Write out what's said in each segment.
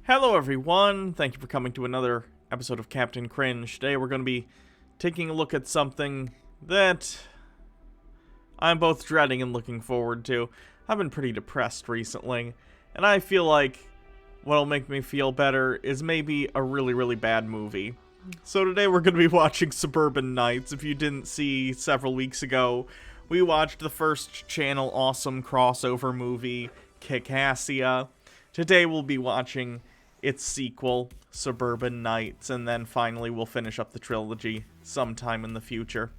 Hello everyone, thank you for coming to another episode of Captain Cringe. Today we're going to be taking a look at something that I'm both dreading and looking forward to. I've been pretty depressed recently, and I feel like what'll make me feel better is maybe a really bad movie. So today we're going to be watching Suburban Nights. If you didn't see several weeks ago, we watched the first channel awesome crossover movie, Kick-Assia. Today we'll be watching its sequel, Suburban Nights, and then finally we'll finish up the trilogy sometime in the future.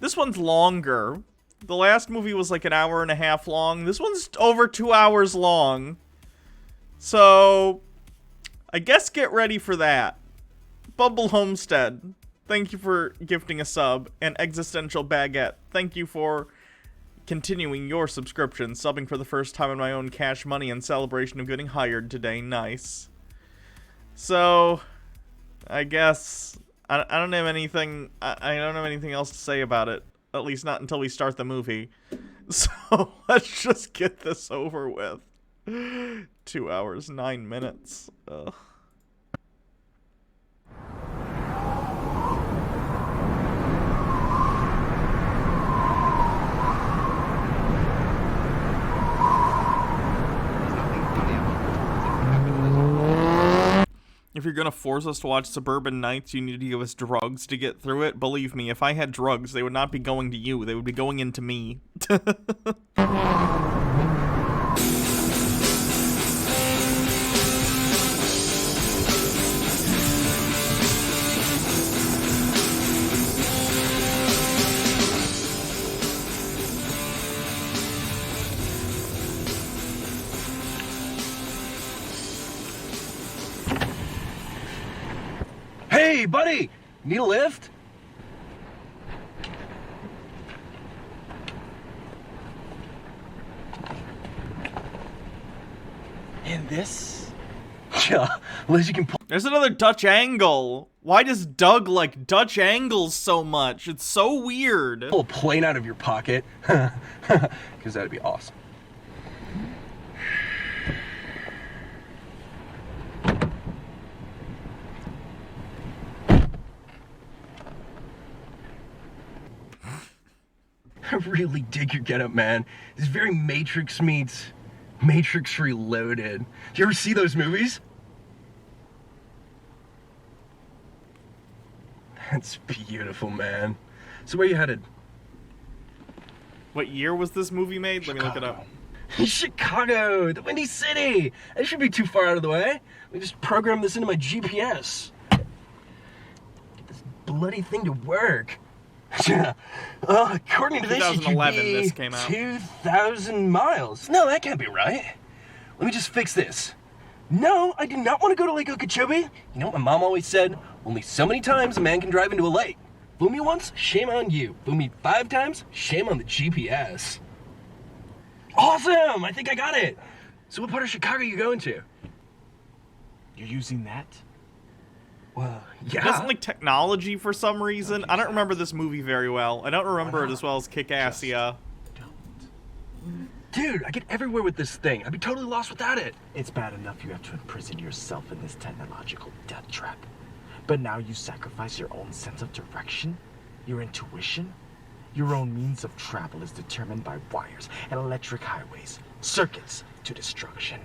This one's longer. The last movie was like an hour and a half long. This one's over 2 hours long. So, I guess get ready for that. Bumble Homestead, thank you for gifting a sub. And Existential Baguette, thank you for continuing your subscription. Subbing for the first time in my own cash money in celebration of getting hired today. Nice. So, I guess I don't have anything. I don't have anything else to say about it. At least not until we start the movie. So let's just get this over with. 2 hours, 9 minutes. Ugh. If you're gonna force us to watch Suburban Nights, you need to give us drugs to get through it. Believe me, if I had drugs, they would not be going to you. They would be going into me. Hey, buddy! Need a lift? And this? Yeah, Liz, you can pull. There's another Dutch angle. Why does Doug like Dutch angles so much? It's so weird. Pull a plane out of your pocket. Because that'd be awesome. I really dig your getup, man. It's very Matrix meets Matrix Reloaded. Do you ever see those movies? That's beautiful, man. So where you headed? What year was this movie made? Let me look it up. Chicago, the Windy City. It shouldn't be too far out of the way. We just program this into my GPS. Get this bloody thing to work. Yeah. According to this, it should 2011 be this came out. 2,000 miles. No, that can't be right. Let me just fix this. No, I do not want to go to Lake Okeechobee. You know what my mom always said? Only so many times a man can drive into a lake. Fool me once, shame on you. Fool me 5 times, shame on the GPS. Awesome! I think I got it. So what part of Chicago are you going to? You're using that? Well, It yeah. doesn't like technology for some reason. I don't remember this movie very well. I don't remember it as well as Kick-Assia. Don't. Dude, I get everywhere with this thing. I'd be totally lost without it. It's bad enough you have to imprison yourself in this technological death trap. But now you sacrifice your own sense of direction, your intuition. Your own means of travel is determined by wires and electric highways, circuits to destruction.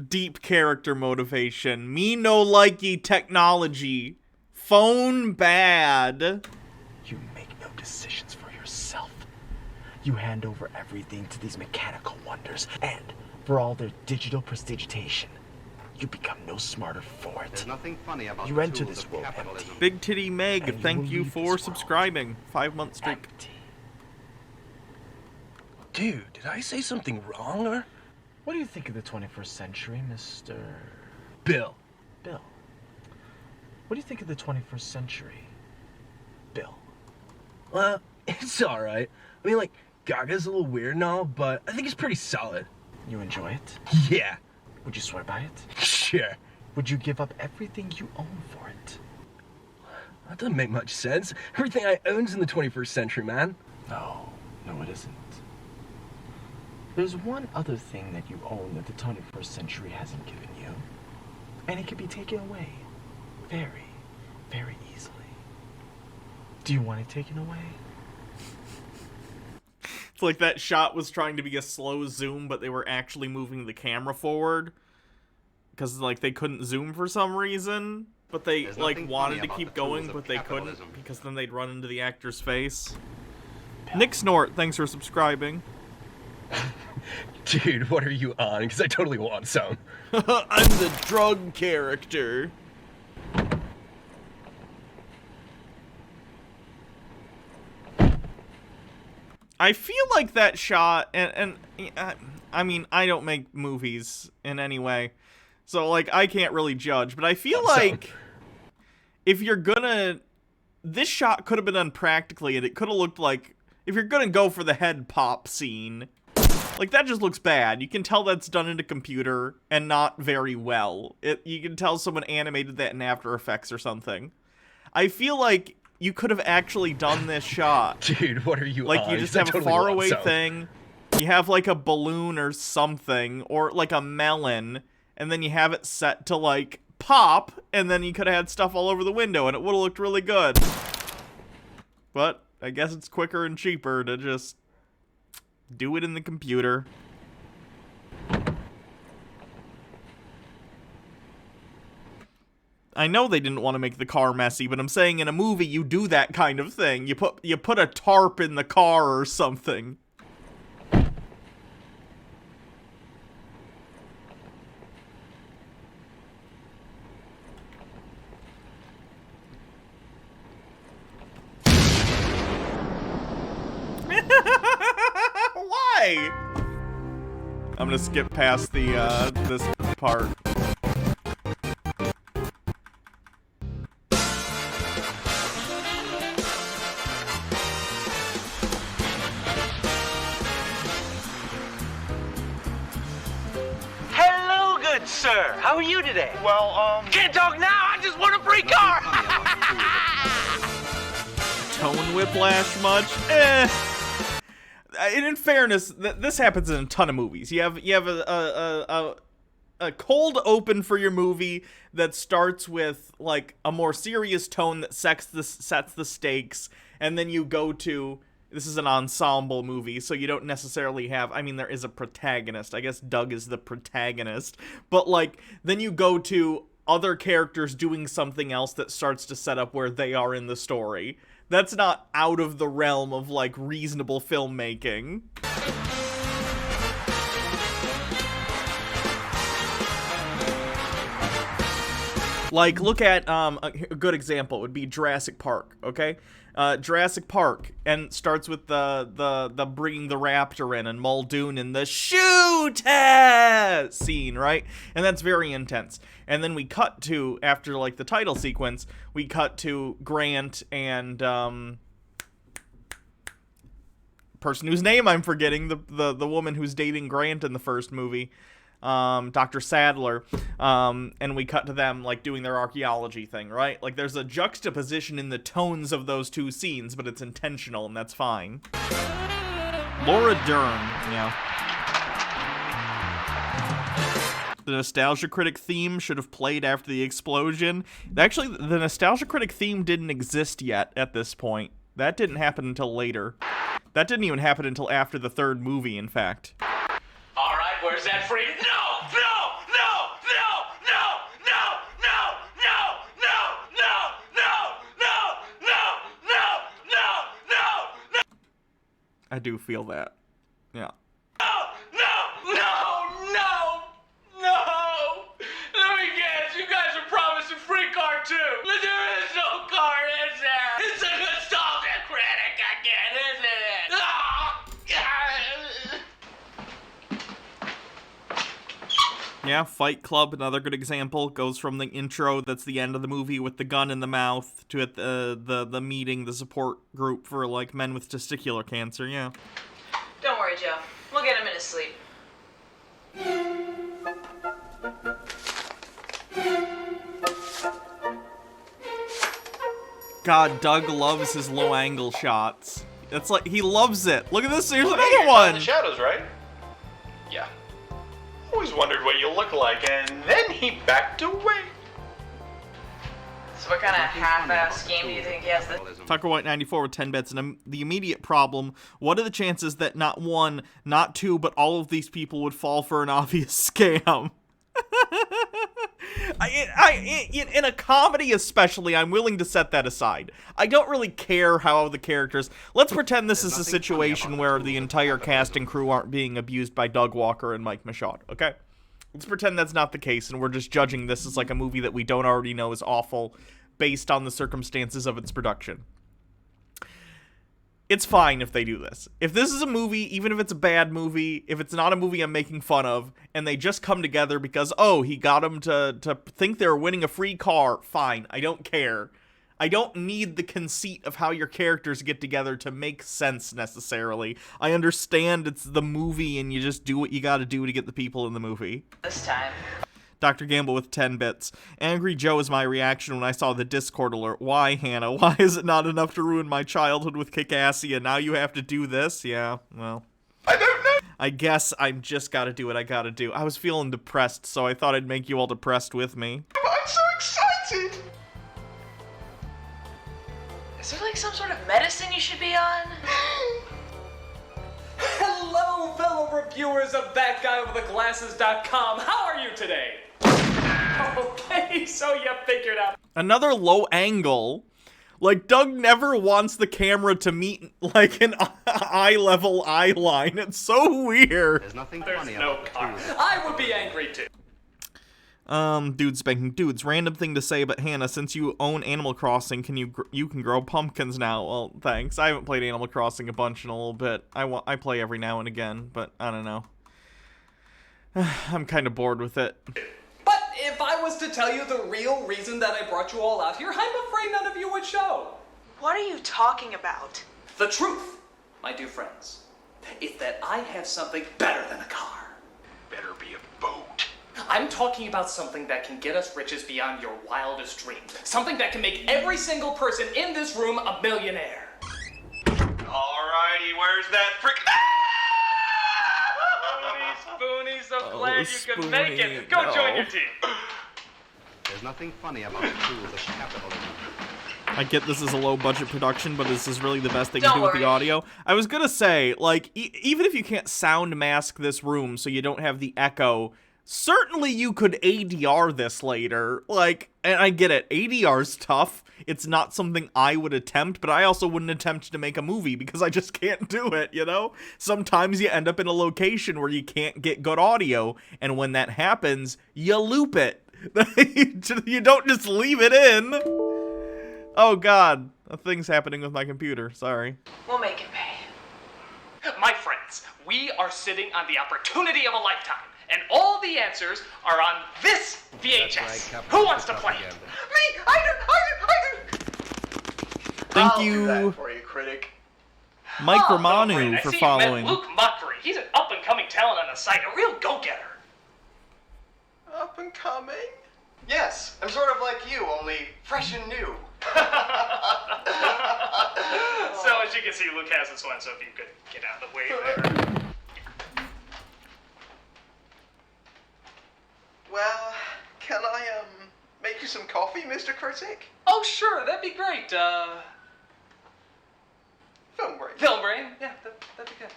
Deep character motivation. Me no likey technology. Phone bad. You make no decisions for yourself. You hand over everything to these mechanical wonders, and for all their digital prestidigitation, you become no smarter for it. There's nothing funny about You the enter tools this of world capitalism. empty. Big Titty Meg, And you thank will you leave for this world subscribing. 5-month streak. Empty. Dude, did I say something wrong or? What do you think of the 21st century, Mr. Bill. Bill? What do you think of the 21st century, Bill? Well, it's alright. I mean, like, Gaga's a little weird and all, but I think it's pretty solid. You enjoy it? Yeah. Would you swear by it? Sure. Would you give up everything you own for it? That doesn't make much sense. Everything I own's in the 21st century, man. No, it isn't. There's one other thing that you own that the 21st century hasn't given you. And it can be taken away very, very easily. Do you want it taken away? It's like that shot was trying to be a slow zoom, but they were actually moving the camera forward. Because, like, they couldn't zoom for some reason. But they, like, wanted to keep going, but they couldn't. Because then they'd run into the actor's face. Nick Snort, thanks for subscribing. Dude, what are you on? Because I totally want some. I'm the drug character. I feel like that shot, and I mean, I don't make movies in any way, so, like, I can't really judge, but I feel like if you're gonna, this shot could have been done practically, and it could have looked like, if you're gonna go for the head pop scene, like, that just looks bad. You can tell that's done in a computer, and not very well. You can tell someone animated that in After Effects or something. I feel like you could have actually done this shot. Dude, what are you like, on? you just have a faraway thing, you have, like, a balloon or something, or, like, a melon, and then you have it set to, like, pop, and then you could have had stuff all over the window, and it would have looked really good. But I guess it's quicker and cheaper to just do it in the computer. I know they didn't want to make the car messy, but I'm saying in a movie you do that kind of thing. You put a tarp in the car or something. Why? I'm gonna skip past the this part. Hello, good sir. How are you today? Well, Can't talk now. I just want a free car. Tone whiplash much? Eh. And in fairness, this happens in a ton of movies. You have a cold open for your movie that starts with, like, a more serious tone that sets the stakes, and then you go to, this is an ensemble movie, so you don't necessarily have, I mean, there is a protagonist. I guess Doug is the protagonist. But, like, then you go to other characters doing something else that starts to set up where they are in the story. That's not out of the realm of, like, reasonable filmmaking. Like, look at, a good example would be Jurassic Park, okay? Jurassic Park, and starts with the bringing the raptor in, and Muldoon in the shoot scene, right? And that's very intense. And then we cut to, after, like, the title sequence, we cut to Grant and, person whose name I'm forgetting, the woman who's dating Grant in the first movie, Dr. Sadler, and we cut to them, like, doing their archaeology thing, right? Like, there's a juxtaposition in the tones of those two scenes, but it's intentional, and that's fine. Laura Dern, yeah. The Nostalgia Critic theme should have played after the explosion. Actually, the Nostalgia Critic theme didn't exist yet at this point. That didn't happen until later. That didn't even happen until after the third movie, in fact. All right, where's that free? No, no, no, no, no, no, no, no, no, no, no, no, no, no, no, no. I do feel that. Yeah. No, no, no, no, no. Let me guess, you guys are promising free car too. But there is no car, is there? It's a nostalgia critic again, isn't it? Oh, Yeah, Fight Club, another good example, goes from the intro, that's the end of the movie with the gun in the mouth, to at the meeting, the support group for, like, men with testicular cancer, yeah. Don't worry, Joe. We'll get him in his sleep. God, Doug loves his low-angle shots. It's like, he loves it. Look at this, here's another one! The shadows, right? Yeah. Always wondered what you look like, and then he backed away. So what kind of half-ass scheme do you think he has this? Tucker White 94 with 10 bits, and the immediate problem, what are the chances that not one, not two, but all of these people would fall for an obvious scam? In a comedy especially, I'm willing to set that aside. I don't really care how the characters... Let's pretend this is a situation where the entire cast and crew aren't being abused by Doug Walker and Mike Michaud, okay? Let's pretend that's not the case, and we're just judging this as like a movie that we don't already know is awful based on the circumstances of its production. It's fine if they do this. If this is a movie, even if it's a bad movie, if it's not a movie I'm making fun of, and they just come together because, oh, he got them to think they're winning a free car, fine, I don't care. I don't need the conceit of how your characters get together to make sense, necessarily. I understand it's the movie and you just do what you gotta do to get the people in the movie. This time. Dr. Gamble with 10 bits. Angry Joe is my reaction when I saw the Discord alert. Why, Hannah? Why is it not enough to ruin my childhood with Kick-Assy and now you have to do this? Yeah, well... I don't know! I guess I've just gotta do what I gotta do. I was feeling depressed, so I thought I'd make you all depressed with me. I'm so excited! Is there like some sort of medicine you should be on? Hello, fellow reviewers of ThatGuyOverTheGlasses.com. How are you today? Okay, so you figured out. Another low angle. Like, Doug never wants the camera to meet, like, an eye-level eye line. It's so weird. There's nothing There's funny no about car. the two. I would be angry too. Dude spanking dudes. Random thing to say, but Hannah, since you own Animal Crossing, you can grow pumpkins now. Well, thanks. I haven't played Animal Crossing a bunch in a little bit. I play every now and again, but I don't know. I'm kind of bored with it. But if I was to tell you the real reason that I brought you all out here, I'm afraid none of you would show. What are you talking about? The truth, my dear friends, is that I have something better than a car. Better be a boat. I'm talking about something that can get us riches beyond your wildest dreams. Something that can make every single person in this room a millionaire. Alrighty, where's that frick? Spoonie, so Oh, glad you could make it. Go Spoonie, join no. your team. There's nothing funny about the tools of capitalism. I get this is a low-budget production, but this is really the best they can Don't do with the worry. audio. I was gonna say, like, even if you can't sound mask this room so you don't have the echo, certainly you could ADR this later. Like, and I get it, ADR's tough. It's not something I would attempt, but I also wouldn't attempt to make a movie because I just can't do it, you know? Sometimes you end up in a location where you can't get good audio, and when that happens, you loop it. You don't just leave it in. Oh god, a thing's happening with my computer, sorry. We'll make it pay. My friends, we are sitting on the opportunity of a lifetime, and all the answers are on this VHS. That's right, Who wants to play it? propaganda. Me! I do! Thank I'll do you, that for you, critic. Mike Oh, Romano, Brent, I for see following. You met Luke Mockery. He's an up-and-coming talent on the site, a real go-getter. Up and coming? Yes, I'm sort of like you, only fresh and new. So as you can see, Luke has this one, so if you could get out of the way there. Well, can I, make you some coffee, Mr. Critic? Oh, sure, that'd be great. Film break. Film brain? Yeah, that'd be good.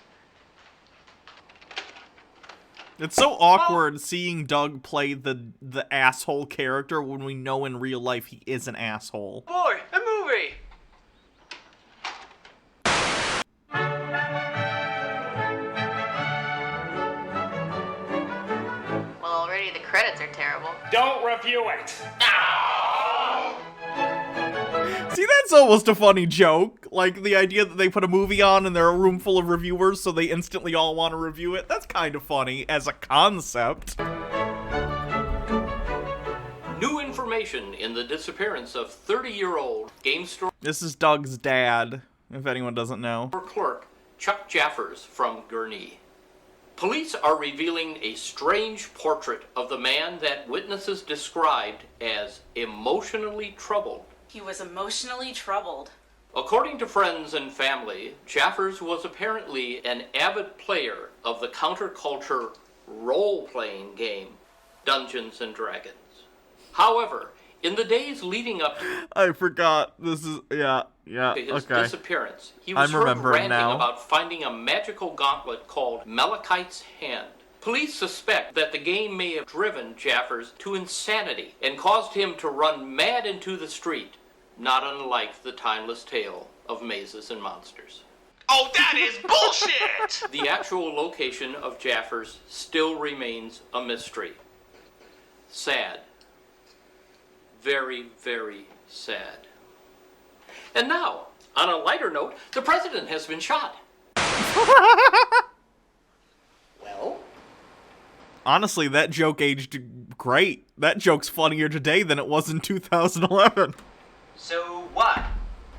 It's so awkward seeing Doug play the asshole character when we know in real life he is an asshole. Boy, a movie! Well, already the credits are terrible. Don't review it. See, that's almost a funny joke. Like, the idea that they put a movie on and they're a room full of reviewers, so they instantly all want to review it. That's kind of funny as a concept. New information in the disappearance of 30-year-old game store This is Doug's dad, if anyone doesn't know. clerk Chuck Jaffers from Gurnee. Police are revealing a strange portrait of the man that witnesses described as emotionally troubled. He was emotionally troubled. According to friends and family, Jaffers was apparently an avid player of the counterculture role-playing game, Dungeons and Dragons. However, in the days leading up to I forgot. This is yeah. his Okay. disappearance, he was I'm heard remembering ranting now. about finding a magical gauntlet called Malachite's Hand. Police suspect that the game may have driven Jaffers to insanity and caused him to run mad into the street, not unlike the timeless tale of mazes and monsters. Oh, that is bullshit! The actual location of Jaffers still remains a mystery. Sad. Very, very sad. And now, on a lighter note, the president has been shot. Well? Honestly, that joke aged great. That joke's funnier today than it was in 2011. So what?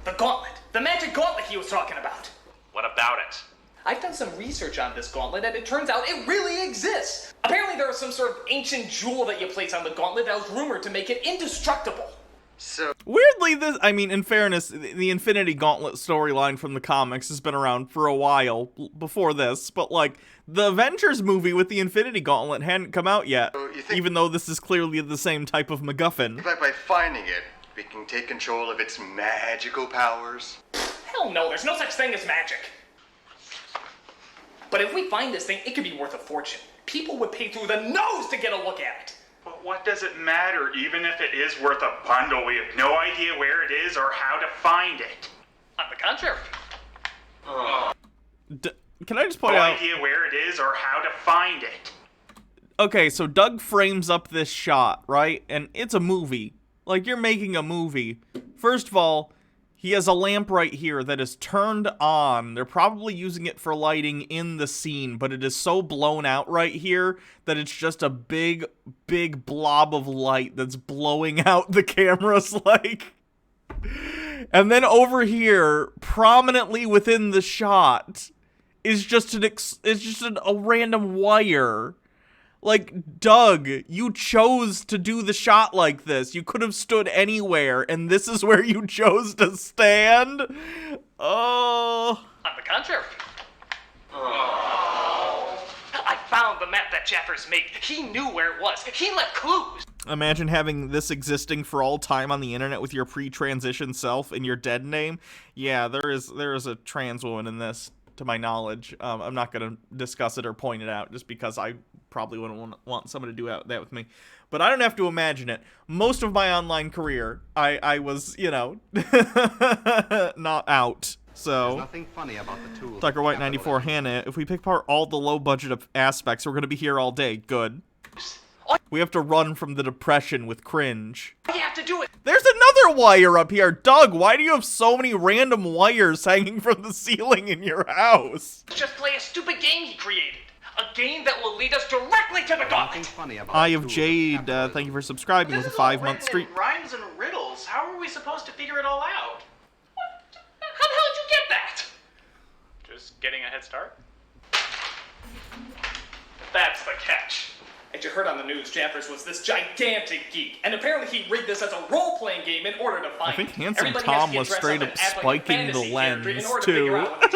The gauntlet. The magic gauntlet he was talking about. What about it? I've done some research on this gauntlet, and it turns out it really exists. Apparently there is some sort of ancient jewel that you place on the gauntlet that was rumored to make it indestructible. So, Weirdly, in fairness, the Infinity Gauntlet storyline from the comics has been around for a while before this, but like, the Avengers movie with the Infinity Gauntlet hadn't come out yet, So you think- even though this is clearly the same type of MacGuffin. by finding it, we can take control of its magical powers? Hell no, there's no such thing as magic. But if we find this thing, it could be worth a fortune. People would pay through the nose to get a look at it. But what does it matter? Even if it is worth a bundle, we have no idea where it is or how to find it. On the contrary. Can I just point No out... idea where it is or how to find it. Okay, so Doug frames up this shot, right? And it's a movie. Like, you're making a movie. First of all, he has a lamp right here that is turned on. They're probably using it for lighting in the scene, but it is so blown out right here that it's just a big, big blob of light that's blowing out the cameras, like. And then over here, prominently within the shot, is just a random wire. Like, Doug, you chose to do the shot like this. You could have stood anywhere, and this is where you chose to stand? Oh. On the contrary. I found the map that Jaffers made. He knew where it was. He left clues. Imagine having this existing for all time on the internet with your pre-transition self and your dead name. Yeah, there is a trans woman in this, to my knowledge. I'm not going to discuss it or point it out just because I probably wouldn't want someone to do that with me. But I don't have to imagine it. Most of my online career, I was, not out. So, There's nothing funny about the tools. Tucker White 94, Hannah, if we pick apart all the low budget of aspects, we're going to be here all day. Good. We have to run from the depression with Cringe. You have to do it. There's another wire up here. Doug, why do you have so many random wires hanging from the ceiling in your house? Just play a stupid game he created. A game that will lead us directly to the Nothing gauntlet. funny about Eye the of tools Jade, capitalism. thank you for subscribing with a 5-month streak. Rhymes and riddles. How are we supposed to figure it all out? How the hell did you get that? Just getting a head start? That's the catch. As you heard on the news, Jaffers was this gigantic geek, and apparently he rigged this as a role-playing game in order to find I think Handsome Everybody has to Tom get was dressed straight up up and act like a spiking the fantasy character in lens, order to figure too. out what the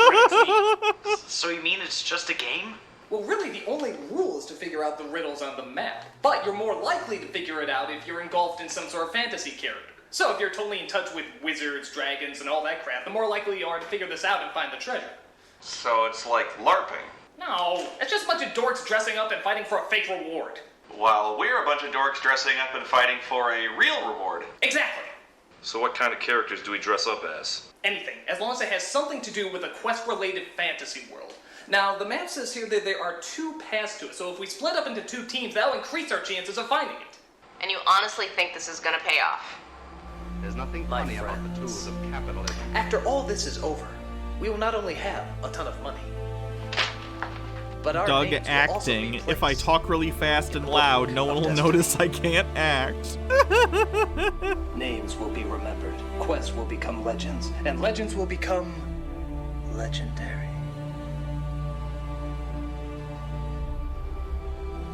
tricks mean. So you mean it's just a game? Well, really, the only rule is to figure out the riddles on the map. But you're more likely to figure it out if you're engulfed in some sort of fantasy character. So if you're totally in touch with wizards, dragons, and all that crap, the more likely you are to figure this out and find the treasure. So it's like LARPing. No, it's just a bunch of dorks dressing up and fighting for a fake reward. While we're a bunch of dorks dressing up and fighting for a real reward. Exactly. So what kind of characters do we dress up as? Anything, as long as it has something to do with a quest-related fantasy world. Now, the map says here that there are 2 paths to it, so if we split up into 2 teams, that'll increase our chances of finding it. And you honestly think this is gonna pay off? There's nothing funny about the tools of capitalism. After all this is over, we will not only have a ton of money, but our Doug names will also be acting. placed If I talk really fast and loud, no one will notice I can't act. Names will be remembered, quests will become legends, and legends will become legendary.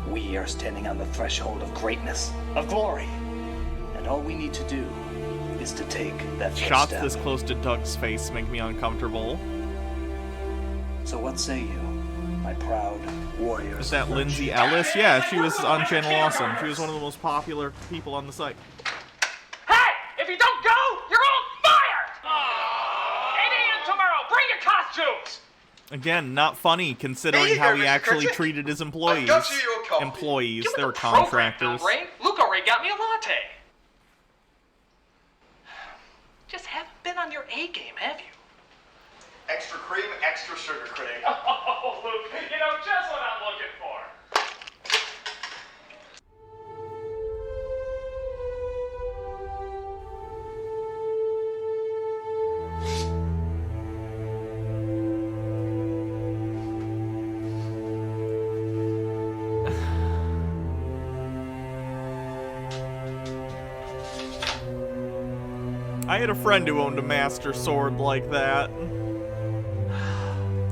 We are standing on the threshold of greatness, of glory, and all we need to do is to take that first Shots step. this close to Doug's face make me uncomfortable. So what say you, my proud warriors. Is that Lindsay Ellis? Yeah, she was on Channel Awesome. She was one of the most popular people on the site. Hey! If you don't go, you're all fired! 8 a.m. tomorrow, bring your costumes! Again, not funny considering There you how go, he Mr. actually Critic. treated his I've employees. got you your coffee. Employees, Give me they were the program, contractors. Ray. Luke already got me a latte. Just haven't been on your A game, have you? Extra cream, extra sugar, Critic. Oh, Luke, you know just what I'm looking for. I had a friend who owned a master sword like that.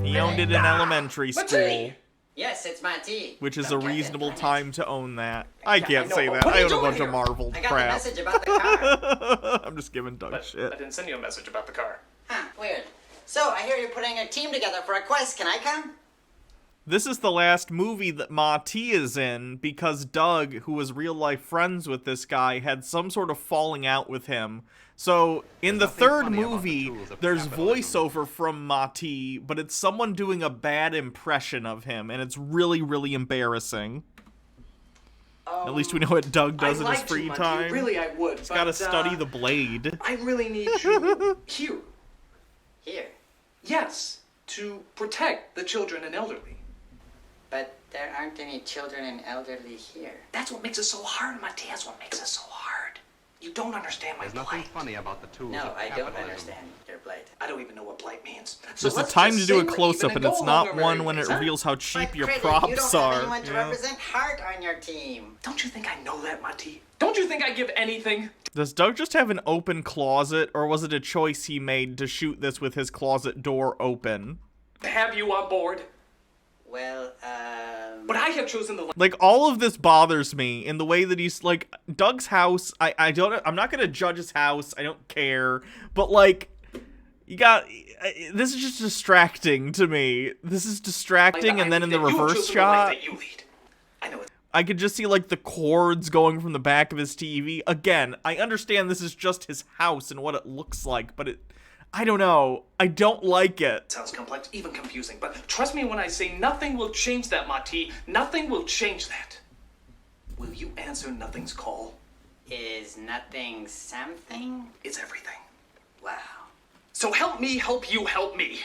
He owned it in elementary school, Yes, it's my tea. which is a Don't get it, reasonable damn it. time to own that. I can't know, say but that. what are I you own a doing bunch here? of Marvel I got a crap. message about the car. I'm just giving Doug But shit. I didn't send you a message about the car. Huh, weird. So, I hear you're putting a team together for a quest. Can I come? This is the last movie that Ma T is in because Doug, who was real life friends with this guy, had some sort of falling out with him. So, in the third movie, there's voiceover from Ma T, but it's someone doing a bad impression of him, and it's really, really embarrassing. At least we know what Doug does in his free time. Really, I would. He's gotta study the blade. I really need you here. Here. Yes, to protect the children and elderly. But there aren't any children and elderly here. That's what makes it so hard, Matty. That's what makes it so hard. You don't understand my There's nothing plight. funny about the tools No, of I capitalism. don't understand your blight. I don't even know what blight means. There's a let's time just to do say a we're close-up, even and and it's go not along one our when it merry ways, huh? reveals how cheap But your Critic, props you don't are. have anyone to Yeah. represent heart on your team. Don't you think I know that, Matty? Don't you think I give anything? Does Doug just have an open closet, or was it a choice he made to shoot this with his closet door open? To have you on board? Well, But I have chosen the... Like, all of this bothers me in the way that he's, like, Doug's house, I'm not gonna judge his house, I don't care, but, like, this is just distracting to me. This is distracting, and then in the reverse shot, I could just see, like, the cords going from the back of his TV. Again, I understand this is just his house and what it looks like, but I don't know. I don't like it. Sounds complex, even confusing, but trust me when I say nothing will change that, Mati. Nothing will change that. Will you answer nothing's call? is nothing something? It's everything. Wow. So help me help you help me.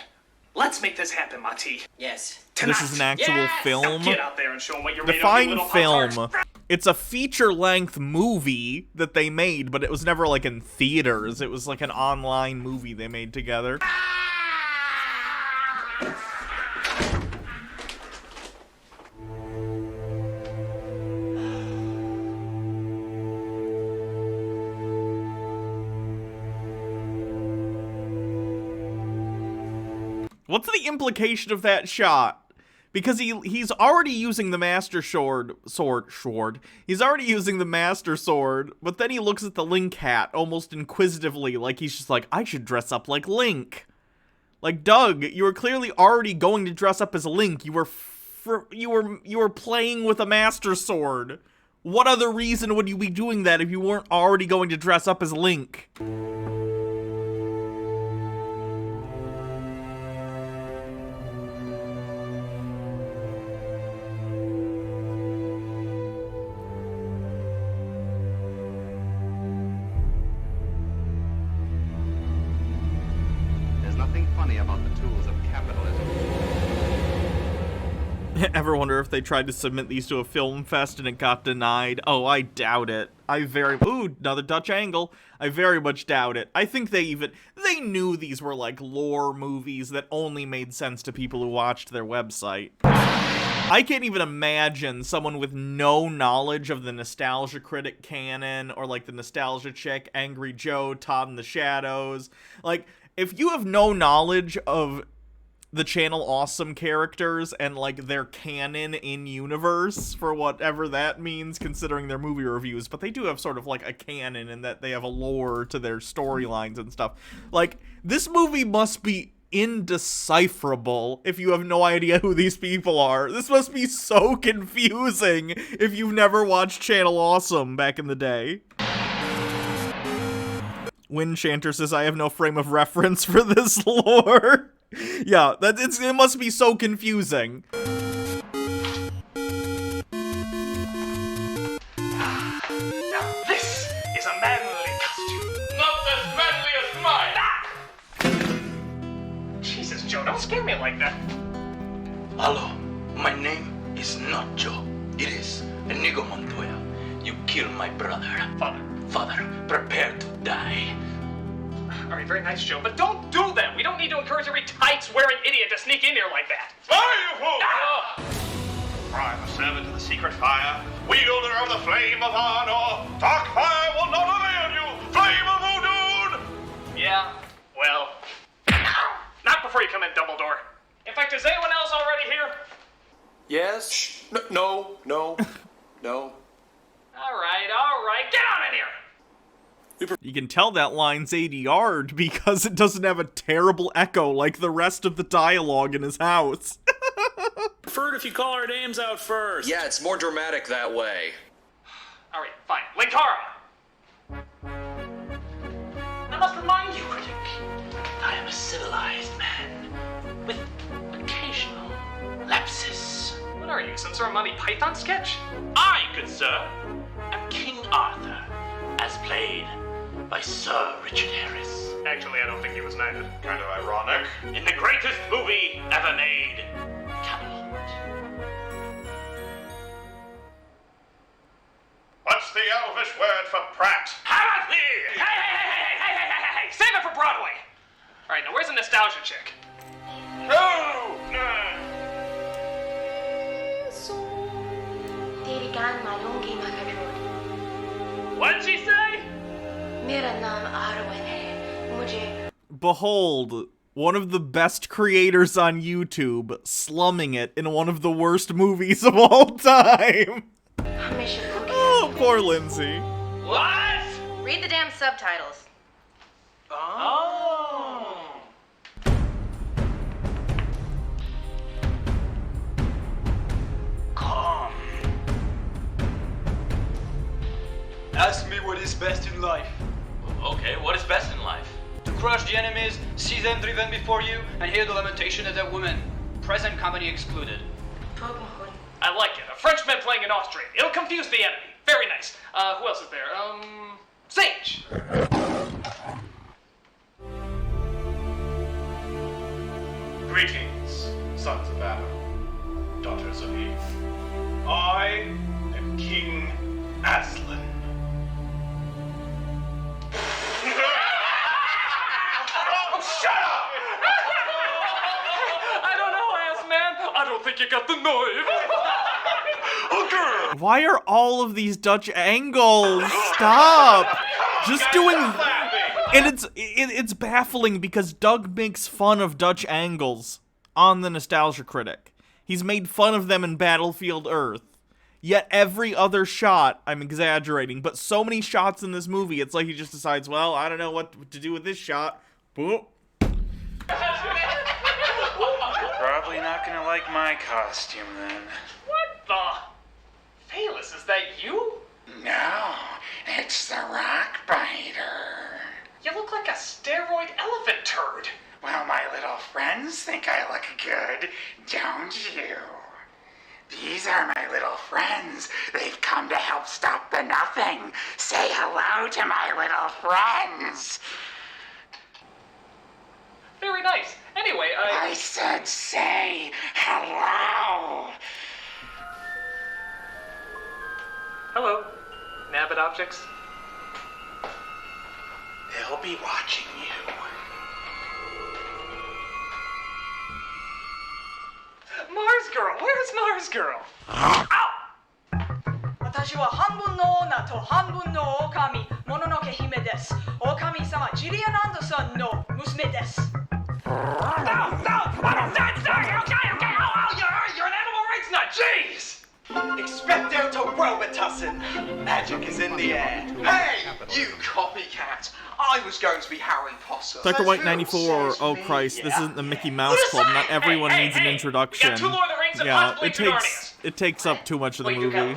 Let's make this happen, Mati. Yes. Tonight. This is an actual film. Now get out there and show them what you're made of, you Define little film. Pop-Tarts. It's a feature-length movie that they made, but it was never, like, in theaters. It was, like, an online movie they made together. What's the implication of that shot? Because he's already using the master sword. He's already using the master sword, but then he looks at the Link hat almost inquisitively, like he's just like, I should dress up like Link. Like, Doug, you were clearly already going to dress up as Link. You were playing with a master sword. What other reason would you be doing that if you weren't already going to dress up as Link? Ever wonder if they tried to submit these to a film fest and it got denied? Oh, I doubt it. Ooh, another Dutch angle. I very much doubt it. I think they knew these were like lore movies that only made sense to people who watched their website. I can't even imagine someone with no knowledge of the Nostalgia Critic canon or like the Nostalgia Chick, Angry Joe, Todd in the Shadows. Like, if you have no knowledge of the Channel Awesome characters and, like, their canon in universe, for whatever that means, considering their movie reviews, but they do have sort of, like, a canon in that they have a lore to their storylines and stuff. Like, this movie must be indecipherable if you have no idea who these people are. This must be so confusing if you've never watched Channel Awesome back in the day. Windchanter says, I have no frame of reference for this lore. Yeah, it must be so confusing. Now this is a manly costume. Not as manly as mine. Jesus, Joe, don't scare me like that. Hello, my name is not Joe. It is Inigo Montoya. You killed my brother. Father, prepare to die. All right, very nice, Joe, but don't do that. We don't need to encourage every tights-wearing idiot to sneak in here like that. I am a servant of the secret fire, wielder of the flame of honor. Dark fire will not avail you, flame of Udun! Yeah, well, not before you come in, Dumbledore. In fact, is anyone else already here? Yes? No. All right, get on in here. You can tell that line's ADR'd because it doesn't have a terrible echo like the rest of the dialogue in his house. Preferred if you call our names out first. Yeah, it's more dramatic that way. All right, fine. Linkara. I must remind you, critic, I am a civilized man with occasional lapses. What are you, some sort of Monty Python sketch? I, good sir, am King Arthur, as played by Sir Richard Harris. Actually, I don't think he was knighted. Kind of ironic. In the greatest movie ever made, Camelot. What's the Elvish word for prat? Hey! Save it for Broadway! All right, now where's the nostalgia chick? No! What'd she say? Behold, one of the best creators on YouTube slumming it in one of the worst movies of all time. Oh, poor Lindsay. What? Read the damn subtitles. Oh. Come. Ask me what is best in life. Okay, what is best in life? To crush the enemies, see them driven before you, and hear the lamentation of that woman. Present company excluded. I like it. A Frenchman playing an Austrian. It'll confuse the enemy. Very nice. Who else is there? Sage. Greetings, sons of Adam, daughters of Eve. I am King Aslan. Shut up! I don't know, ass man. I don't think you got the knife. Why are all of these Dutch angles? Stop! Just doing... And it's baffling because Doug makes fun of Dutch angles on the Nostalgia Critic. He's made fun of them in Battlefield Earth. Yet every other shot, I'm exaggerating, but so many shots in this movie, it's like he just decides, well, I don't know what to do with this shot. Boop. Probably not gonna like my costume then. What the? Phaelus, is that you? No, it's the rock biter. You look like a steroid elephant turd. Well, my little friends think I look good, don't you? These are my little friends. They've come to help stop the nothing. Say hello to my little friends. Very nice. Anyway, I said say hello. Hello, Nabbit objects. They'll be watching you. Mars Girl, where's Mars Girl? Ow! 私は半分の女と半分の狼、もののけ姫です。狼様ジリアン・アンダーソンの娘です。No! Okay, you're an animal rights nut, jeez! Expecto to Robotussin. Magic is in the air. Hey, you copycat. I was going to be Harry Potter. Tucker White 94. Oh Christ, this isn't the Mickey Mouse Club. Not everyone needs an introduction. Yeah, it takes up too much of the movie.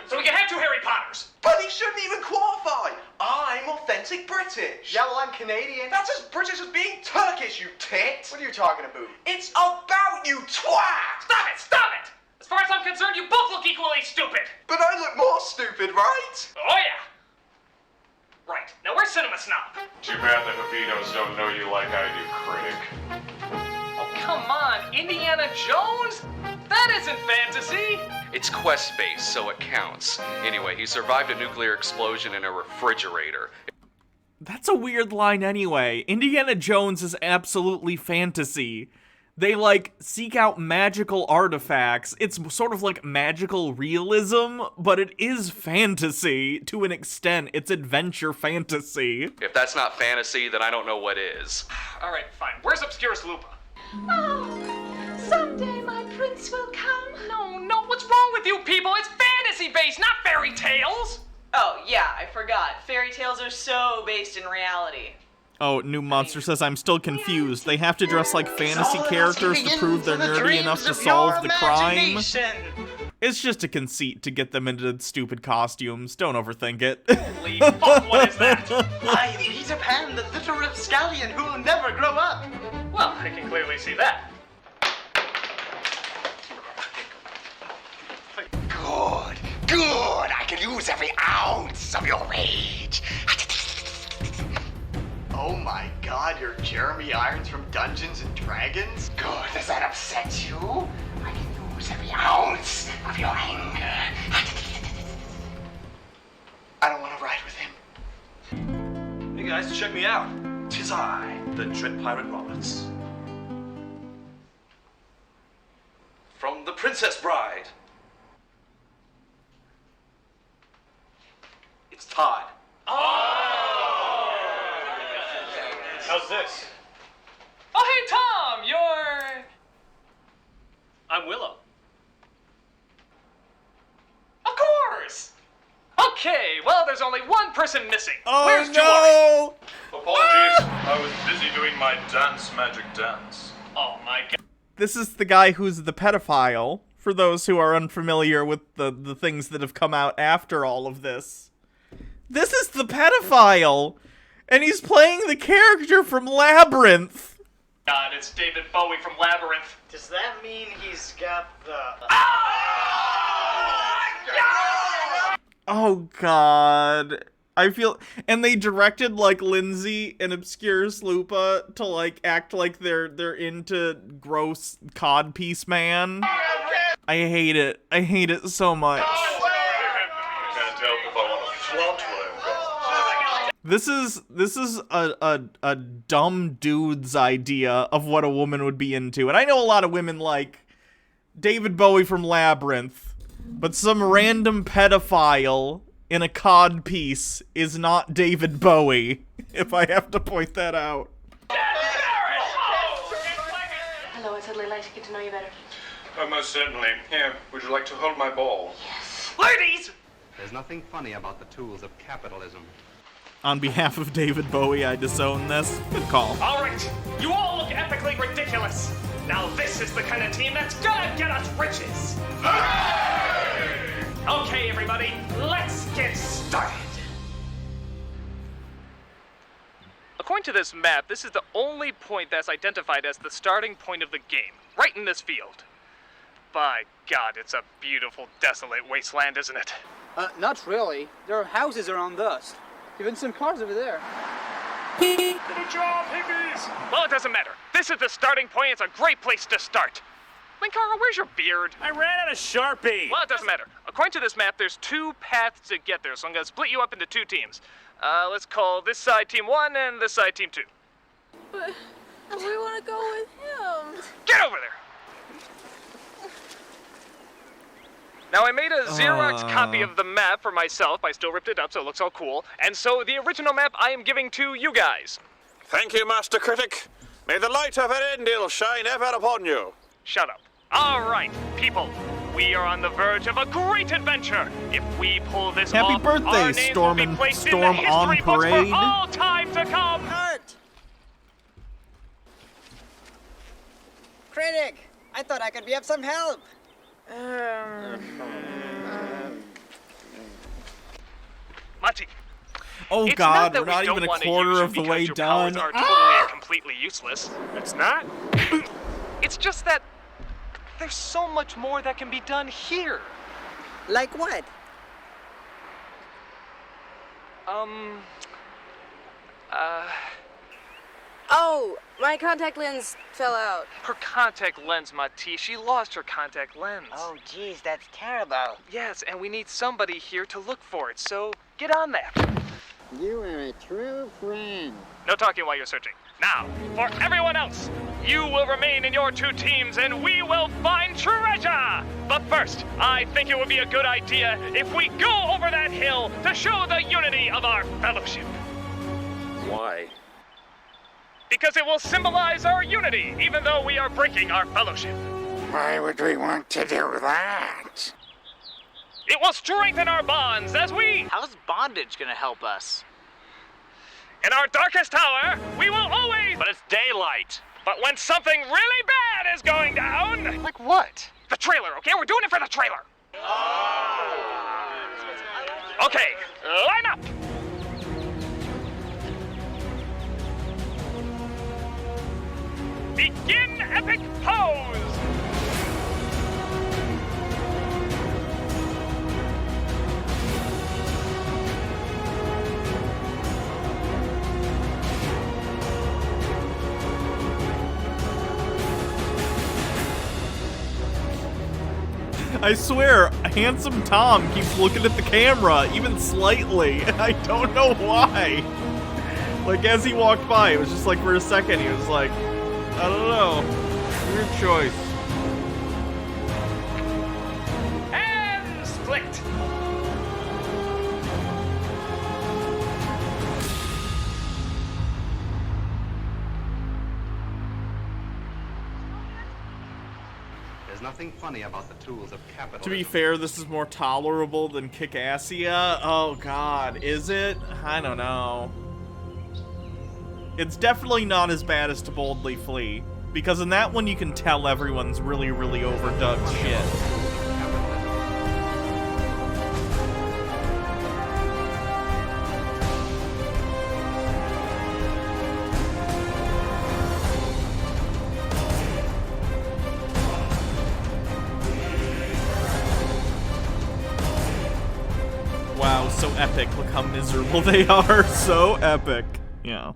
So we can have 2 Harry Potters. But he shouldn't even qualify. I'm authentic British. Yeah, well, I'm Canadian. That's as British as being Turkish, you tit. What are you talking about? It's about you, twat. Stop it! Stop it! As far as I'm concerned, you both look equally stupid. But I look more stupid, right? Oh yeah. Right. Now where's Cinema Snob? Too bad the Pepinos don't know you like I do, critic. Oh, come on. Indiana Jones? That isn't fantasy. It's quest-based, so it counts. Anyway, he survived a nuclear explosion in a refrigerator. That's a weird line anyway. Indiana Jones is absolutely fantasy. They, like, seek out magical artifacts. It's sort of like magical realism, but it is fantasy to an extent. It's adventure fantasy. If that's not fantasy, then I don't know what is. Alright, fine. Where's Obscurus Lupa? Oh, someday my prince will come. No, what's wrong with you people? It's fantasy-based, not fairy tales! Oh, yeah, I forgot. Fairy tales are so based in reality. Oh, New Monster says, I'm still confused. They have to dress like fantasy characters to prove they're nerdy enough to solve the crime? It's just a conceit to get them into stupid costumes. Don't overthink it. Holy fuck, what is that? I'm Peter Pan, the little rapscallion who will never grow up. Well, I can clearly see that. Good. I can use every ounce of your rage. Oh my god, you're Jeremy Irons from Dungeons and Dragons? Good, does that upset you? I can use every ounce of your anger. I don't want to ride with him. Hey guys, check me out. 'Tis I, the Dread Pirate Roberts. From The Princess Bride. It's Todd. How's this? Oh, hey, Tom, you're... I'm Willow. Of course! Okay, well, there's only one person missing. Oh, Where's no! Apologies, I was busy doing my magic dance. Oh my god. This is the guy who's the pedophile, for those who are unfamiliar with the things that have come out after all of this. This is the pedophile! And he's playing the character from Labyrinth. God, it's David Bowie from Labyrinth. Does that mean he's got the... Oh god. I feel... And they directed, like, Lindsay and Obscurus Lupa to, like, act like they're into gross codpiece man. I hate it. I hate it so much. Can't help if I want to flaunt what I've got. This is a dumb dude's idea of what a woman would be into. And I know a lot of women like David Bowie from Labyrinth, but some random pedophile in a cod piece is not David Bowie, if I have to point that out. Hello, I'd certainly like to get to know you better. Oh, most certainly. Here, would you like to hold my ball? Yes. Ladies! There's nothing funny about the tools of capitalism. On behalf of David Bowie, I disown this. Good call. Alright, you all look epically ridiculous. Now this is the kind of team that's gonna get us riches. Okay, everybody, let's get started. According to this map, this is the only point that's identified as the starting point of the game, right in this field. By God, it's a beautiful, desolate wasteland, isn't it? Not really. There are houses around us. Even some cars over there. Good job, hippies! Well, it doesn't matter. This is the starting point. It's a great place to start. Linkara, where's your beard? I ran out of Sharpie. Well, it doesn't matter. According to this map, there's 2 paths to get there, so I'm going to split you up into 2 teams. Let's call this side Team 1 and this side Team 2. But we want to go with him. Get over there! Now, I made a Xerox copy of the map for myself. I still ripped it up, so it looks all cool. And so the original map I am giving to you guys. Thank you, Master Critic. May the light of Erendil shine ever upon you. Shut up. All right, people. We are on the verge of a great adventure. If we pull this Happy off, birthday, our names Storm will be and placed Storm in the on history books parade. for all time to come. Hurt! Critic! I thought I could be of some help. Monty. Oh It's God, not we're that not we don't even a wanna quarter use you of the because way your done. powers are totally and completely useless. It's not. It's just that there's so much more that can be done here. Like what? Oh, my contact lens fell out. Her contact lens, Mati. She lost her contact lens. Oh, geez, that's terrible. Yes, and we need somebody here to look for it, so get on that. You are a true friend. No talking while you're searching. Now, for everyone else, you will remain in your two teams and we will find treasure! But first, I think it would be a good idea if we go over that hill to show the unity of our fellowship. Why? Because it will symbolize our unity, even though we are breaking our fellowship. Why would we want to do that? It will strengthen our bonds as we... How's bondage gonna help us? In our darkest hour, we will always... But it's daylight. But when something really bad is going down... Like what? The trailer, okay? We're doing it for the trailer. Okay, line up. Begin epic pose. I swear, handsome Tom keeps looking at the camera, even slightly. I don't know why. Like, as he walked by, it was just like for a second, he was like, I don't know. Weird choice. And split. There's nothing funny about the tools of capitalism. To be fair, this is more tolerable than Kick-Assia. Oh God, is it? I don't know. It's definitely not as bad as To Boldly Flee, because in that one you can tell everyone's really, really overdubbed shit. Wow, so epic. Look how miserable they are. So epic. Yeah.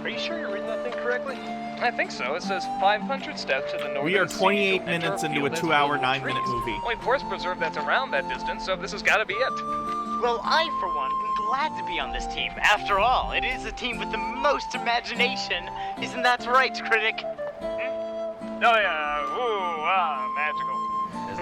Are you sure you're reading that thing correctly? I think so. It says 500 steps to the northern We are 28 sea, minutes into a revealed as 2-hour, global 9-minute trees. movie. Only forest preserve that's around that distance, so this has got to be it. Well, I, for one, am glad to be on this team. After all, it is the team with the most imagination. Isn't that right, critic? Oh yeah, magical.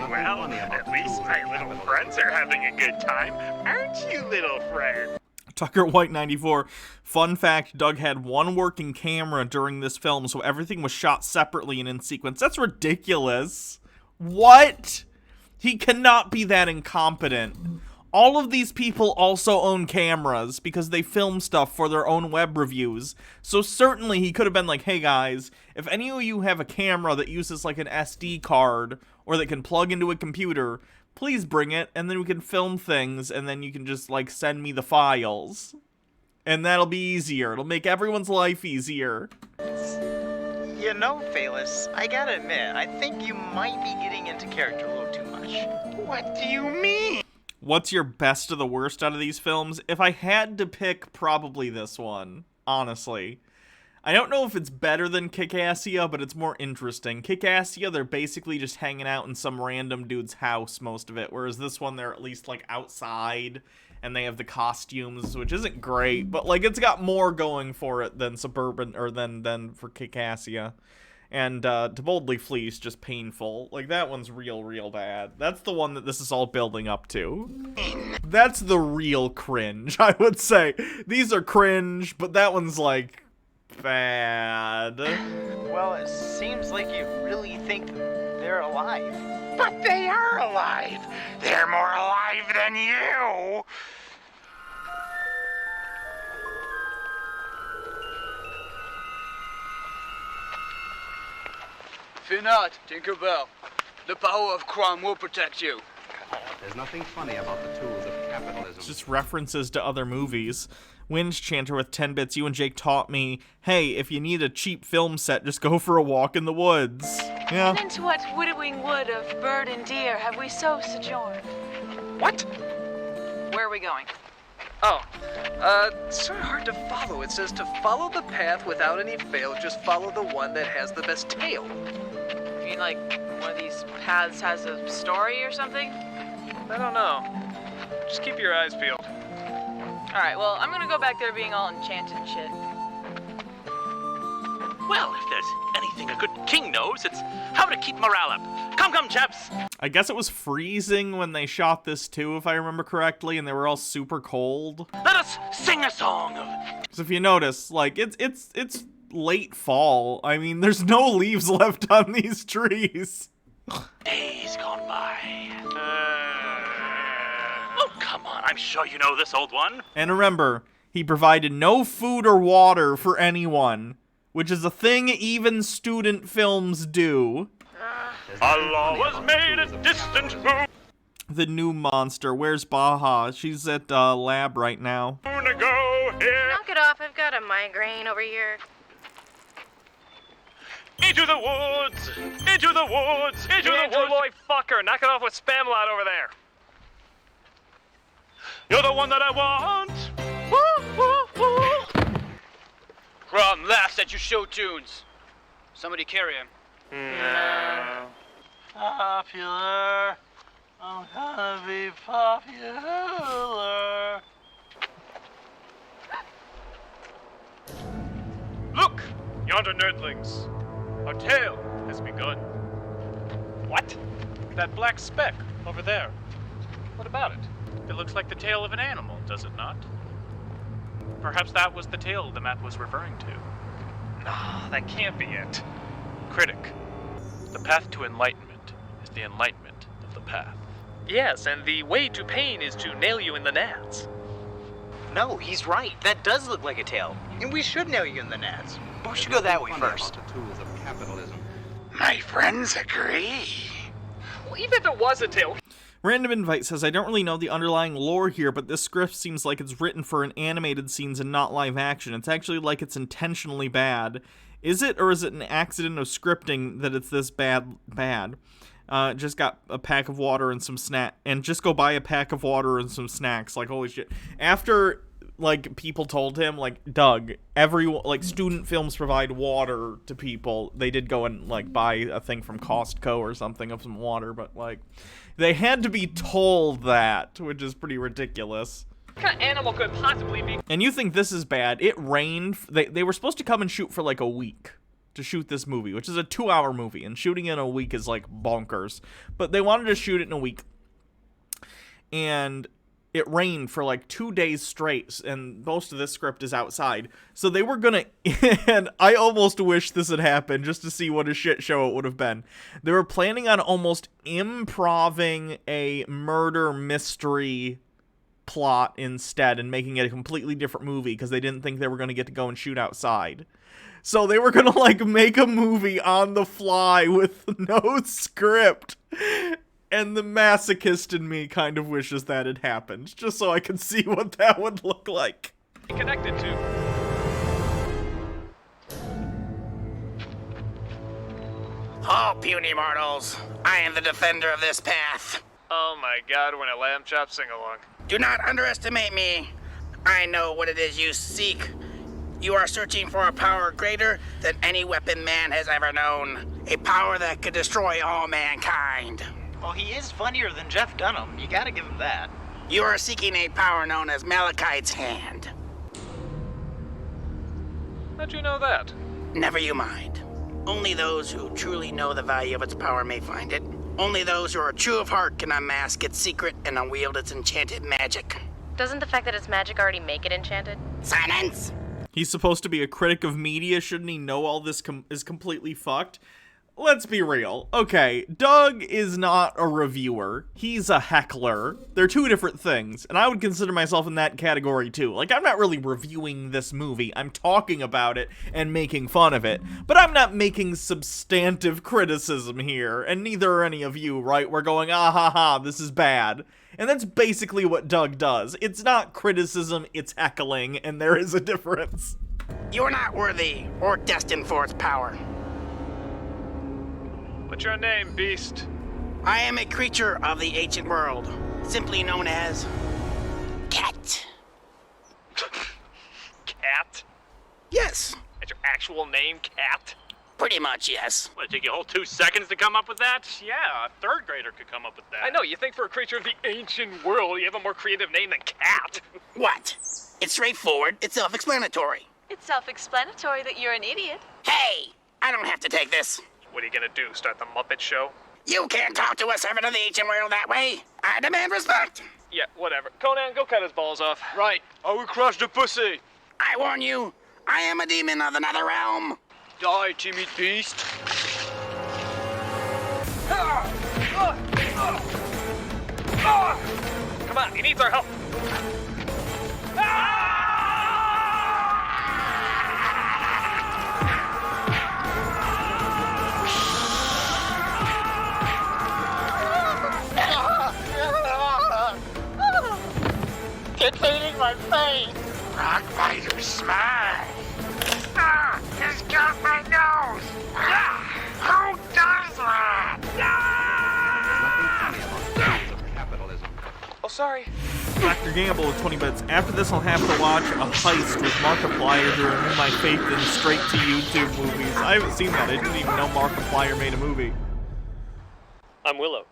Well, at least my little friends are having a good time. Aren't you, little friend? Tucker White 94. Fun fact, Doug had one working camera during this film, so everything was shot separately and in sequence. That's ridiculous. What? He cannot be that incompetent. All of these people also own cameras because they film stuff for their own web reviews. So certainly he could have been like, hey guys, if any of you have a camera that uses like an SD card or that can plug into a computer, please bring it and then we can film things and then you can just like send me the files. And that'll be easier. It'll make everyone's life easier. You know, Phalis, I gotta admit, I think you might be getting into character a little too much. What do you mean? What's your best of the worst out of these films? If I had to pick, probably this one, honestly. I don't know if it's better than Kick-Assia, but it's more interesting. Kick-Assia, they're basically just hanging out in some random dude's house most of it, whereas this one, they're at least, like, outside, and they have the costumes, which isn't great, but like it's got more going for it than Suburban or than for Caucasia. And To Boldly Flee is just painful. Like, that one's real bad. That's the one that this is all building up to. That's the real cringe, I would say. These are cringe, but that one's, like, bad. Well, it seems like you really think they're alive. But they are alive. They're more alive than you. Fear not, Tinkerbell. The power of crime will protect you. There's nothing funny about the tools of capitalism. It's just references to other movies. Wind Chanter with 10 bits. You and Jake taught me, hey, if you need a cheap film set, just go for a walk in the woods. Yeah. And into what widowing wood of bird and deer have we so sojourned? What? Where are we going? Oh, it's sort of hard to follow. It says to follow the path without any fail, just follow the one that has the best tail. You mean like one of these paths has a story or something? I don't know. Just keep your eyes peeled. Alright, well, I'm gonna go back there being all enchanted and shit. Well, if there's anything a good king knows, it's how to keep morale up. Come, chaps! I guess it was freezing when they shot this too, if I remember correctly, and they were all super cold. Let us sing a song of... So if you notice, like, it's late fall. I mean, there's no leaves left on these trees. Days gone by. Oh, come on, I'm sure you know this old one. And remember, he provided no food or water for anyone, which is a thing even student films do. Allah was made a distant moon. The new monster. Where's Baha? She's at lab right now. Ago here. Knock it off, I've got a migraine over here. Into the woods! Into the woods! Into the woods! Boy, fucker, knock it off with Spamalot over there. You're the one that I want! Woo, woo, woo! Ron laughs at your show tunes. Somebody carry him. Popular. I'm gonna be popular. Look, yonder nerdlings. Our tale has begun. What? That black speck over there. What about it? It looks like the tail of an animal, does it not? Perhaps that was the tail the map was referring to. No, that can't be it. Critic, the path to enlightenment is the enlightenment of the path. Yes, and the way to pain is to nail you in the nads. No, he's right. That does look like a tail. And we should nail you in the nads. But we should go that way first. The tools of capitalism. My friends agree. Well, even if it was a tail... Random Invite says, I don't really know the underlying lore here, but this script seems like it's written for an animated scenes and not live action. It's actually like it's intentionally bad. Is it, or is it an accident of scripting that it's this bad? Just got a pack of water and some just go buy a pack of water and some snacks. Like, holy shit. After, like, people told him, like, Doug, student films provide water to people. They did go and, like, buy a thing from Costco or something of some water, but, like, they had to be told that, which is pretty ridiculous. What kind of animal could possibly be? And you think this is bad. It rained. They were supposed to come and shoot for, like, a week to shoot this movie, which is a 2-hour movie, and shooting in a week is, like, bonkers. But they wanted to shoot it in a week. And it rained for like 2 days straight, and most of this script is outside. So they were gonna, and I almost wish this had happened just to see what a shit show it would have been. They were planning on almost improving a murder mystery plot instead and making it a completely different movie because they didn't think they were gonna get to go and shoot outside. So they were gonna like make a movie on the fly with no script. And the masochist in me kind of wishes that had happened, just so I could see what that would look like. Connected to. Oh, puny mortals, I am the defender of this path. Oh my god, when a lamb chop sing along. Do not underestimate me. I know what it is you seek. You are searching for a power greater than any weapon man has ever known. A power that could destroy all mankind. Well, he is funnier than Jeff Dunham. You gotta give him that. You are seeking a power known as Malachite's Hand. How'd you know that? Never you mind. Only those who truly know the value of its power may find it. Only those who are true of heart can unmask its secret and unwield its enchanted magic. Doesn't the fact that it's magic already make it enchanted? Silence! He's supposed to be a critic of media. Shouldn't he know all this is completely fucked? Let's be real. Okay, Doug is not a reviewer. He's a heckler. They're two different things, and I would consider myself in that category too. Like, I'm not really reviewing this movie. I'm talking about it and making fun of it, but I'm not making substantive criticism here, and neither are any of you, right? We're going, ah ha ha, this is bad. And that's basically what Doug does. It's not criticism, it's heckling, and there is a difference. You are not worthy or destined for its power. What's your name, beast? I am a creature of the ancient world, simply known as Cat. Cat? Yes. That's your actual name, Cat? Pretty much, yes. What, it take you a whole 2 seconds to come up with that? Yeah, a 3rd grader could come up with that. I know, you think for a creature of the ancient world, you have a more creative name than Cat. What? It's straightforward. It's self-explanatory. It's self-explanatory that you're an idiot. Hey! I don't have to take this. What are you gonna do, start the Muppet Show? You can't talk to a servant of the ancient world that way. I demand respect. Yeah, whatever. Conan, go cut his balls off. Right. I will crush the pussy. I warn you, I am a demon of another realm. Die, timid beast. Come on, he needs our help. It's eating my face. Rock fighter smash. Ah, he's got my nose. Ah, who does that? Oh, sorry. Dr. Gamble with 20 bits. After this, I'll have to watch a heist with Markiplier to renew my faith in straight-to-YouTube movies. I haven't seen that. I didn't even know Markiplier made a movie. I'm Willow.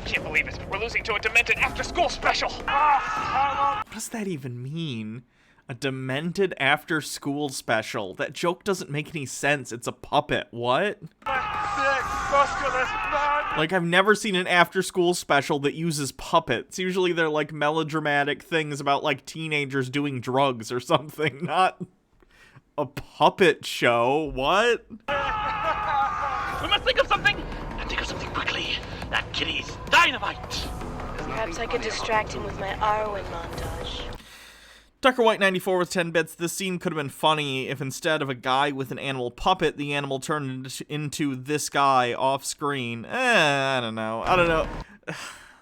Can't believe it. We're losing to a demented after-school special. What does that even mean? A demented after-school special? That joke doesn't make any sense. It's a puppet. What? Like, I've never seen an after-school special that uses puppets. Usually they're like melodramatic things about like teenagers doing drugs or something, not a puppet show. What? We must think of something! And think of something quickly. That kitty's dynamite! Perhaps I could distract him with my Arwen montage. Tucker White 94 with 10 bits. This scene could have been funny if instead of a guy with an animal puppet, the animal turned into this guy off screen. I don't know.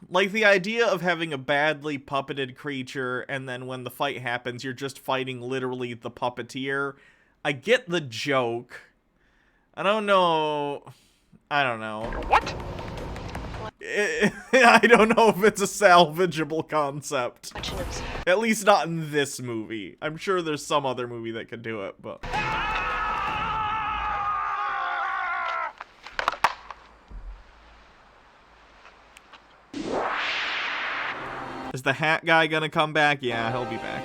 Like, the idea of having a badly puppeted creature and then when the fight happens, you're just fighting literally the puppeteer. I get the joke. I don't know. What? I don't know if it's a salvageable concept. At least not in this movie. I'm sure there's some other movie that could do it, but... Is the hat guy gonna come back? Yeah, he'll be back.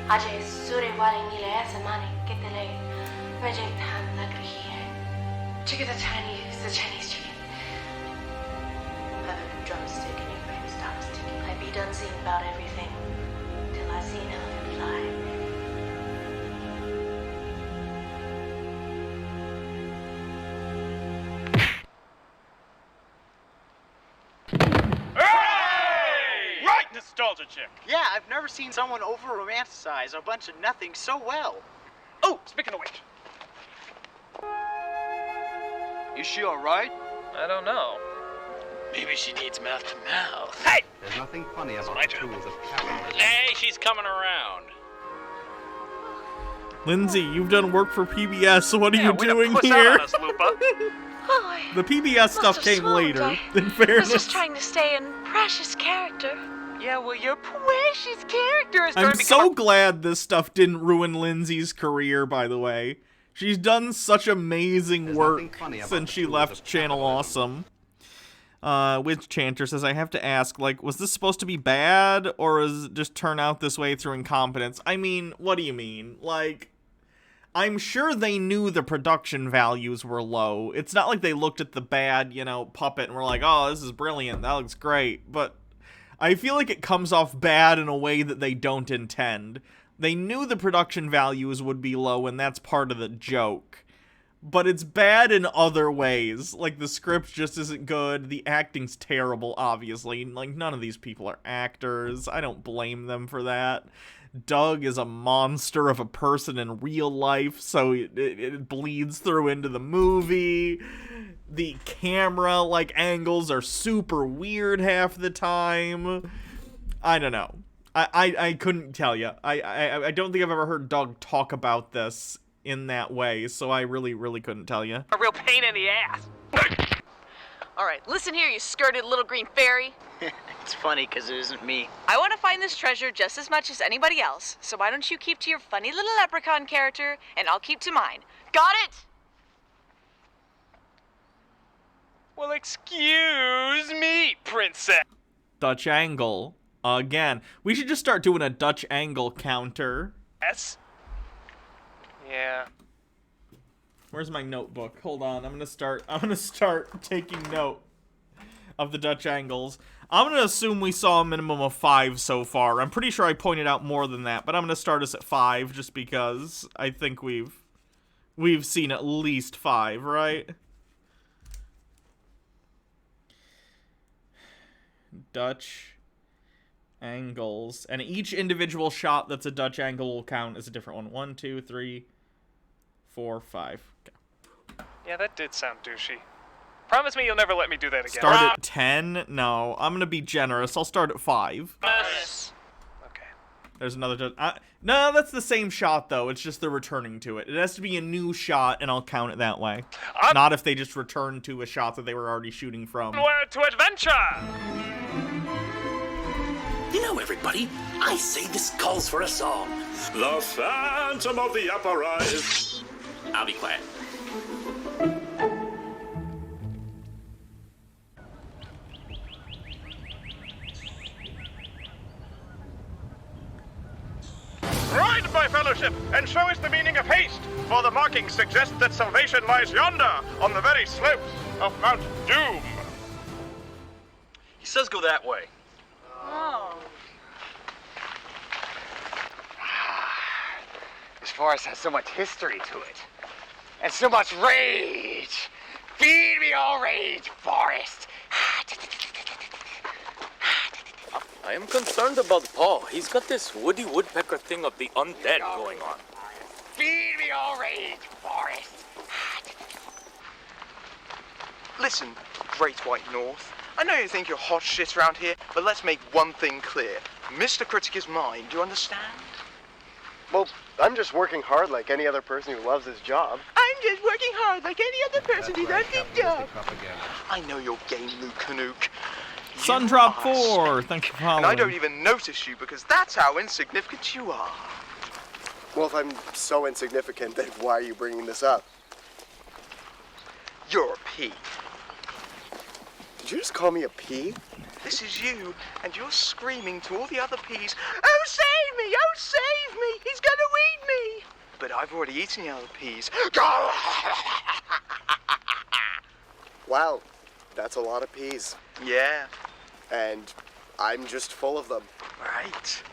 आजा सूर्य वाले नीले आसमानी कितने मुझे धान लग रही है Chicken the Chinese chicken. Have a drumstick and your brain stops ticking. I be done seeing about everything till I see an elephant fly. Right, nostalgia chick. Yeah, I've never seen someone over-romanticize a bunch of nothing so well. Oh, speaking of which. Is she alright? I don't know. Maybe she needs mouth to mouth. Hey! There's nothing funny about the tools of capitalism. Hey, she's coming around. Lindsay, you've done work for PBS, so what are you way to doing puss here? out on us, Lupa. Oh, The PBS stuff came later, in I was fairness. just trying to stay in precious character. Yeah, well, your precious character is I'm so glad this stuff didn't ruin Lindsay's career, by the way. She's done such amazing work since she left Channel Awesome. Witch Chanter says, I have to ask, like, was this supposed to be bad, or does it just turn out this way through incompetence? I mean, what do you mean? Like, I'm sure they knew the production values were low. It's not like they looked at the bad, you know, puppet and were like, oh, this is brilliant, that looks great. But I feel like it comes off bad in a way that they don't intend. They knew the production values would be low, and that's part of the joke. But it's bad in other ways. Like, the script just isn't good. The acting's terrible, obviously. Like, none of these people are actors. I don't blame them for that. Doug is a monster of a person in real life, so it bleeds through into the movie. The camera, like, angles are super weird half the time. I don't know. I couldn't tell you. I don't think I've ever heard Doug talk about this in that way, so I really couldn't tell you. A real pain in the ass. Alright, listen here, you skirted little green fairy. It's funny because it isn't me. I want to find this treasure just as much as anybody else, so why don't you keep to your funny little leprechaun character, and I'll keep to mine. Got it? Well, excuse me, princess. Dutch angle. Again. We should just start doing a Dutch angle counter. Yes. Yeah. Where's my notebook? Hold on. I'm gonna start taking note of the Dutch angles. I'm gonna assume we saw a minimum of 5 so far. I'm pretty sure I pointed out more than that, but I'm gonna start us at 5 just because I think we've seen at least 5, right? Dutch angles. And each individual shot that's a Dutch angle will count as a different one. 1, 2, 3, 4, 5. Okay. Yeah, that did sound douchey. Promise me you'll never let me do that again. Start at 10? No, I'm gonna be generous. I'll start at 5. Yes. Okay. There's another... no, that's the same shot, though. It's just they're returning to it. It has to be a new shot, and I'll count it that way. Not if they just return to a shot that they were already shooting from. Onward to adventure! You know, everybody, I say this calls for a song. The Phantom of the Opera is... I'll be quiet. Ride, my fellowship, and show us the meaning of haste, for the markings suggest that salvation lies yonder, on the very slopes of Mount Doom. He says go that way. Oh. This forest has so much history to it. And so much rage. Feed me all rage, forest. I am concerned about Paul. He's got this Woody Woodpecker thing of the undead going on. Feed me all rage, forest. Listen, Great White North. I know you think you're hot shit around here, but let's make one thing clear. Mr. Critic is mine, do you understand? Well, I'm just working hard like any other person who loves his job. I'm just working hard like any other person who does his job. I know your game, Luke Canuck. Sundrop 4, thanks for following. And I don't even notice you because that's how insignificant you are. Well, if I'm so insignificant, then why are you bringing this up? You're a pea. Did you just call me a pea? This is you, and you're screaming to all the other peas, "Oh, save me! Oh, save me! He's gonna eat me!" But I've already eaten the other peas. Wow, that's a lot of peas. Yeah. And I'm just full of them. Right.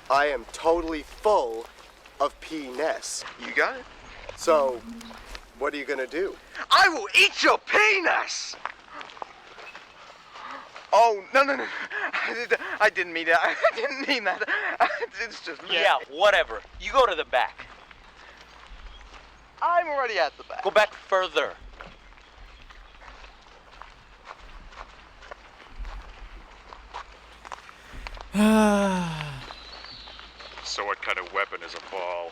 I am totally full of pea-ness. You got it. So, what are you gonna do? I will eat your penis! Oh, no. I didn't mean that. I didn't mean that. It's just... Yeah, whatever. You go to the back. I'm already at the back. Go back further. So what kind of weapon is a ball?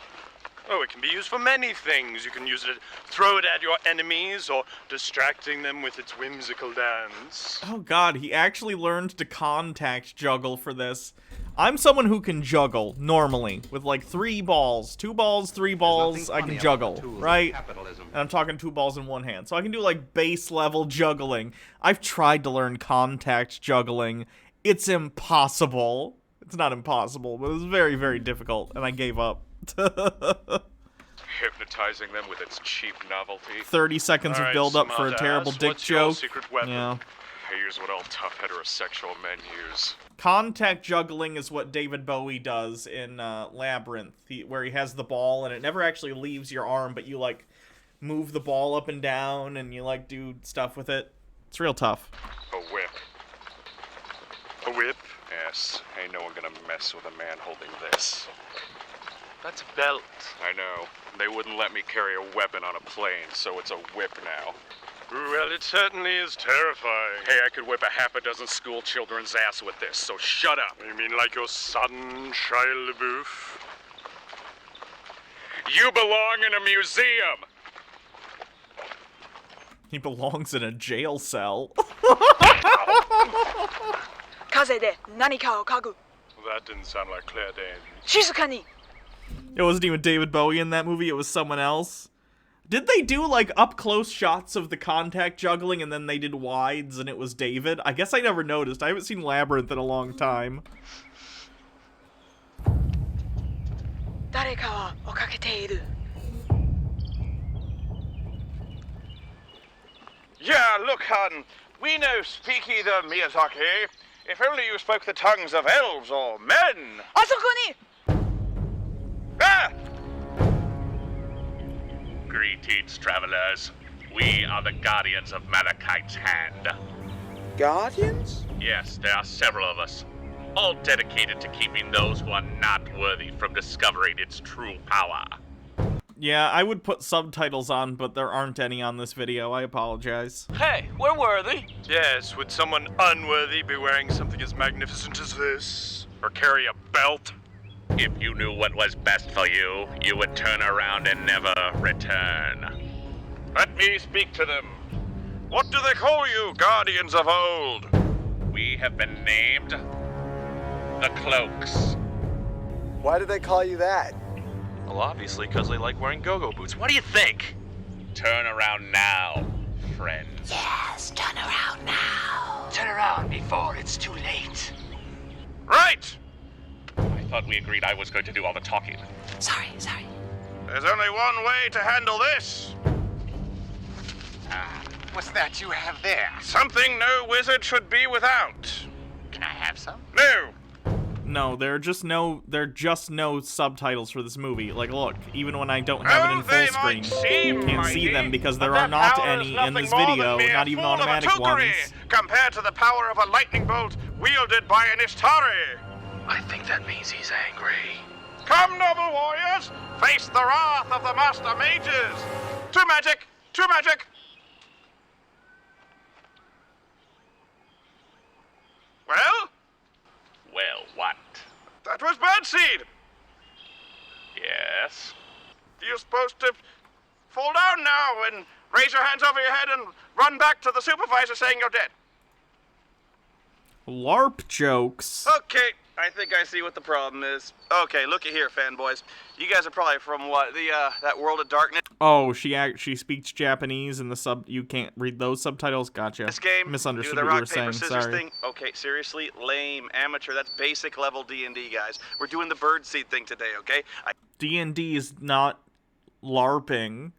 Oh, it can be used for many things. You can use it, throw it at your enemies, or distracting them with its whimsical dance. Oh god, he actually learned to contact juggle for this. I'm someone who can juggle, normally, with like 3 balls. 2 balls, 3 balls, I can juggle, right? And I'm talking 2 balls in one hand. So I can do like base level juggling. I've tried to learn contact juggling. It's impossible. It's not impossible, but it's very, very difficult, and I gave up. Hypnotizing them with its cheap novelty. 30 seconds of build-up for a terrible dick joke. Secret weapon? Yeah. Here's what all tough heterosexual men use. Contact juggling is what David Bowie does in Labyrinth, where he has the ball, and it never actually leaves your arm, but you, like, move the ball up and down, and you, like, do stuff with it. It's real tough. A whip. A whip? Yes. Ain't no one gonna mess with a man holding this. That's a belt. I know. They wouldn't let me carry a weapon on a plane, so it's a whip now. Well, it certainly is terrifying. Hey, I could whip a half a dozen school children's ass with this, so shut up. You mean like your son, Shia LaBeouf? You belong in a museum! He belongs in a jail cell. Kaze de nanika o kagu. That didn't sound like Claire Danes. Shizuka ni. It wasn't even David Bowie in that movie, it was someone else. Did they do, like, up-close shots of the contact juggling and then they did wides and it was David? I guess I never noticed. I haven't seen Labyrinth in a long time. Dareka wa okakete iru. Yeah, look, hon. We know speak either Miyazaki. If only you spoke the tongues of elves or men. Asoko ni! Ah! Greetings, travelers. We are the Guardians of Malachite's Hand. Guardians? Yes, there are several of us, all dedicated to keeping those who are not worthy from discovering its true power. Yeah, I would put subtitles on, but there aren't any on this video. I apologize. Hey, we're worthy. Yes, would someone unworthy be wearing something as magnificent as this? Or carry a belt? If you knew what was best for you, you would turn around and never return. Let me speak to them. What do they call you, guardians of old? We have been named the Cloaks. Why do they call you that? Well, obviously, because they like wearing go-go boots. What do you think? Turn around now, friends. Yes, turn around now. Turn around before it's too late. Right! I thought we agreed I was going to do all the talking. Sorry. There's only one way to handle this. What's that you have there? Something no wizard should be without. Can I have some? No! No, there are just no subtitles for this movie. Like, look, even when I don't have it in full screen, you can't see them because there are not any in this video, not even automatic ones. Compared to the power of a lightning bolt wielded by an Ishtari. I think that means he's angry. Come, noble warriors, face the wrath of the master mages. To magic! To magic! Well? Well, what? That was birdseed. Yes? You're supposed to fall down now and raise your hands over your head and run back to the supervisor saying you're dead. LARP jokes. Okay, I think I see what the problem is. Okay, looky here, fanboys. You guys are probably from what, that World of Darkness? Oh, she speaks Japanese and you can't read those subtitles? Gotcha. This game, misunderstood do the what you rock, were paper, saying, scissors sorry. thing. Okay, seriously, lame, amateur, that's basic level D&D, guys. We're doing the birdseed thing today, okay? D&D is not LARPing.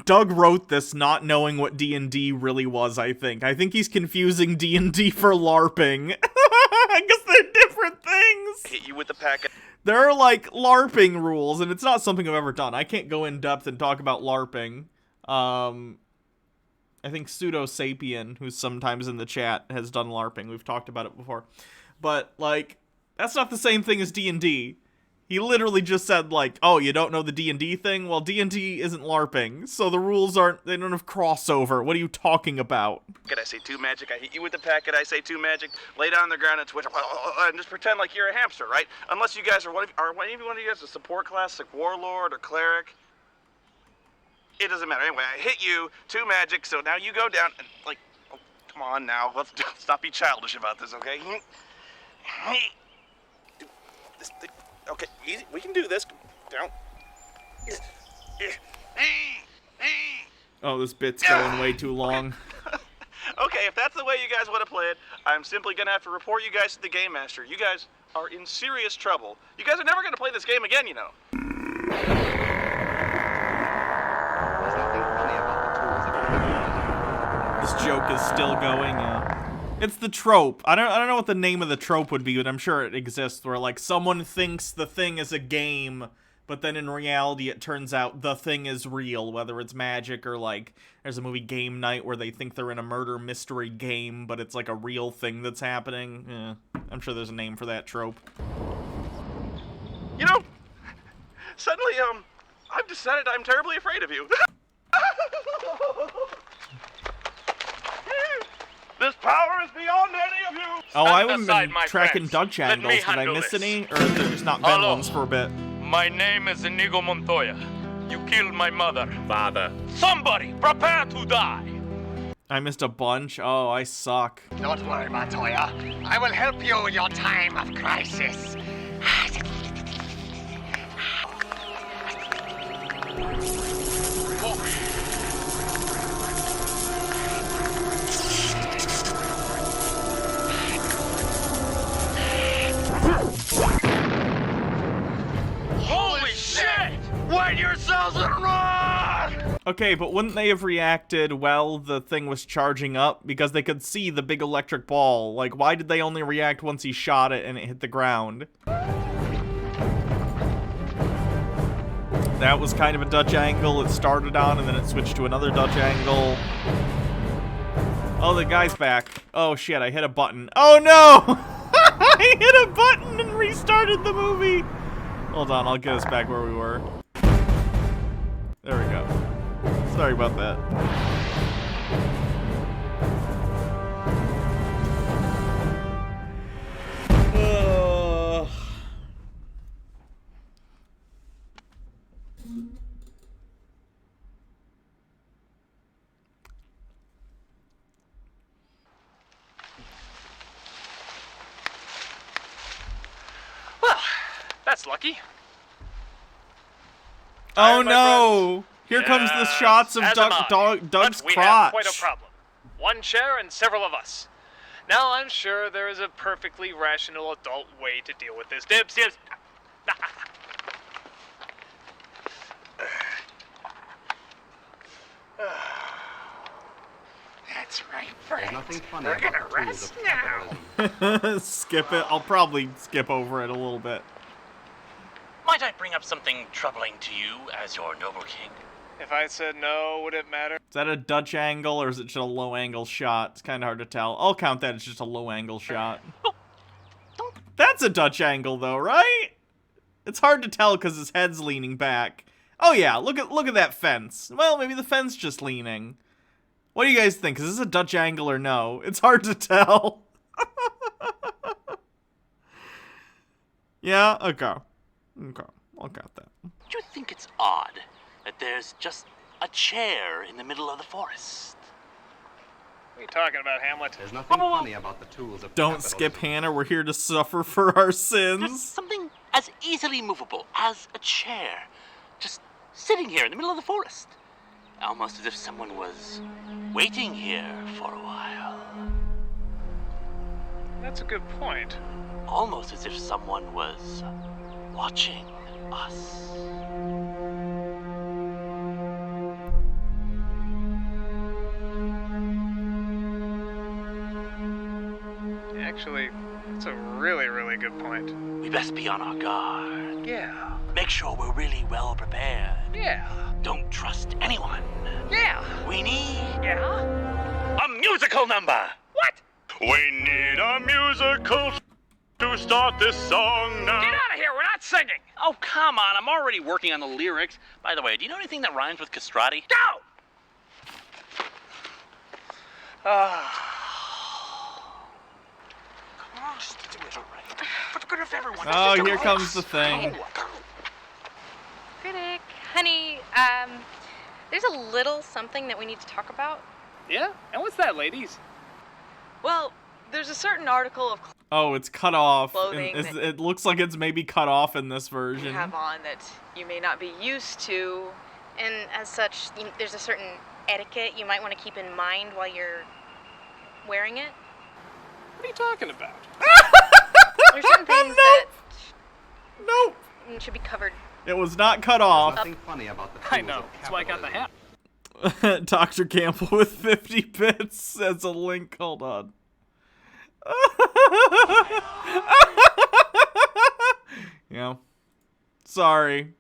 Doug wrote this not knowing what D&D really was, I think. I think he's confusing D&D for LARPing. I guess they're different things. Hit you with the packet. There are, like, LARPing rules, and it's not something I've ever done. I can't go in depth and talk about LARPing. I think Pseudo Sapien, who's sometimes in the chat, has done LARPing. We've talked about it before. But, like, that's not the same thing as D&D. He literally just said, like, oh, you don't know the D&D thing? Well, D&D isn't LARPing, so the rules they don't have crossover. What are you talking about? I say 2 magic, I hit you with the packet, I say 2 magic, lay down on the ground and twitch, and just pretend like you're a hamster, right? Unless you guys are one of you guys a support class, like warlord or cleric. It doesn't matter. Anyway, I hit you, 2 magic, so now you go down and, like, oh, come on now, let's stop being childish about this, okay? Okay, easy. We can do this. Down. Oh, this bit's going way too long. Okay, if that's the way you guys want to play it, I'm simply going to have to report you guys to the Game Master. You guys are in serious trouble. You guys are never going to play this game again, you know. This joke is still going, It's the trope. I don't know what the name of the trope would be, but I'm sure it exists, where, like, someone thinks the thing is a game, but then in reality it turns out the thing is real, whether it's magic or, like, there's a movie Game Night where they think they're in a murder mystery game, but it's, like, a real thing that's happening. I'm sure there's a name for that trope. You know, suddenly, I've decided I'm terribly afraid of you. This power is beyond any of you! Oh, I haven't been tracking Dutch angles. Did I miss any? Or have there just not been ones for a bit? My name is Inigo Montoya. You killed my mother. Father. Somebody, prepare to die! I missed a bunch. Oh, I suck. Don't worry, Montoya. I will help you in your time of crisis. Holy shit! Wait yourselves and run! Okay, but wouldn't they have reacted while the thing was charging up? Because they could see the big electric ball. Like, why did they only react once he shot it and it hit the ground? That was kind of a Dutch angle it started on, and then it switched to another Dutch angle. Oh, the guy's back. Oh shit, I hit a button. Oh no! I hit a button and restarted the movie! Hold on, I'll get us back where we were. There we go. Sorry about that. Well, that's lucky. Oh no! Here comes the shots of Doug's we crotch. have quite a problem. 1 chair and several of us. Now I'm sure there is a perfectly rational adult way to deal with this. Dibs. That's right, friend. There's nothing funny We're about gonna the tools rest of now. capitalism. Skip it. I'll probably skip over it a little bit. Might I bring up something troubling to you as your noble king? If I said no, would it matter? Is that a Dutch angle or is it just a low angle shot? It's kind of hard to tell. I'll count that as just a low angle shot. That's a Dutch angle though, right? It's hard to tell because his head's leaning back. Oh yeah, look at that fence. Well, maybe the fence just leaning. What do you guys think? Is this a Dutch angle or no? It's hard to tell. Yeah, okay. Okay, I'll count that. Do you think it's odd that there's just a chair in the middle of the forest? What are you talking about, Hamlet? There's nothing funny about the tools of Don't skip, Hannah. We're here to suffer for our There's sins. something as easily movable as a chair, just sitting here in the middle of the forest. Almost as if someone was waiting here for a while. That's a good point. Almost as if someone was watching us. Actually, it's a really, really good point. We best be on our guard. Yeah. Make sure we're really well prepared. Yeah. Don't trust anyone. Yeah. We need Yeah? a musical number. What? We need a musical To start this song now. Get out of here, we're not singing! Oh, come on, I'm already working on the lyrics. By the way, do you know anything that rhymes with castrati? Go! Come on, just do it already. For the good of everyone. Oh, here comes the thing. Critic, honey, there's a little something that we need to talk about. Yeah? And what's that, ladies? Well, there's a certain article of Oh, it's cut off. Clothing And that- it looks like it's maybe cut off in this you version. have on that you may not be used to. And as such, there's a certain etiquette you might want to keep in mind while you're wearing it. What are you talking about? There's certain things that should be covered. It was not cut off. Nothing funny about the I tools know, of that's why I got the hat. Dr. Campbell with 50 bits as a link. Hold on. Yeah. Sorry.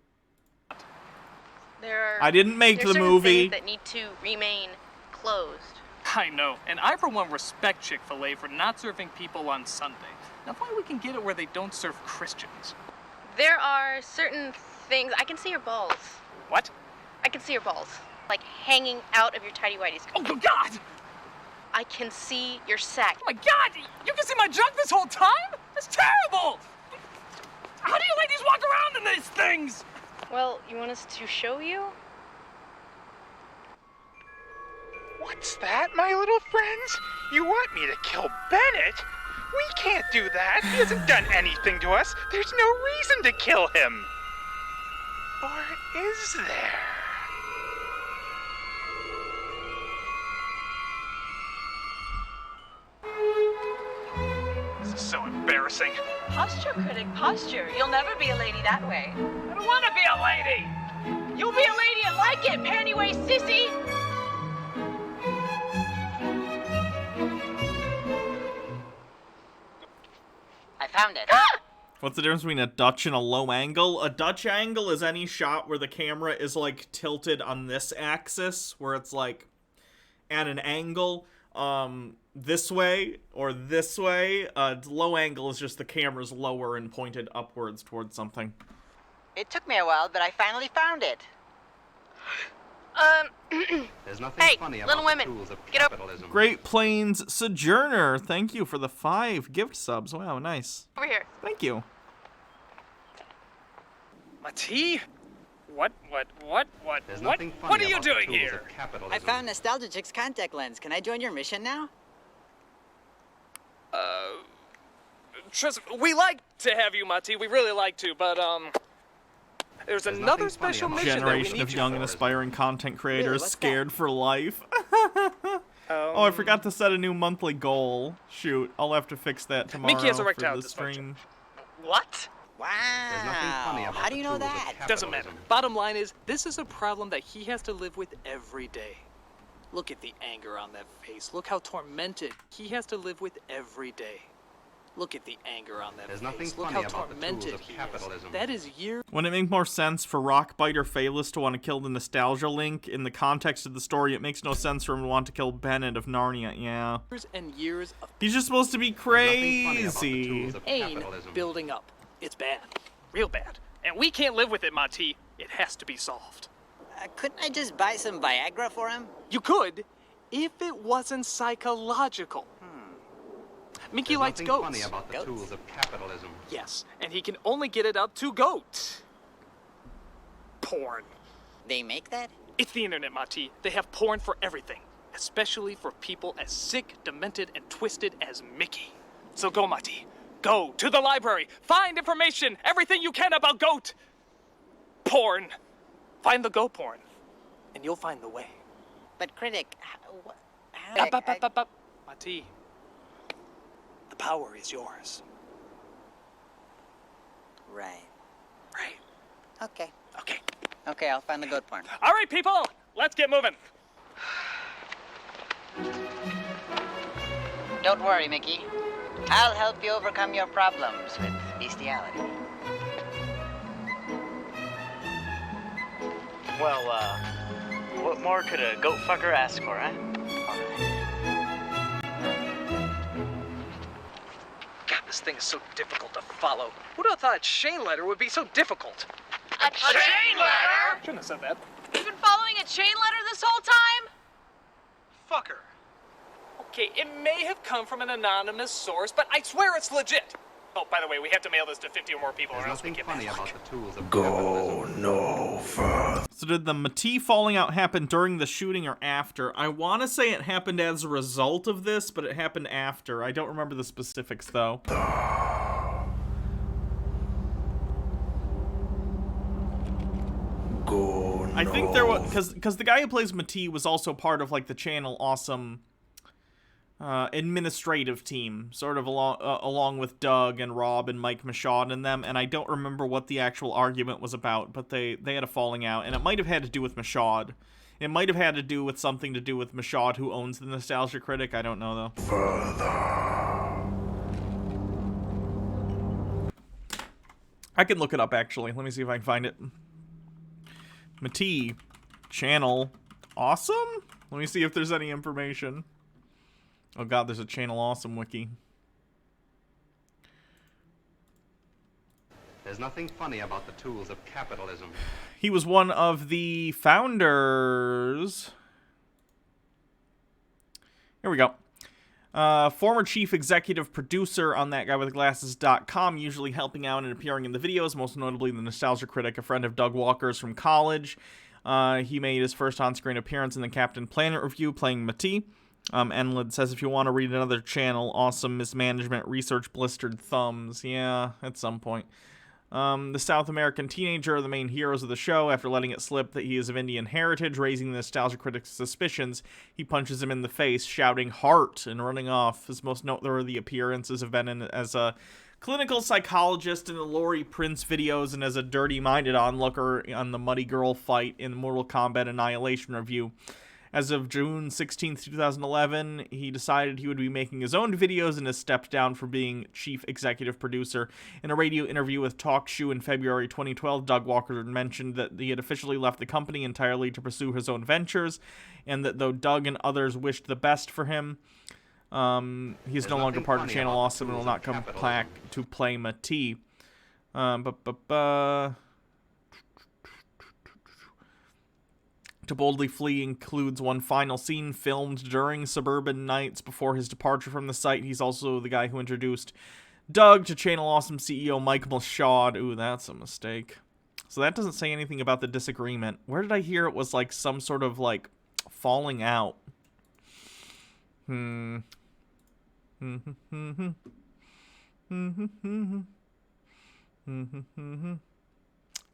I didn't make the certain movie. things that need to remain closed. I know, and I for one respect Chick-fil-A for not serving people on Sunday. Now, why we can get it where they don't serve Christians? There are certain things. I can see your balls. What? I can see your balls, like hanging out of your tidy whities. Oh God! I can see your sack. Oh my God! You can see my junk this whole time? That's terrible! How do you ladies walk around in these things? Well, you want us to show you? What's that, my little friends? You want me to kill Bennett? We can't do that. He hasn't done anything to us. There's no reason to kill him. Or is there? This is so embarrassing. Posture, critic, posture. You'll never be a lady that way. I don't want to be a lady! You'll be a lady and like it, panty waist sissy! I found it. What's the difference between a Dutch and a low angle? A Dutch angle is any shot where the camera is like tilted on this axis, where it's like at an angle this way or this way. Low angle is just the camera's lower and pointed upwards towards something. It took me a while, but I finally found it. There's nothing Hey, funny Little about Women, the tools of get up. capitalism. Great Plains Sojourner, thank you for the 5 gift subs. Wow, nice. Over here. Thank you. My tea? What There's nothing funny What are you about the doing tools here? of capitalism. I found Nostalgia Chick's contact lens. Can I join your mission now? Trust we like to have you, Mati. We really like to, but there's another special mission that we Generation need of you young for. and aspiring content creators what's scared for life. Oh, I forgot to set a new monthly goal. Shoot, I'll have to fix that tomorrow Minky has for erectile the dysfunction. stream. What? Wow. There's nothing funny about How do you the know tools of that? Doesn't matter. capitalism. Bottom line is, this is a problem that he has to live with every day. Look at the anger on that face. Look how tormented he has to live with every day. Look at the anger on that There's face. nothing Look funny how about the tools tormented of he capitalism. is. That is years Wouldn't it make more sense for Rockbiter Phaelus to want to kill the Nostalgia Link? In the context of the story, it makes no sense for him to want to kill Bennett of Narnia, yeah. and years of He's just supposed to be There's nothing funny about the crazy. tools of pain capitalism. building up. It's bad. Real bad. And we can't live with it, Mati. It has to be solved. Couldn't I just buy some Viagra for him? You could, if it wasn't psychological. Minky There's likes nothing goats. funny about the tools of capitalism. Yes, and he can only get it up to goat. Porn. They make that? It's the internet, Mati. They have porn for everything, especially for people as sick, demented, and twisted as Mickey. So go, Mati. Go to the library. Find information, everything you can about goat. Porn. Find the goat porn, and you'll find the way. But critic, Up. Mati, the power is yours. Right. Right. Okay. Okay. Okay, I'll find the goat porn. All right, people, let's get moving. Don't worry, Mickey. I'll help you overcome your problems with bestiality. Well, what more could a goat fucker ask for, huh? This thing is so difficult to follow. Who'd have thought a chain letter would be so difficult? A chain letter? Shouldn't have said that. You've been following a chain letter this whole time? Fucker. Okay, it may have come from an anonymous source, but I swear it's legit. Oh, by the way, we have to mail this to 50 or more people, or else we get funny about the tools of Go no further. So did the Matee falling out happen during the shooting or after? I want to say it happened as a result of this, but it happened after. I don't remember the specifics, though. Go I think there was... Because the guy who plays Matee was also part of, like, the Channel Awesome... administrative team, sort of along with Doug and Rob and Mike Michaud and them, and I don't remember what the actual argument was about, but they had a falling out, and it might have had to do with Michaud. It might have had to do with something to do with Michaud, who owns the Nostalgia Critic. I don't know, though. I can look it up, actually. Let me see if I can find it. Matee, Channel Awesome? Let me see if there's any information. Oh god, there's a Channel Awesome wiki. There's nothing funny about the tools of capitalism. He was one of the founders. Here we go. Former chief executive producer on ThatGuyWithGlasses.com, usually helping out and appearing in the videos, most notably the Nostalgia Critic, a friend of Doug Walker's from college. He made his first on-screen appearance in the Captain Planet review, playing Matee. Enlid says, if you want to read another Channel Awesome mismanagement research blistered thumbs. Yeah, at some point. The South American teenager are the main heroes of the show. After letting it slip that he is of Indian heritage, raising the Nostalgia Critic's suspicions, he punches him in the face, shouting "Heart" and running off. His most noteworthy appearances have been as a clinical psychologist in the Laurie Prince videos and as a dirty-minded onlooker on the Muddy Girl fight in Mortal Kombat Annihilation review. As of June 16th, 2011, he decided he would be making his own videos and has stepped down from being chief executive producer. In a radio interview with TalkShoe in February 2012, Doug Walker mentioned that he had officially left the company entirely to pursue his own ventures, and that though Doug and others wished the best for him, he's no longer part of Channel Awesome and will not come back to play Matee. To Boldly Flee includes one final scene filmed during Suburban nights before his departure from the site. He's also the guy who introduced Doug to Channel Awesome CEO Mike Michaud. Ooh, that's a mistake. So that doesn't say anything about the disagreement. Where did I hear it was like some sort of like falling out?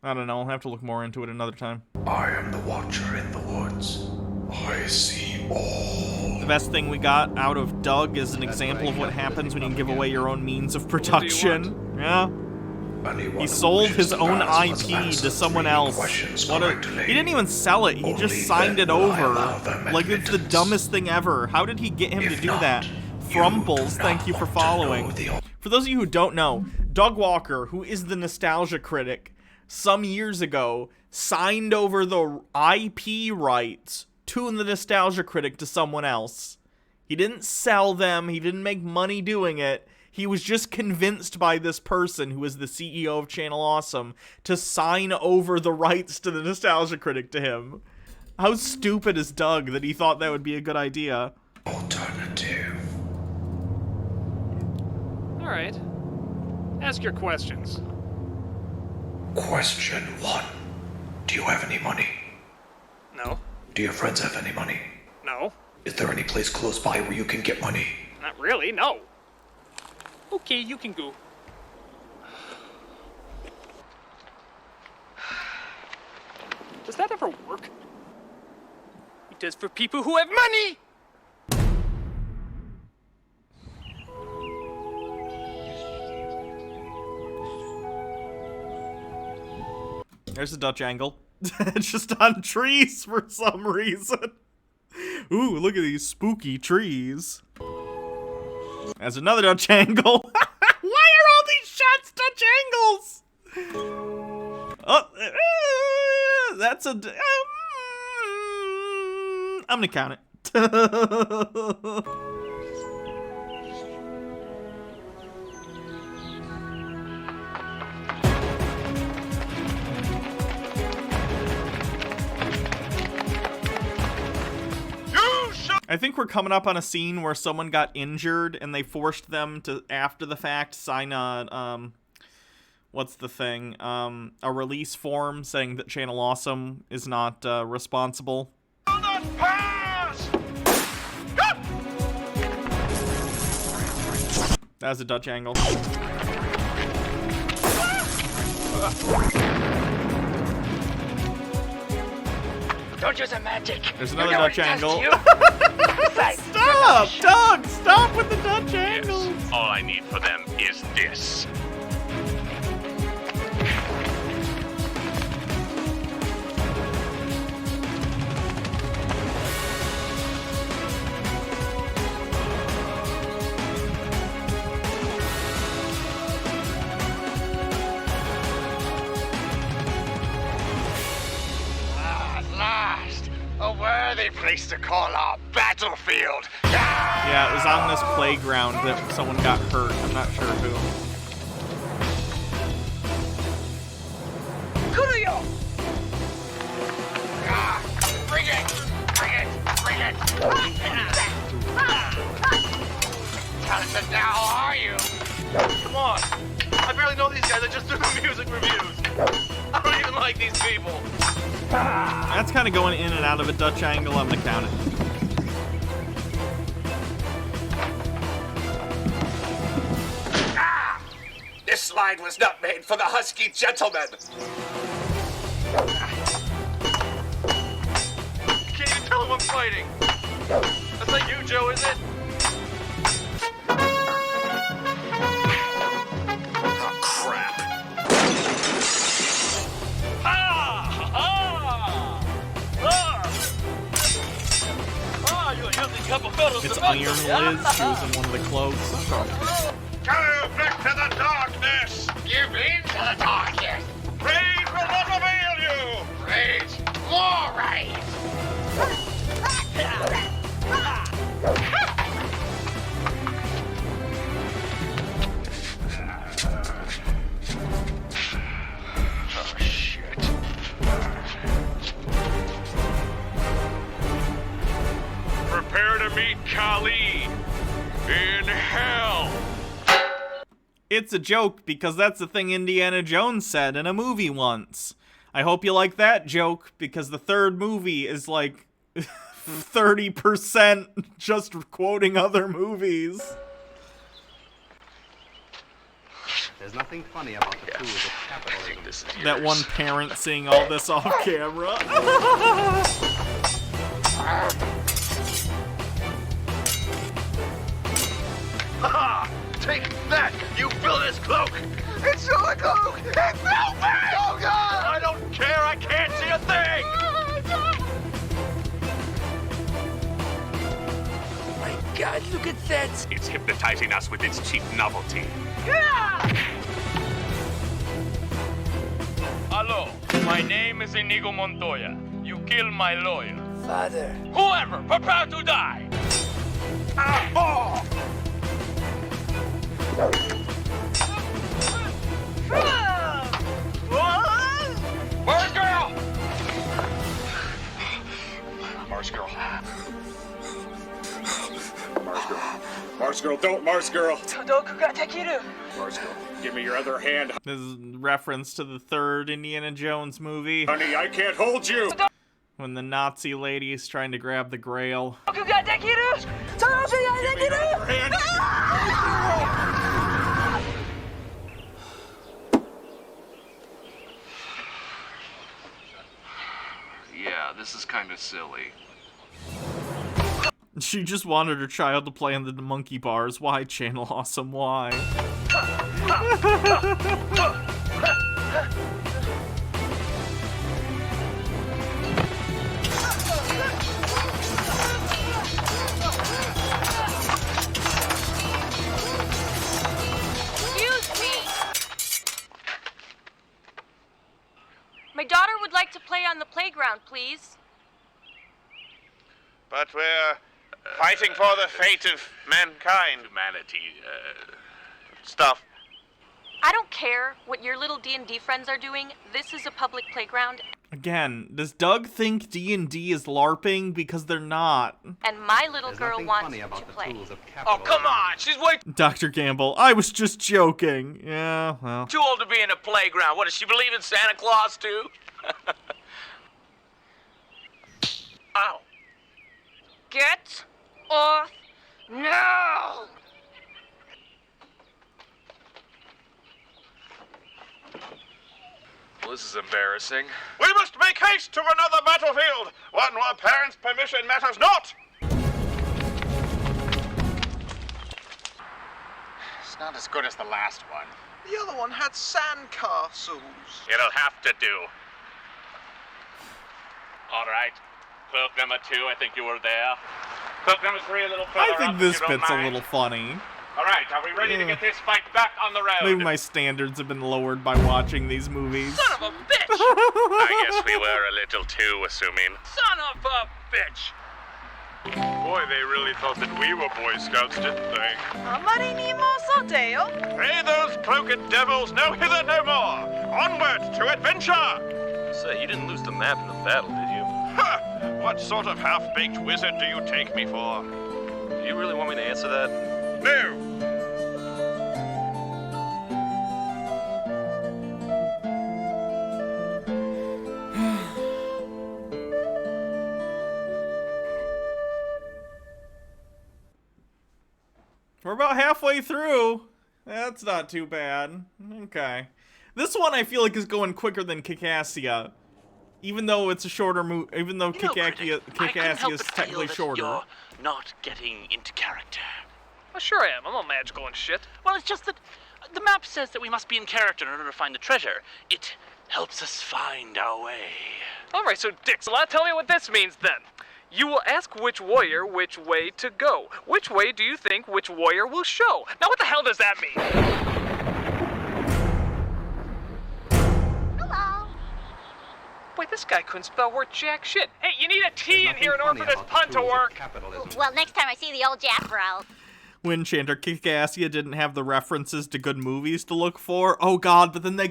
I don't know, I'll have to look more into it another time. I am the watcher in the woods. I see all. The best thing we got out of Doug is an example of what happens when you give away your own means of production. Yeah. He sold his own IP to someone else. He didn't even sell it, he just signed it over. Like, it's the dumbest thing ever. How did he get him to do that? Frumbles, thank you for following. For those of you who don't know, Doug Walker, who is the Nostalgia Critic, some years ago, signed over the IP rights to the Nostalgia Critic to someone else. He didn't sell them, he didn't make money doing it. He was just convinced by this person, who is the CEO of Channel Awesome, to sign over the rights to the Nostalgia Critic to him. How stupid is Doug that he thought that would be a good idea? Alternative. Alright. Ask your questions. Question 1. Do you have any money? No. Do your friends have any money? No. Is there any place close by where you can get money? Not really, no. Okay, you can go. Does that ever work? It does for people who have money! There's a Dutch angle. It's just on trees for some reason. Ooh, look at these spooky trees. There's another Dutch angle. Why are all these shots Dutch angles? Oh, that's a... I'm gonna count it. I think we're coming up on a scene where someone got injured and they forced them to, after the fact, sign a, what's the thing? A release form saying that Channel Awesome is not responsible. Do not pass! That was a Dutch angle. Don't use a magic. There's another You know Dutch it does angle. to you. Besides, Stop! Doug! Stop with the Dutch angles! Yes, all I need for them is this. At last, a worthy place to call our battlefield. Yeah, it was on this playground that someone got hurt. I'm not sure who. Kuruyo! Bring it! Bring it! Bring it! Talented now, are you? Come on. I barely know these guys. I just do the music reviews. I don't even like these people. That's kind of going in and out of a Dutch angle. I'm gonna count it. This slide was not made for the husky gentleman. You can't even tell who I'm fighting. That's not you, Joe, is it? Oh, crap. It's Iron Liz. She was in one of the clothes. Go back to the darkness! Give in to the darkness! Rage will not avail you! Rage! More rage! Oh, shit. Prepare to meet Kali in hell. It's a joke because that's the thing Indiana Jones said in a movie once. I hope you like that joke because the third movie is like 30% just quoting other movies. There's nothing funny about the tools of capitalism. That one parent seeing all this off camera. Ha! Take that, you villainous cloak! It's not a cloak! It's filthy! Oh, God! I don't care, I can't see a thing! My God, look at that! It's hypnotizing us with its cheap novelty. Hello, my name is Inigo Montoya. You killed my lawyer. Father. Whoever, prepare to die! Oh! Where's girl? Mars girl. Mars girl. Mars girl, don't Mars girl! Mars girl, give me your other hand. This is reference to the third Indiana Jones movie. Honey, I can't hold you! When the Nazi lady is trying to grab the Grail. Yeah, this is kind of silly. She just wanted her child to play in the monkey bars. Why, Channel Awesome? Why? Excuse me. My daughter would like to play on the playground, please. But we're fighting for the fate of mankind. Humanity, Stuff. I don't care what your little D&D friends are doing. This is a public playground. Again, does Doug think D&D is LARPing? Because they're not. And my little girl wants to play. Oh, come on! She's way Dr. Gamble, I was just joking. Yeah, well. too old to be in a playground. What, does she believe in Santa Claus, too? Ow. Get off now! Well, this is embarrassing. We must make haste to another battlefield, one where parents' permission matters not! It's not as good as the last one. The other one had sandcastles. It'll have to do. All right. Cloak number 2, I think you were there. Cloak number 3, a little further I up, think if this you don't bit's a mind. little funny. All right, are we ready to get this fight back on the road? Maybe my standards have been lowered by watching these movies. Son of a bitch! I guess we were a little too assuming. Son of a bitch! Boy, they really thought that we were Boy Scouts, didn't they? Pray those cloaked devils no hither no more! Onward to adventure! Say, you didn't lose the map in the battle, did you? Ha! What sort of half-baked wizard do you take me for? Do you really want me to answer that? No! We're about halfway through. That's not too bad. Okay. This one I feel like is going quicker than Kick-Assia. Even though it's a shorter movie, even though Kick-Assia is technically shorter. You're not getting into character. Well, sure I am. I'm all magical and shit. Well, it's just that the map says that we must be in character in order to find the treasure. It helps us find our way. All right, so Dix, I'll tell you what this means then. You will ask which warrior which way to go. Which way do you think which warrior will show? Now, what the hell does that mean? Hello. Wait, this guy couldn't spell word jack shit. Hey, you need a T in here in order for this pun to work. Well, next time I see the old Jaffer, I'll... Windchanter Kick-Assia didn't have the references to good movies to look for. Oh god, but then they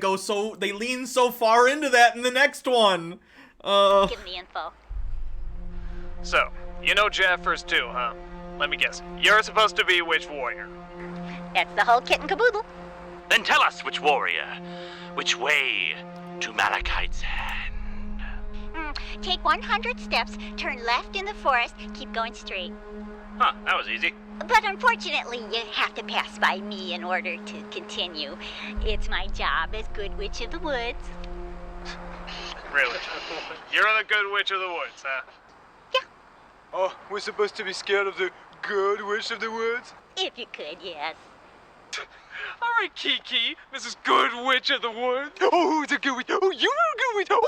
lean so far into that in the next one. Give me the info. So, you know Jaffers too, huh? Let me guess. You're supposed to be which warrior? That's the whole kit and caboodle. Then tell us which warrior, which way to Malachite's hand. Take 100 steps, turn left in the forest, keep going straight. Huh, that was easy. But unfortunately, you have to pass by me in order to continue. It's my job as Good Witch of the Woods. Really? You're the good witch of the woods, huh? Oh, we're supposed to be scared of the Good Witch of the Woods? If you could, yes. All right, Kiki. This is Good Witch of the Woods. Oh, the Good Witch. Oh, you're a Good Witch. Oh, oh,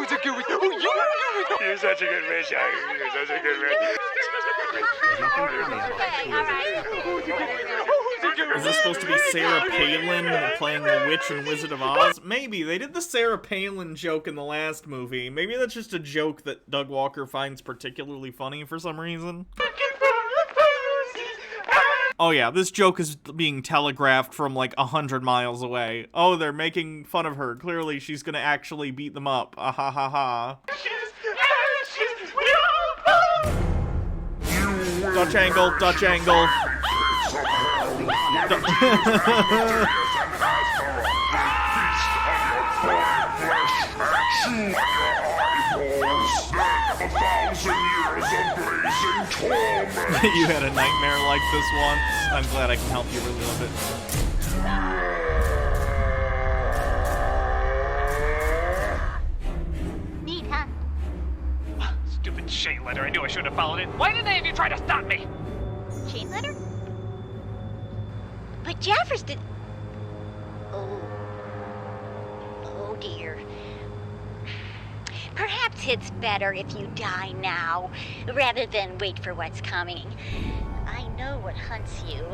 the Good Witch. Oh, you're a Good Witch. You're such a good witch. You're such a good witch. Is this supposed to be Sarah Palin playing the Witch in Wizard of Oz? Maybe. They did the Sarah Palin joke in the last movie. Maybe that's just a joke that Doug Walker finds particularly funny for some reason. Oh yeah, this joke is being telegraphed from like 100 miles away. Oh, they're making fun of her. Clearly she's gonna actually beat them up. Ah ha ha ha. Dutch angle, Dutch angle. You had a nightmare like this once. I'm glad I can help you relive it. Neat, huh? Stupid chain letter. I knew I should have followed it. Why did any of you try to stop me? Chain letter? But Jaffers did... Oh dear. Perhaps it's better if you die now, rather than wait for what's coming. I know what hunts you,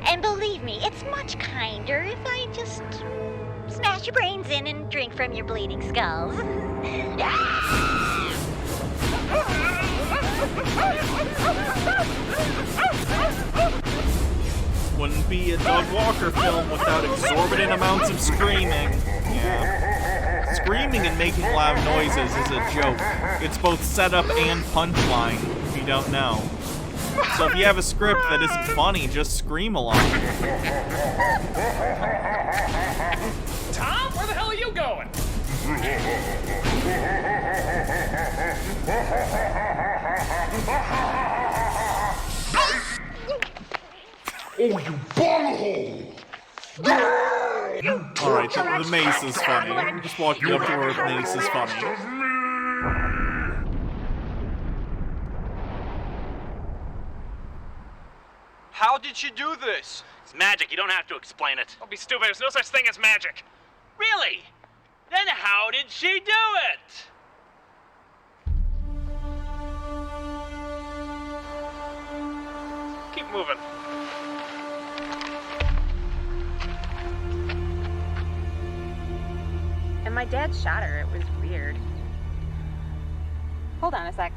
and believe me, it's much kinder if I just smash your brains in and drink from your bleeding skulls. Wouldn't be a Doug Walker film without exorbitant amounts of screaming. Yeah. Screaming and making loud noises is a joke. It's both setup and punchline, if you don't know. So if you have a script that isn't funny, just scream along. Tom, where the hell are you going? Oh, you bunghole! Alright, the mace is funny. Just walking up to her with mace is funny. How did she do this? It's magic. You don't have to explain it. Don't be stupid. There's no such thing as magic. Really? Then how did she do it? Keep moving. And my dad shot her. It was weird. Hold on a sec.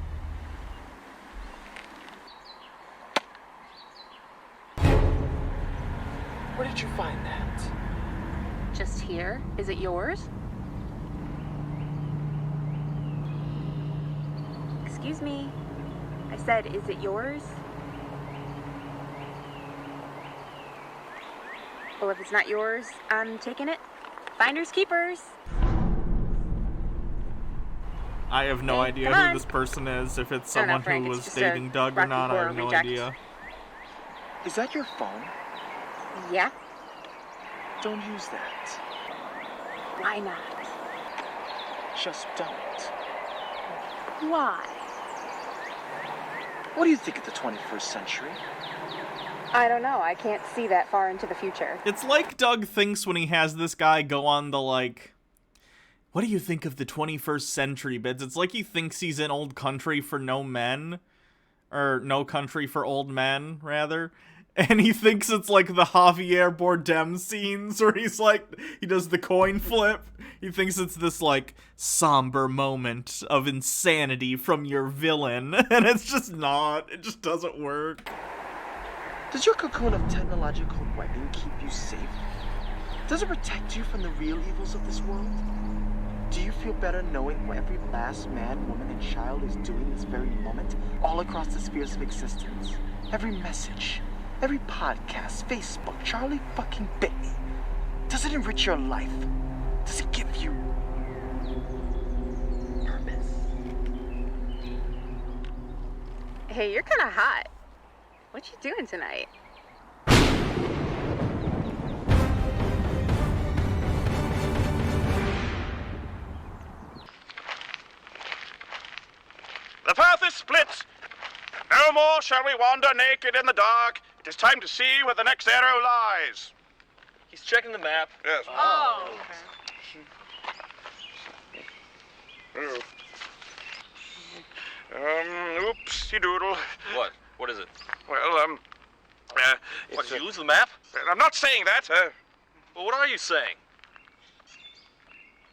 Where did you find that? Just here. Is it yours? Excuse me. I said, is it yours? Well, if it's not yours, I'm taking it. Finders keepers. I have no idea who this person is. If it's someone who was dating Doug or not, I have no idea. Is that your phone? Yeah. Don't use that. Why not? Just don't. Why? What do you think of the 21st century? I don't know. I can't see that far into the future. It's like Doug thinks when he has this guy go on the, like, what do you think of the 21st century bits? It's like he thinks he's in Old Country for No Men. Or No Country for Old Men, rather. And he thinks it's like the Javier Bardem scenes where he's like, he does the coin flip. He thinks it's this, like, somber moment of insanity from your villain. And it's just not. It just doesn't work. Does your cocoon of technological webbing keep you safe? Does it protect you from the real evils of this world? Do you feel better knowing what every last man, woman, and child is doing this very moment, all across the spheres of existence? Every message, every podcast, Facebook, Charlie fucking bit me. Does it enrich your life? Does it give you purpose? Hey, you're kind of hot. What you doing tonight? The path is split. No more shall we wander naked in the dark. It is time to see where the next arrow lies. He's checking the map. Yes. Oh, okay. Oopsie doodle. What? What is it? Well, What, did you lose the map? I'm not saying that. Well, what are you saying?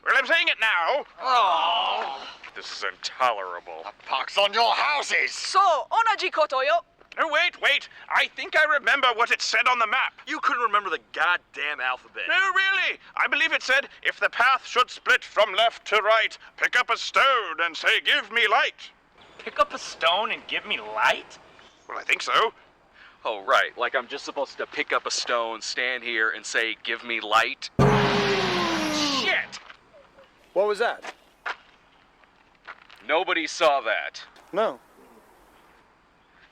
Well, I'm saying it now. Oh. This is intolerable. Pox on your houses! So, onaji koto yo. Oh, wait. I think I remember what it said on the map. You couldn't remember the goddamn alphabet. No, really. I believe it said, if the path should split from left to right, pick up a stone and say, give me light. Pick up a stone and give me light? Well, I think so. Oh, right. Like I'm just supposed to pick up a stone, stand here, and say, give me light? Shit! What was that? Nobody saw that. No.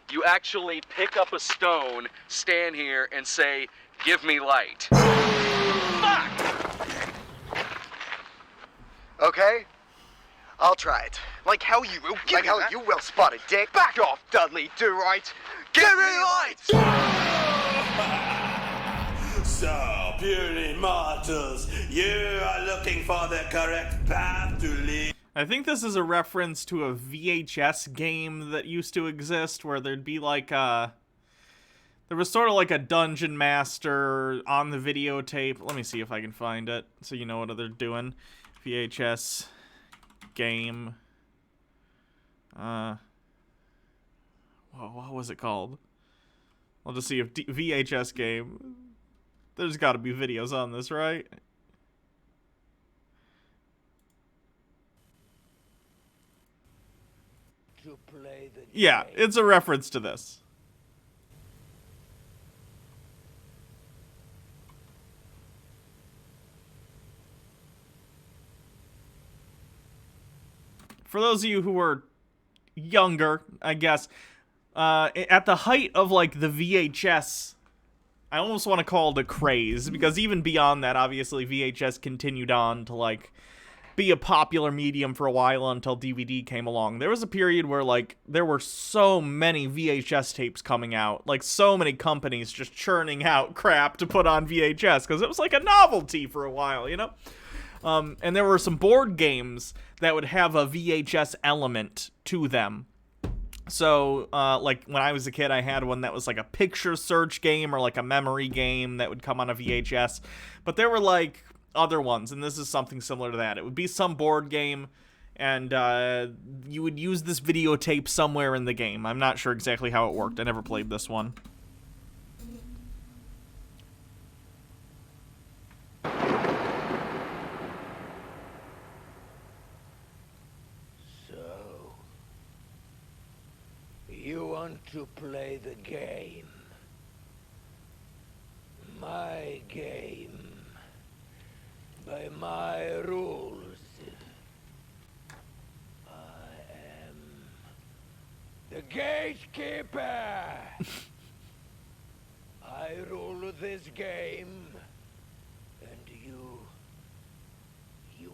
You actually pick up a stone, stand here, and say, give me light. Fuck! Okay. I'll try it. Like how you will. Like how you will, spotted dick. Back off, Dudley. Do right. Give me light! So, purely mortals, you are looking for the correct path to lead. I think this is a reference to a VHS game that used to exist where there'd be like there was sort of like a dungeon master on the videotape. Let me see if I can find it so you know what they're doing. VHS game. Oh, what was it called? I'll just see if VHS game. There's got to be videos on this, right? Yeah, it's a reference to this. For those of you who are younger, I guess, at the height of, like, the VHS, I almost want to call it a craze, because even beyond that, obviously, VHS continued on to, like, be a popular medium for a while until DVD came along. There was a period where, like, there were so many VHS tapes coming out, like, so many companies just churning out crap to put on VHS, because it was like a novelty for a while, you know? And there were some board games that would have a VHS element to them. So, like, when I was a kid, I had one that was like a picture search game or like a memory game that would come on a VHS. But there were, like, other ones, and this is something similar to that. It would be some board game, and you would use this videotape somewhere in the game. I'm not sure exactly how it worked. I never played this one. You want to play the game. My game. By my rules. I am the gatekeeper. I rule this game, and you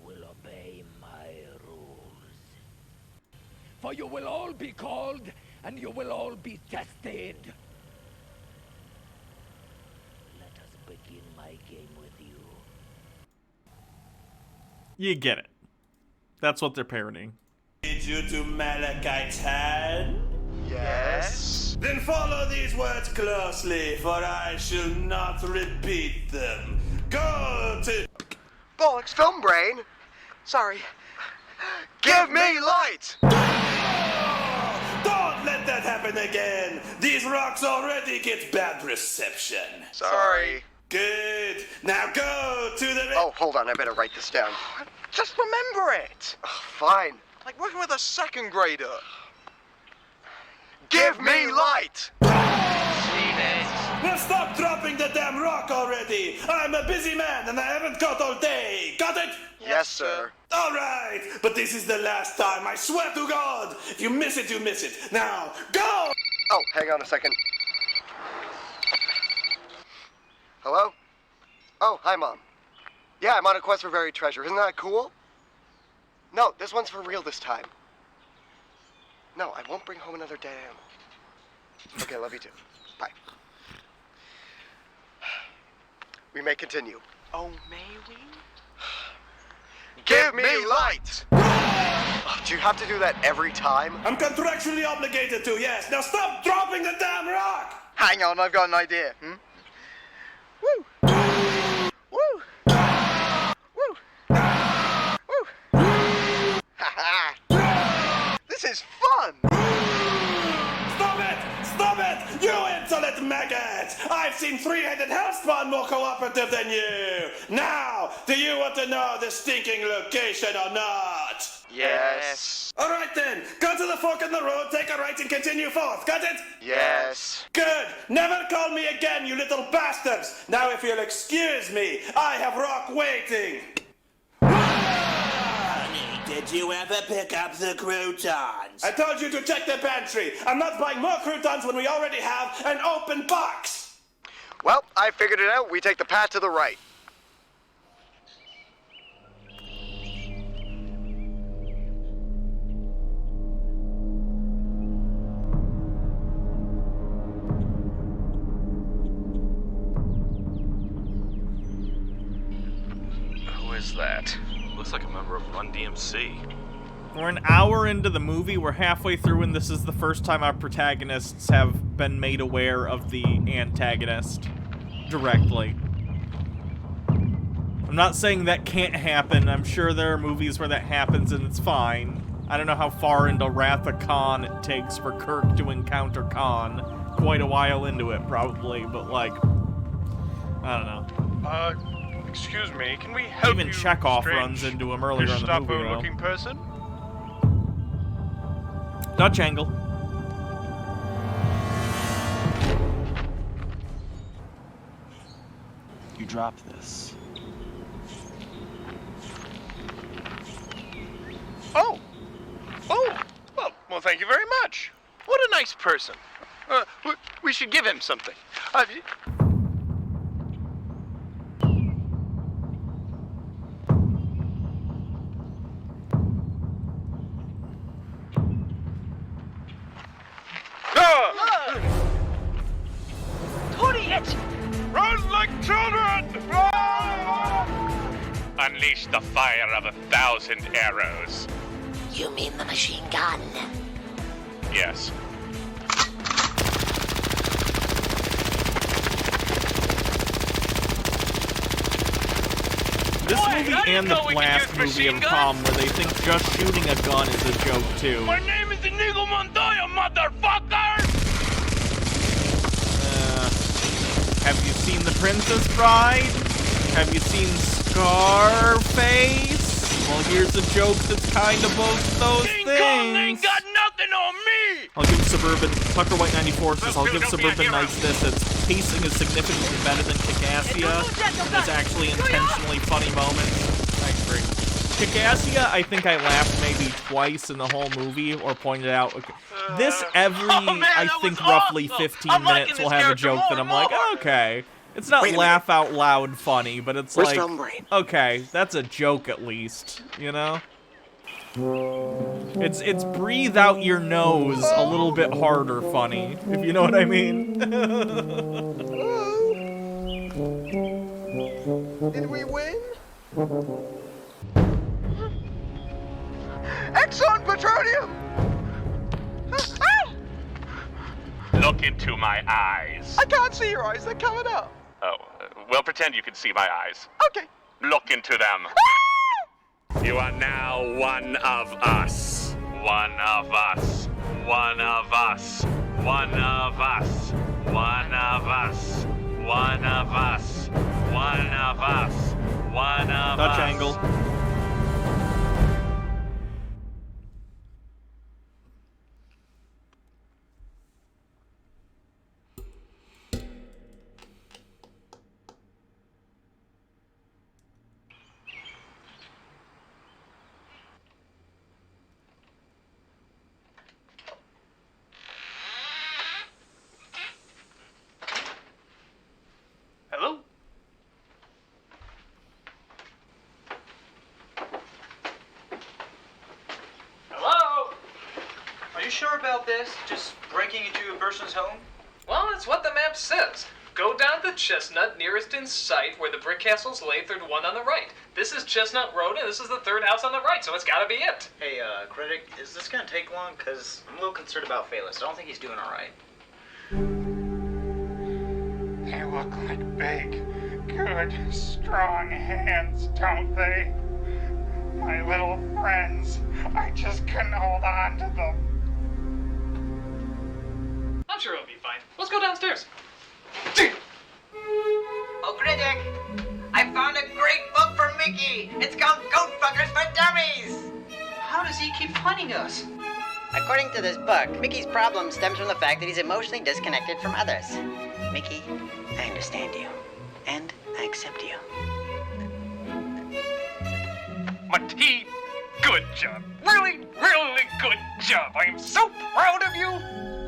will obey my rules. For you will all be called, and you will all be tested. Let us begin my game with you. You get it. That's what they're parodying. Lead you to Malachite's hand? Yes. Then follow these words closely, for I shall not repeat them. Go to... Bollocks, film brain. Sorry. Give me light! Don't let that happen again! These rocks already get bad reception. Sorry. Good. Now go to the... Oh, hold on. I better write this down. Just remember it. Fine. Like working with a second grader. Give me light! Now stop dropping the damn rock already! I'm a busy man and I haven't got all day. Got it? Yes, sir. All right, but this is the last time. I swear to God. If you miss it, you miss it. Now, go! Oh, hang on a second. Hello? Oh, hi, Mom. Yeah, I'm on a quest for buried treasure. Isn't that cool? No, this one's for real this time. No, I won't bring home another dead animal. Okay, love you too. Bye. We may continue. Oh, may we? Give me light! Do you have to do that every time? I'm contractually obligated to, yes. Now stop dropping the damn rock! Hang on, I've got an idea. Woo! Woo! Woo! Woo! This is fun! Stop it! Stop it! You insolent maggot! I've seen three-headed hellspawn more cooperative than you! Now, do you want to know the stinking location or not? Yes. Alright then, go to the fork in the road, take a right and continue forth, got it? Yes. Good! Never call me again, you little bastards! Now if you'll excuse me, I have rock waiting! Did you ever pick up the croutons? I told you to check the pantry. I'm not buying more croutons when we already have an open box. Well, I figured it out. We take the path to the right. Who is that? Looks like a member of Run DMC. We're an hour into the movie, we're halfway through, and this is the first time our protagonists have been made aware of the antagonist directly. I'm not saying that can't happen. I'm sure there are movies where that happens and it's fine. I don't know how far into Wrath of Khan it takes for Kirk to encounter Khan. Quite a while into it, probably, but like, I don't know. Excuse me, can we help Even you, Chekhov strange runs into him earlier in the movie, though. looking person? Dutch angle. You drop this. Oh! Oh! Well, thank you very much. What a nice person. We should give him something. It! Run like children! Unleash the fire of 1,000 arrows. You mean the machine gun? Yes. This movie and the last movie of Tom, where they think just shooting a gun is a joke, too. My name is Inigo Montoya, motherfucker! Have you seen The Princess Bride? Have you seen Scarface? Well, here's a joke that's kind of both those King things. Kong ain't got nothing on me! I'll give Suburban, Tucker White 94 says, I'll give Suburban Nights this. Its pacing is significantly better than Kickassia. It's actually intentionally funny moments. I agree. Kickassia, I think I laughed maybe twice in the whole movie, or pointed out. Okay. This I think roughly 15 minutes will have a joke that I'm like, okay. It's not laugh out loud funny, but it's like, okay, that's a joke at least, you know? It's breathe out your nose a little bit harder funny, if you know what I mean. Did we win? Exxon Petroleum! Look into my eyes. I can't see your eyes, they're covered up. Oh, well, pretend you can see my eyes. Okay. Look into them. You are now one of us. One of us. One of us. One of us. One of us. One of us. One of us. One of us. Dutch angle. Hello? Hello? Are you sure about this? Just breaking into a person's home? Well, that's what the map says. Go down the Chestnut nearest in sight where the brick castles lay, third one on the right. This is Chestnut Road, and this is the third house on the right, so it's gotta be it. Hey, Critic, is this gonna take long? Because I'm a little concerned about Phaelus. I don't think he's doing alright. They look like big, good, strong hands, don't they? My little friends. I just couldn't hold on to them. I'm sure it'll be fine. Let's go downstairs. Oh, Critic! I found a great book for Mickey! It's called Goat Fuckers for Dummies! How does he keep finding us? According to this book, Mickey's problem stems from the fact that he's emotionally disconnected from others. Mickey, I understand you. And I accept you. Mati, good job. Really, really good job. I am so proud of you.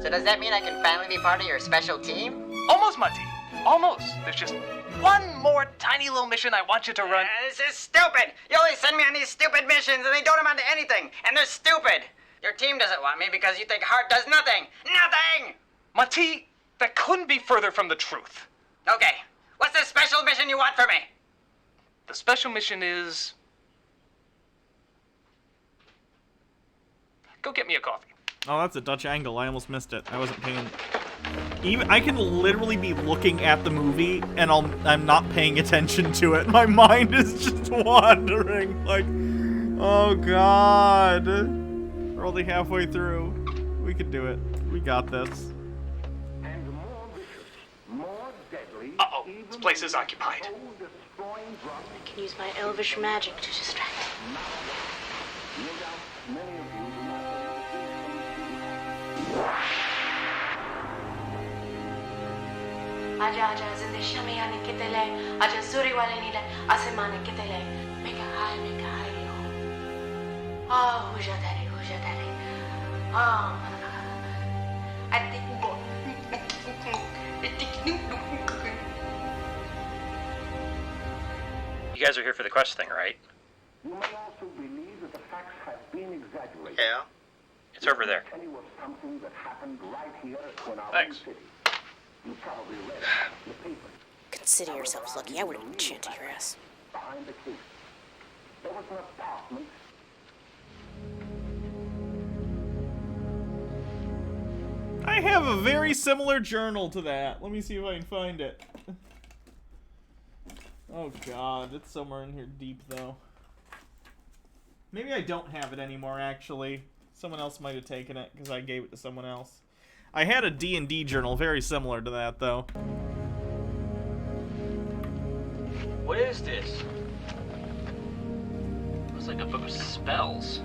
So does that mean I can finally be part of your special team? Almost, Mati. Almost. There's just one more tiny little mission I want you to run. This is stupid! You always send me on these stupid missions and they don't amount to anything, and they're stupid! Your team doesn't want me because you think heart does nothing! Nothing! Mati, that couldn't be further from the truth. Okay, what's the special mission you want for me? The special mission is... go get me a coffee. Oh, that's a Dutch angle. I almost missed it. I wasn't paying... I can literally be looking at the movie, and I'm not paying attention to it. My mind is just wandering. Like, oh god. We're only halfway through. We can do it. We got this. Uh-oh, this place is occupied. I can use my elvish magic to distract him. Aja aja zinde shamiyani kitele, aja suri wale nile asemani kitele, meka hai yo. Ah, huja dali. Ah, I think You guys are here for the quest thing, right? You may also believe that the facts have been exaggerated. Yeah. It's over there. It was something that happened right here in our Thanks. own city. You probably read it in the paper. Consider yourselves lucky. I would have enchanted your ass. Behind the case, there was an apartment. I have a very similar journal to that. Let me see if I can find it. Oh god, it's somewhere in here deep though. Maybe I don't have it anymore actually. Someone else might have taken it because I gave it to someone else. I had a D&D journal very similar to that though. What is this? Looks like a book of spells.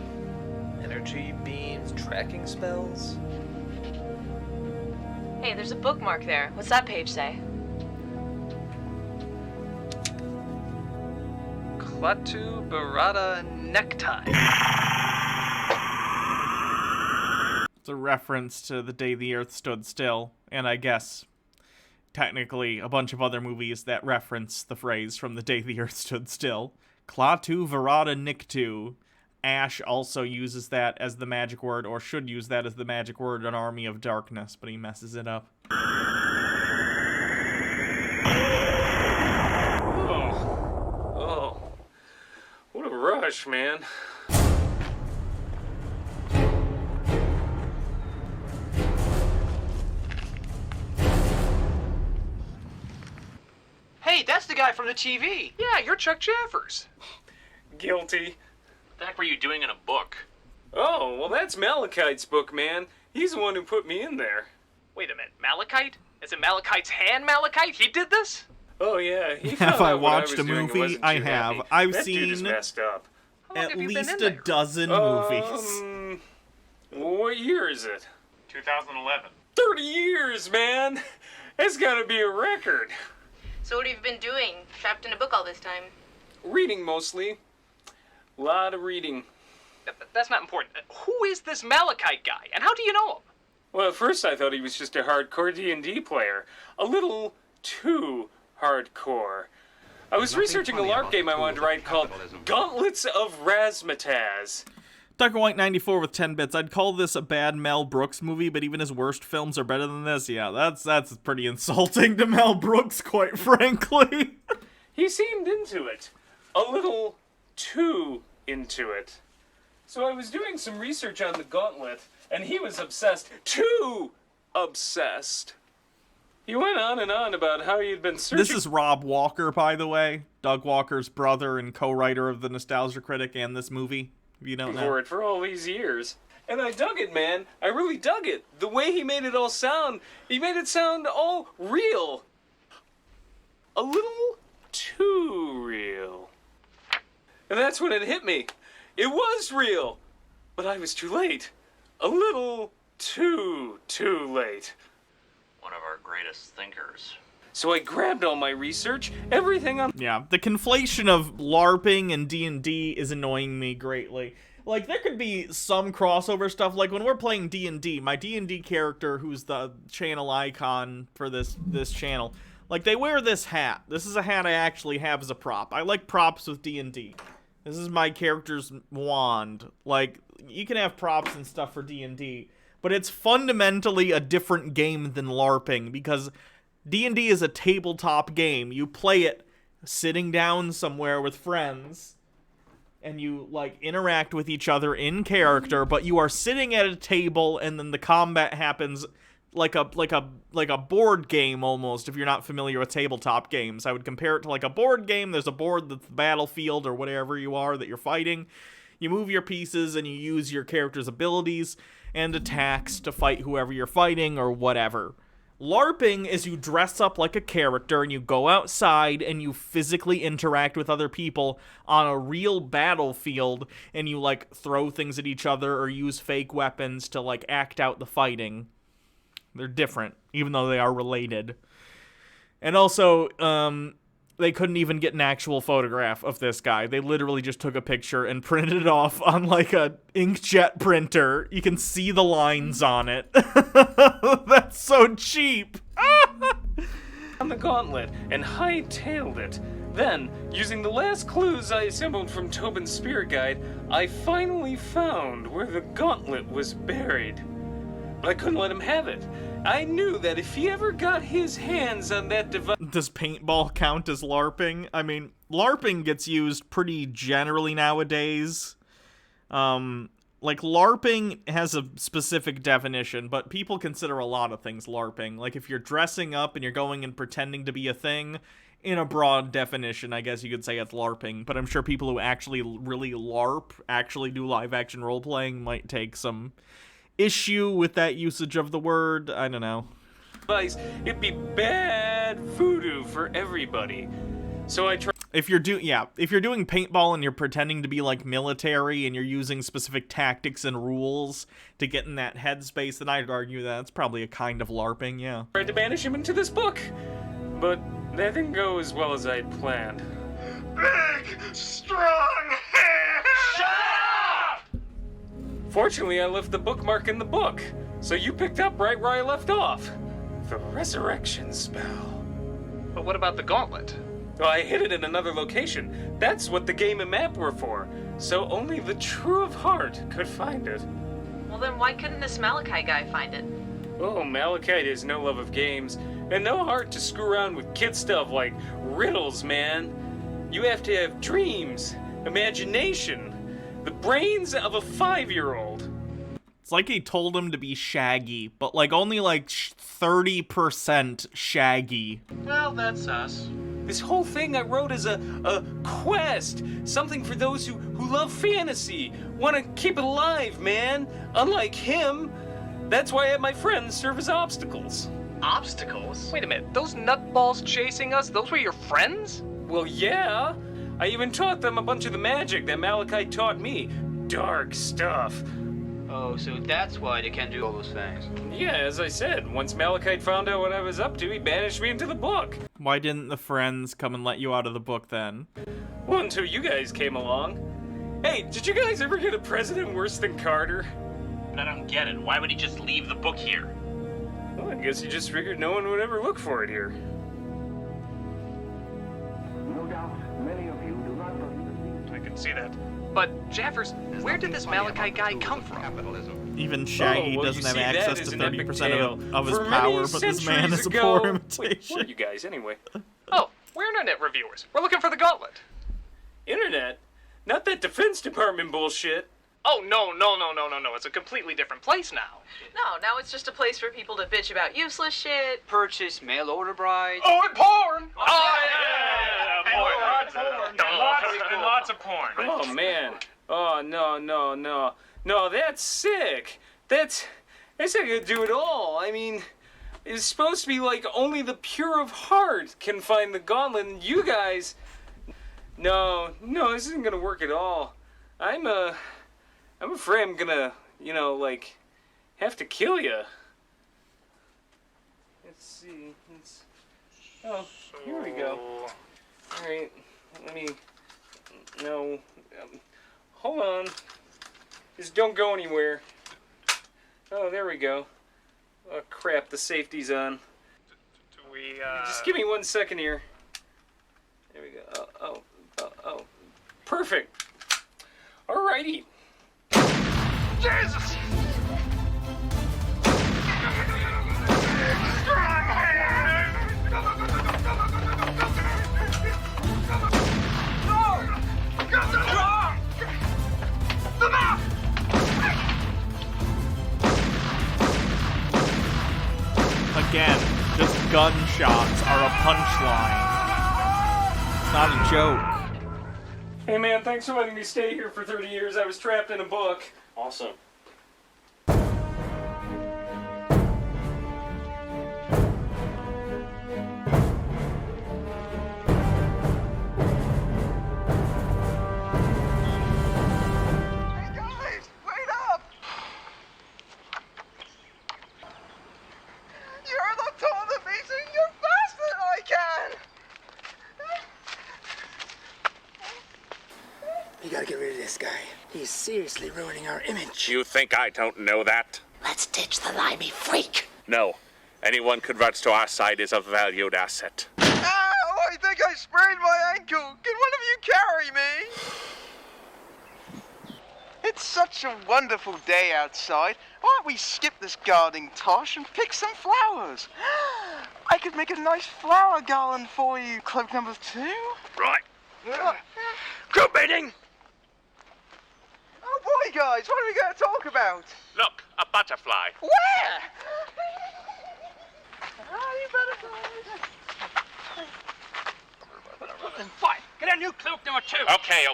Energy beams, tracking spells. Hey, there's a bookmark there. What's that page say? Klaatu Barada necktie. It's a reference to The Day the Earth Stood Still, and I guess technically a bunch of other movies that reference the phrase from The Day the Earth Stood Still. Klaatu Varada Niktu. Ash also uses that as the magic word, or should use that as the magic word in Army of Darkness, but he messes it up. Oh. What a rush, man. Hey, that's the guy from the TV. Yeah, you're Chuck Jaffers. Guilty. What the heck were you doing in a book? Oh, well that's Malachite's book, man. He's the one who put me in there. Wait a minute, Malachite? Is it Malachite's hand Malachite? He did this? Oh yeah, he Have found I out what watched was a doing and movie? wasn't I too have. happy. I've That dude is seen messed up. at least a dozen movies. What year is it? 2011. 30 years, man! That's gotta be a record. So what have you been doing, trapped in a book all this time? Reading mostly. A lot of reading. That's not important. Who is this Malachite guy, and how do you know him? Well, at first I thought he was just a hardcore D&D player. A little too hardcore. I was researching a LARP game I wanted to write called Gauntlets of Razzmatazz. Dr. White 94 with 10 bits. I'd call this a bad Mel Brooks movie, but even his worst films are better than this. Yeah, that's pretty insulting to Mel Brooks, quite frankly. He seemed into it. A little too into it. So I was doing some research on the Gauntlet, and he was obsessed. Too obsessed. He went on and on about how he'd been searching... This is Rob Walker, by the way. Doug Walker's brother and co-writer of The Nostalgia Critic and this movie, if you don't know. For it for all these years. And I dug it, man. I really dug it. The way he made it all sound, he made it sound all real. A little too real. And that's when it hit me. It was real. But I was too late. A little too late. One of our greatest thinkers. So I grabbed all my research, everything on... Yeah, the conflation of LARPing and D&D is annoying me greatly. Like, there could be some crossover stuff, like when we're playing D&D, my D&D character, who's the channel icon for this channel, like, they wear this hat. This is a hat I actually have as a prop. I like props with D&D. This is my character's wand. Like, you can have props and stuff for D&D, but it's fundamentally a different game than LARPing, because D&D is a tabletop game. You play it sitting down somewhere with friends, and you, like, interact with each other in character, but you are sitting at a table, and then the combat happens like a board game almost, if you're not familiar with tabletop games. I would compare it to like a board game. There's a board that's the battlefield or whatever you are that you're fighting. You move your pieces and you use your character's abilities and attacks to fight whoever you're fighting or whatever. LARPing is you dress up like a character and you go outside and you physically interact with other people on a real battlefield, and you like throw things at each other or use fake weapons to like act out the fighting. They're different, even though they are related. And also, they couldn't even get an actual photograph of this guy. They literally just took a picture and printed it off on like a inkjet printer. You can see the lines on it. That's so cheap. On the gauntlet and hightailed it. Then, using the last clues I assembled from Tobin's spirit guide, I finally found where the gauntlet was buried. But I couldn't let him have it. I knew that if he ever got his hands on that device... Does paintball count as LARPing? I mean, LARPing gets used pretty generally nowadays. Like, LARPing has a specific definition, but people consider a lot of things LARPing. Like, if you're dressing up and you're going and pretending to be a thing, in a broad definition, I guess you could say it's LARPing. But I'm sure people who actually really LARP, actually do live-action role-playing, might take some issue with that usage of the word. I don't know. It'd be bad voodoo for everybody. So I try. If you're doing paintball and you're pretending to be like military and you're using specific tactics and rules to get in that headspace, then I'd argue that's probably a kind of LARPing, yeah. Tried to banish him into this book, but that didn't go as well as I'd planned. Big, strong hand! Shut up! Fortunately, I left the bookmark in the book, so you picked up right where I left off. The resurrection spell. But what about the gauntlet? Well, I hid it in another location. That's what the game and map were for. So only the true of heart could find it. Well, then why couldn't this Malachi guy find it? Oh, Malachi has no love of games, and no heart to screw around with kid stuff like riddles, man. You have to have dreams, imagination, the brains of a 5-year-old. It's like he told him to be Shaggy, but like only like 30% Shaggy. Well, that's us. This whole thing I wrote as a quest, something for those who love fantasy, want to keep it alive, man. Unlike him, that's why I have my friends serve as obstacles. Obstacles? Wait a minute, those nutballs chasing us, those were your friends? Well, yeah. I even taught them a bunch of the magic that Malachi taught me. Dark stuff. Oh, so that's why they can't do all those things. Yeah, as I said, once Malachite found out what I was up to, he banished me into the book. Why didn't the friends come and let you out of the book then? Well, until you guys came along. Hey, did you guys ever get a president worse than Carter? I don't get it. Why would he just leave the book here? Well, I guess he just figured no one would ever look for it here. No doubt, many of you do not believe. I can see that. But, Jaffers, where did this Malachi guy come from? Even Shaggy doesn't have access to 30% of his power, but this man is a ago, poor imitation. Wait, what are you guys, anyway? Oh, we're internet reviewers. We're looking for the gauntlet. Internet? Not that Defense Department bullshit. Oh, no. It's a completely different place now. No, now it's just a place for people to bitch about useless shit. Purchase mail order brides. Oh, and porn! Lots of porn. Oh, man. Oh, no. No, that's sick. That's not gonna do it all. I mean, it's supposed to be like only the pure of heart can find the gauntlet, and you guys... No, this isn't gonna work at all. I'm afraid I'm gonna, have to kill you. Let's see. Oh, here we go. All right, let me... No. Hold on. Just don't go anywhere. Oh, there we go. Oh, crap, the safety's on. Do we, Just give me 1 second here. There we go. Oh. Perfect. Alrighty. Jesus! Again, just gunshots are a punchline. It's not a joke. Hey man, thanks for letting me stay here for 30 years. I was trapped in a book. Awesome. You gotta get rid of this guy. He's seriously ruining our image. You think I don't know that? Let's ditch the limey freak. No. Anyone converts to our side is a valued asset. Ow! I think I sprained my ankle. Can one of you carry me? It's such a wonderful day outside. Why don't we skip this gardening tosh and pick some flowers? I could make a nice flower garland for you, cloak number 2. Right. Group meeting! Oh boy, guys, what are we going to talk about? Look, a butterfly. Where? You butterflies. Fine. Get a new cloak number 2. Okay.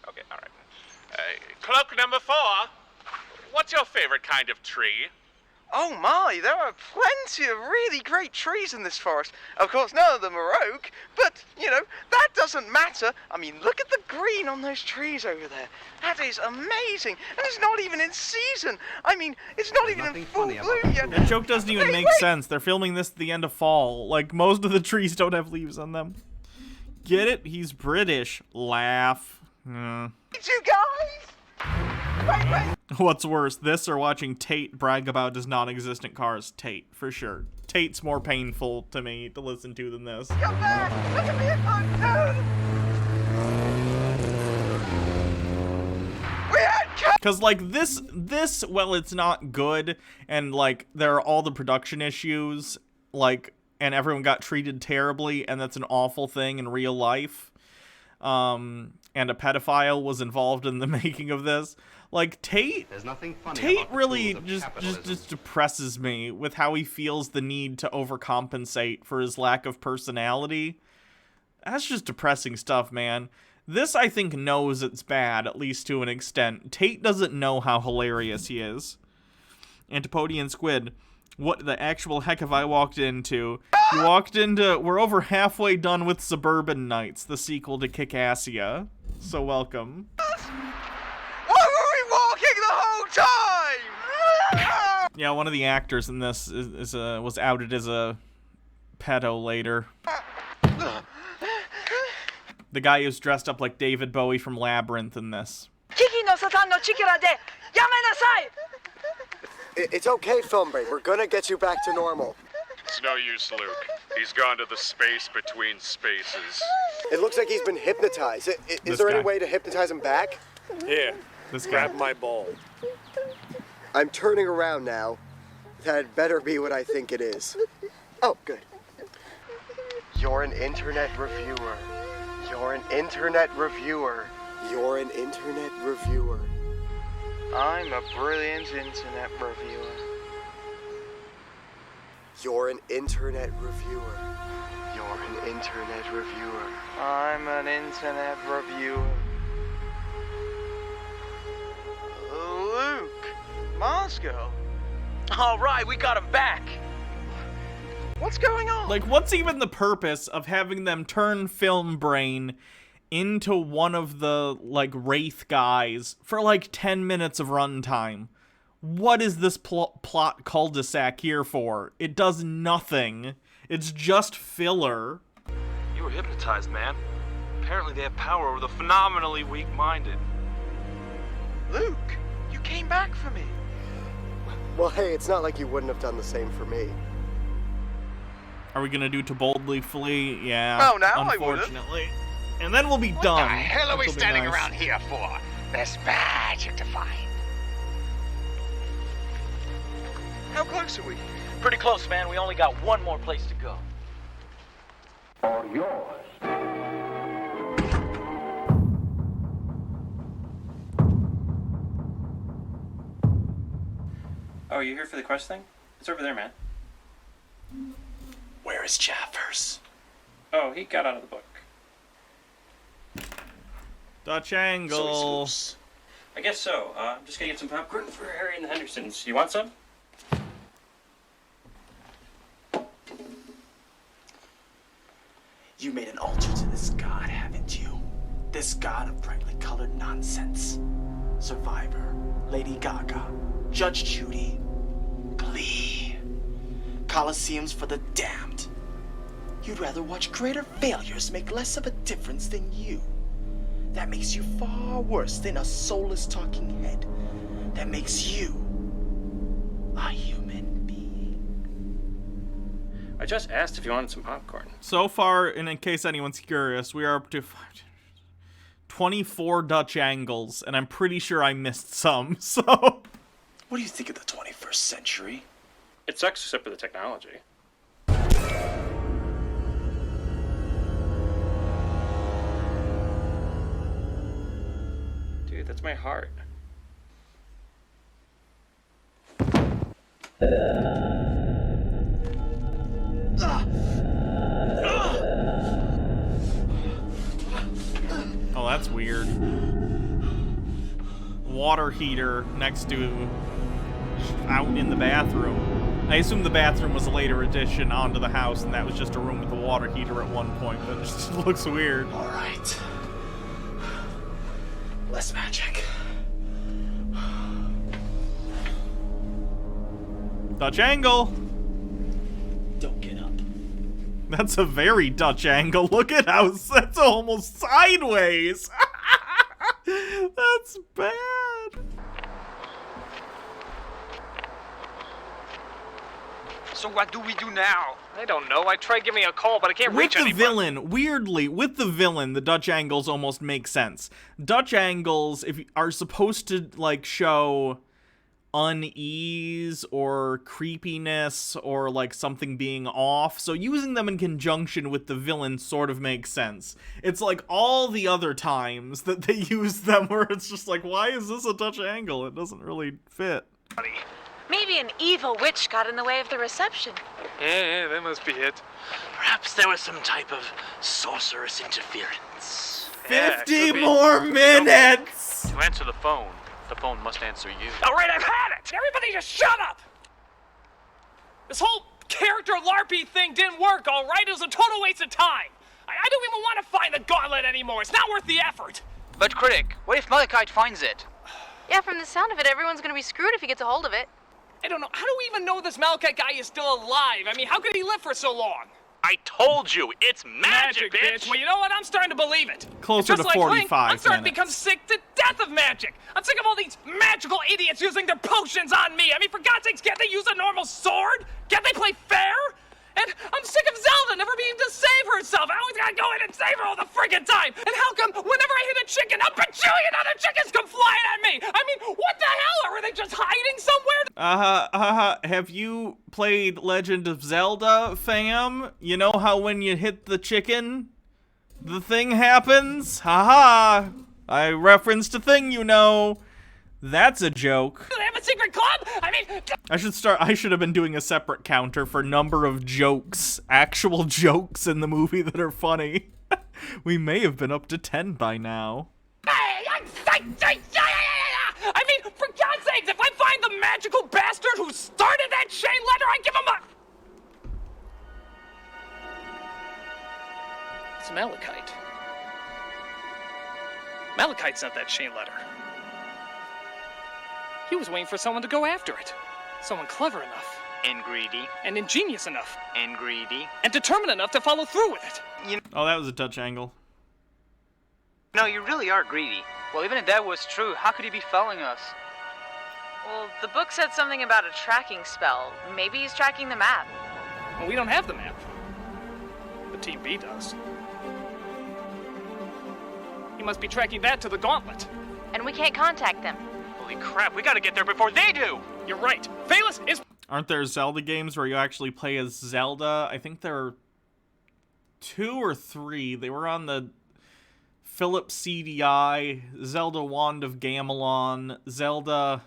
Okay, all right. Cloak number 4. What's your favorite kind of tree? Oh my, there are plenty of really great trees in this forest. Of course, none of them are oak, but, you know, that doesn't matter. I mean, look at the green on those trees over there. That is amazing. And it's not even in season. I mean, it's not even in full bloom yet. That joke doesn't even make sense. They're filming this at the end of fall. Like, most of the trees don't have leaves on them. Get it? He's British. Laugh. You guys? Wait. What's worse, this or watching Tate brag about his non-existent cars? Tate, for sure. Tate's more painful to me to listen to than this. Come back! Look at me if I'm dead! Cause like this, well, it's not good, and like there are all the production issues, like, and everyone got treated terribly, and that's an awful thing in real life. And a pedophile was involved in the making of this. Like, Tate really just depresses me with how he feels the need to overcompensate for his lack of personality. That's just depressing stuff, man. This, I think, knows it's bad, at least to an extent. Tate doesn't know how hilarious he is. Antipodian Squid, what the actual heck have I walked into? You walked into... We're over halfway done with Suburban Nights, the sequel to Kick-Assia. So welcome. Why were we walking the whole time? Yeah, one of the actors in this was outed as a pedo later. The guy who's dressed up like David Bowie from Labyrinth in this. It's okay, Filmbrain. We're gonna get you back to normal. It's no use, Luke. He's gone to the space between spaces. It looks like he's been hypnotized. Is there any way to hypnotize him back? Here, this grab my ball. I'm turning around now. That better be what I think it is. Oh, good. You're an internet reviewer. You're an internet reviewer. You're an internet reviewer. I'm a brilliant internet reviewer. You're an internet reviewer. You're an internet reviewer. I'm an internet reviewer. Luke, Mars Girl. All right, we got him back. What's going on? Like, what's even the purpose of having them turn Filmbrain into one of the, like, Wraith guys for, like, 10 minutes of runtime? What is this plot cul-de-sac here for? It does nothing. It's just filler. You were hypnotized, man. Apparently they have power over the phenomenally weak-minded. Luke, you came back for me. Well, hey, it's not like you wouldn't have done the same for me. Are we gonna do To Boldly Flee? Yeah. Oh, now I would've. Unfortunately. And then we'll be done. What the hell are we This'll be standing nice. around here for? There's magic to find. How close are we? Pretty close, man. We only got one more place to go. Or yours. Oh, you here for the quest thing? It's over there, man. Where is Jaffers? Oh, he got out of the book. Dutch angle. So I guess so. I'm just gonna get some popcorn for Harry and the Hendersons. You want some? You made an altar to this god, haven't you? This god of brightly colored nonsense. Survivor, Lady Gaga, Judge Judy, Glee, Colosseums for the damned. You'd rather watch greater failures make less of a difference than you. That makes you far worse than a soulless talking head. That makes you a human being. I just asked if you wanted some popcorn. So far, and in case anyone's curious, we are up to 24 Dutch angles, and I'm pretty sure I missed some, so... What do you think of the 21st century? It sucks except for the technology. Dude, that's my heart. Oh, that's weird. Water heater next to... out in the bathroom. I assume the bathroom was a later addition onto the house, and that was just a room with a water heater at one point, but it just looks weird. Alright. Less magic. Dutch angle! Don't get up. That's a very Dutch angle. Look at how that's almost sideways. That's bad. So what do we do now? I don't know. I tried giving a call, but I can't reach With the anybody. villain, weirdly, with the villain, the Dutch angles almost make sense. Dutch angles are supposed to, like, show unease or creepiness or, like, something being off, so using them in conjunction with the villain sort of makes sense. It's like all the other times that they use them where it's just like, why is this a Dutch angle? It doesn't really fit. Maybe an evil witch got in the way of the reception. Yeah, that must be it. Perhaps there was some type of sorceress interference. 50 more minutes! To answer the phone must answer you. Alright, I've had it! Everybody just shut up! This whole character LARPy thing didn't work, alright? It was a total waste of time. I don't even want to find the gauntlet anymore. It's not worth the effort. But Critic, what if Malachite finds it? Yeah, from the sound of it, everyone's gonna be screwed if he gets a hold of it. I don't know. How do we even know this Malachite guy is still alive? I mean, how could he live for so long? I told you, it's magic, bitch! Well, you know what? I'm starting to believe it. Closer Just to like 45 Link, I'm starting minutes. to become sick to death of magic. I'm sick of all these magical idiots using their potions on me. I mean, for God's sakes, can't they use a normal sword? Can't they play fair? And I'm sick of Zelda never being able to save herself. I always gotta go in and save her all the friggin' time. And how come whenever I hit a chicken, a bajillion other chickens come flying at me? I mean, what the hell? Are they just hiding somewhere? Have you played Legend of Zelda, fam? You know how when you hit the chicken, the thing happens? Haha. I referenced a thing you know. That's a joke. Do they have a secret club? I mean... I should have been doing a separate counter for number of jokes, actual jokes in the movie that are funny. We may have been up to 10 by now. I mean, for God's sakes, if I find the magical bastard who started that chain letter, I give him a... It's Malachite. Malachite sent that chain letter. He was waiting for someone to go after it. Someone clever enough. And greedy. And ingenious enough. And greedy. And determined enough to follow through with it. Oh, that was a Dutch angle. No, you really are greedy. Well, even if that was true, how could he be following us? Well, the book said something about a tracking spell. Maybe he's tracking the map. Well, we don't have the map. But Team B does. He must be tracking that to the gauntlet. And we can't contact them. Holy crap, we gotta get there before they do! You're right. Phaelus is... Aren't there Zelda games where you actually play as Zelda? I think there are 2 or 3. They were on the Philips CDI, Zelda Wand of Gamelon, Zelda...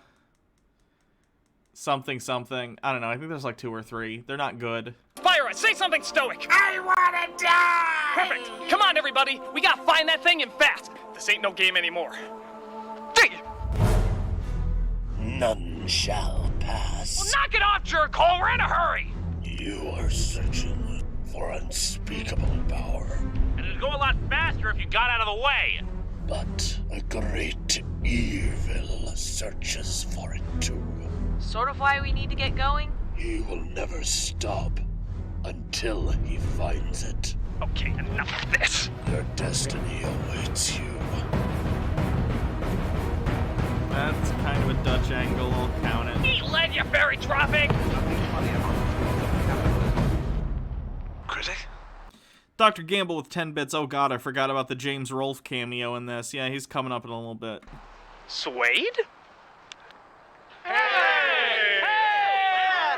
something. I don't know, I think there's like 2 or 3. They're not good. Spyro! Sarah, say something stoic. I wanna die! Perfect. Come on, everybody. We gotta find that thing and fast. This ain't no game anymore. None shall pass. Well, knock it off, jerkhole. We're in a hurry. You are searching for unspeakable power. And it'd go a lot faster if you got out of the way. But a great evil searches for it too. Sort of why we need to get going? He will never stop until he finds it. Okay, enough of this. Your destiny awaits you. That's kind of a Dutch angle, I'll count it. Eat lead, you fairy dropping! Critic? Dr. Gamble with 10 bits. Oh god, I forgot about the James Rolfe cameo in this. Yeah, he's coming up in a little bit. Suede? Hey!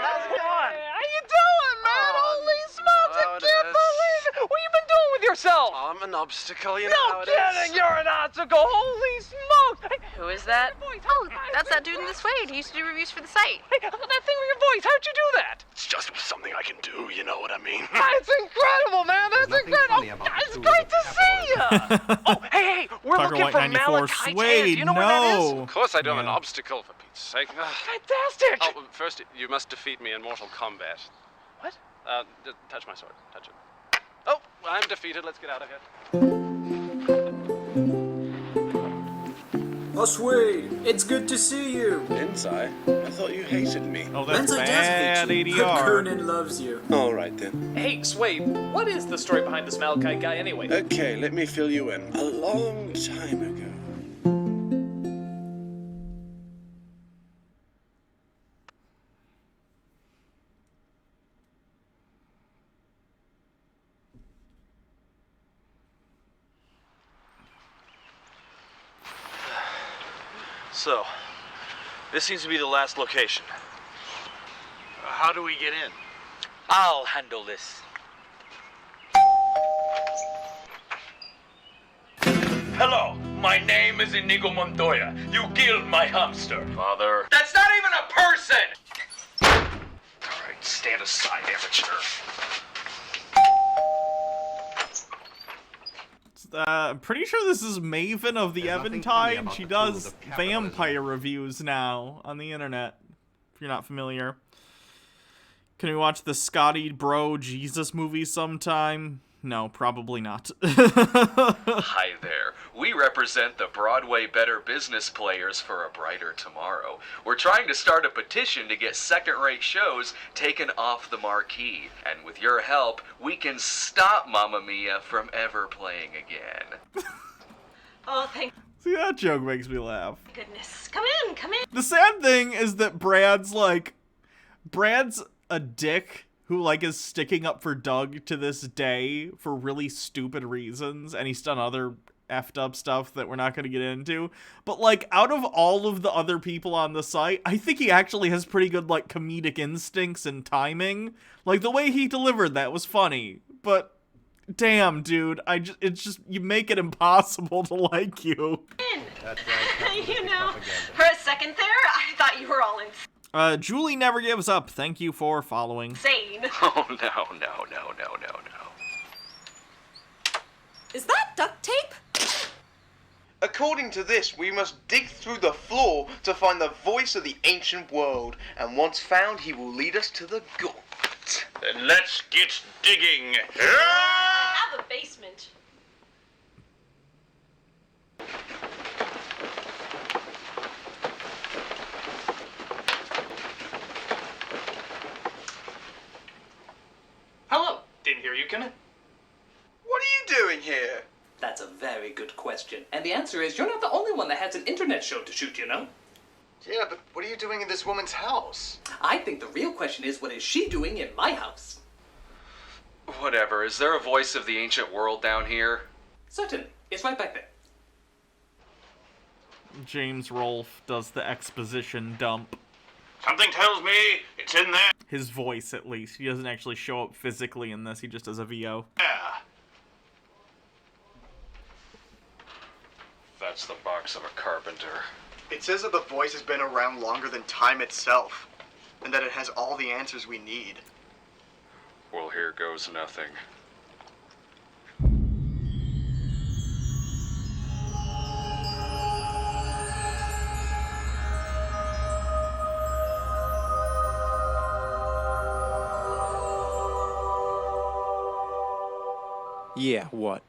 How's it going? How you doing, man? Holy smokes, I can't believe it! What you been doing with yourself? I'm an obstacle, you know No how it kidding, is. you're an obstacle! Holy smokes! Hey, Who is that? Oh, that's that dude in the suede. He used to do reviews for the site. hey, that thing with your voice, how'd you do that? It's just something I can do, you know what I mean? That's incredible, man! That's incredible! It's great to see you! Oh, hey, we're Tucker looking White for 94 Malachi. Suede, Do you know where that is? no! Of course I do. I'm an Yeah. obstacle, for Pete's sake. Fantastic! Oh, first, you must defeat me in Mortal Kombat. What? Touch my sword. Touch it. Oh, I'm defeated. Let's get out of here. Oh, Suede, it's good to see you. Inside? I thought you hated me. Oh, that's Manzai bad does hate you, ADR. but Conan loves you. All right then. Hey, Suede, what is the story behind this Malachite guy anyway? Okay, let me fill you in. A long time ago. So, this seems to be the last location. How do we get in? I'll handle this. Hello, my name is Inigo Montoya. You killed my hamster. Father. That's not even a person! Alright, stand aside, amateur. I'm pretty sure this is Maven of the Eventide. She does vampire reviews now on the internet, if you're not familiar. Can we watch the Scotty Bro Jesus movie sometime? No, probably not. Hi there. We represent the Broadway Better Business Players for a Brighter Tomorrow. We're trying to start a petition to get second-rate shows taken off the marquee. And with your help, we can stop Mamma Mia from ever playing again. Oh, thank See, that joke makes me laugh. goodness. Come in, come in. The sad thing is that Brad's a dick who, is sticking up for Doug to this day for really stupid reasons, and he's done other effed up stuff that we're not going to get into. But, out of all of the other people on the site, I think he actually has pretty good, comedic instincts and timing. The way he delivered that was funny. But, damn, dude, it's just, you make it impossible to like you. You know, for a second there, I thought you were all Julie never gives up. Thank you for following. insane. Oh, no. Is that duct tape? According to this, we must dig through the floor to find the voice of the ancient world, and once found, he will lead us to the gauntlet. Then let's get digging. I have a basement. Hello. Didn't hear you come in. What are you doing here? That's a very good question. And the answer is, you're not the only one that has an internet show to shoot, you know? Yeah, but what are you doing in this woman's house? I think the real question is, what is she doing in my house? Whatever. Is there a voice of the ancient world down here? Certain. It's right back there. James Rolfe does the exposition dump. Something tells me it's in there. His voice, at least. He doesn't actually show up physically in this. He just does a VO. Yeah. That's the box of a carpenter. It says that the voice has been around longer than time itself, and that it has all the answers we need. Well, here goes nothing. Yeah, what?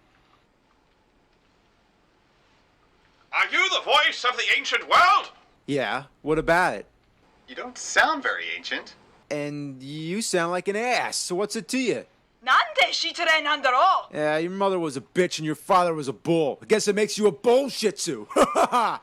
Are you the voice of the ancient world? Yeah, what about it? You don't sound very ancient. And you sound like an ass, so what's it to you? なんで失礼なんだろう Yeah, your mother was a bitch and your father was a bull. I guess it makes you a bullshitsu. So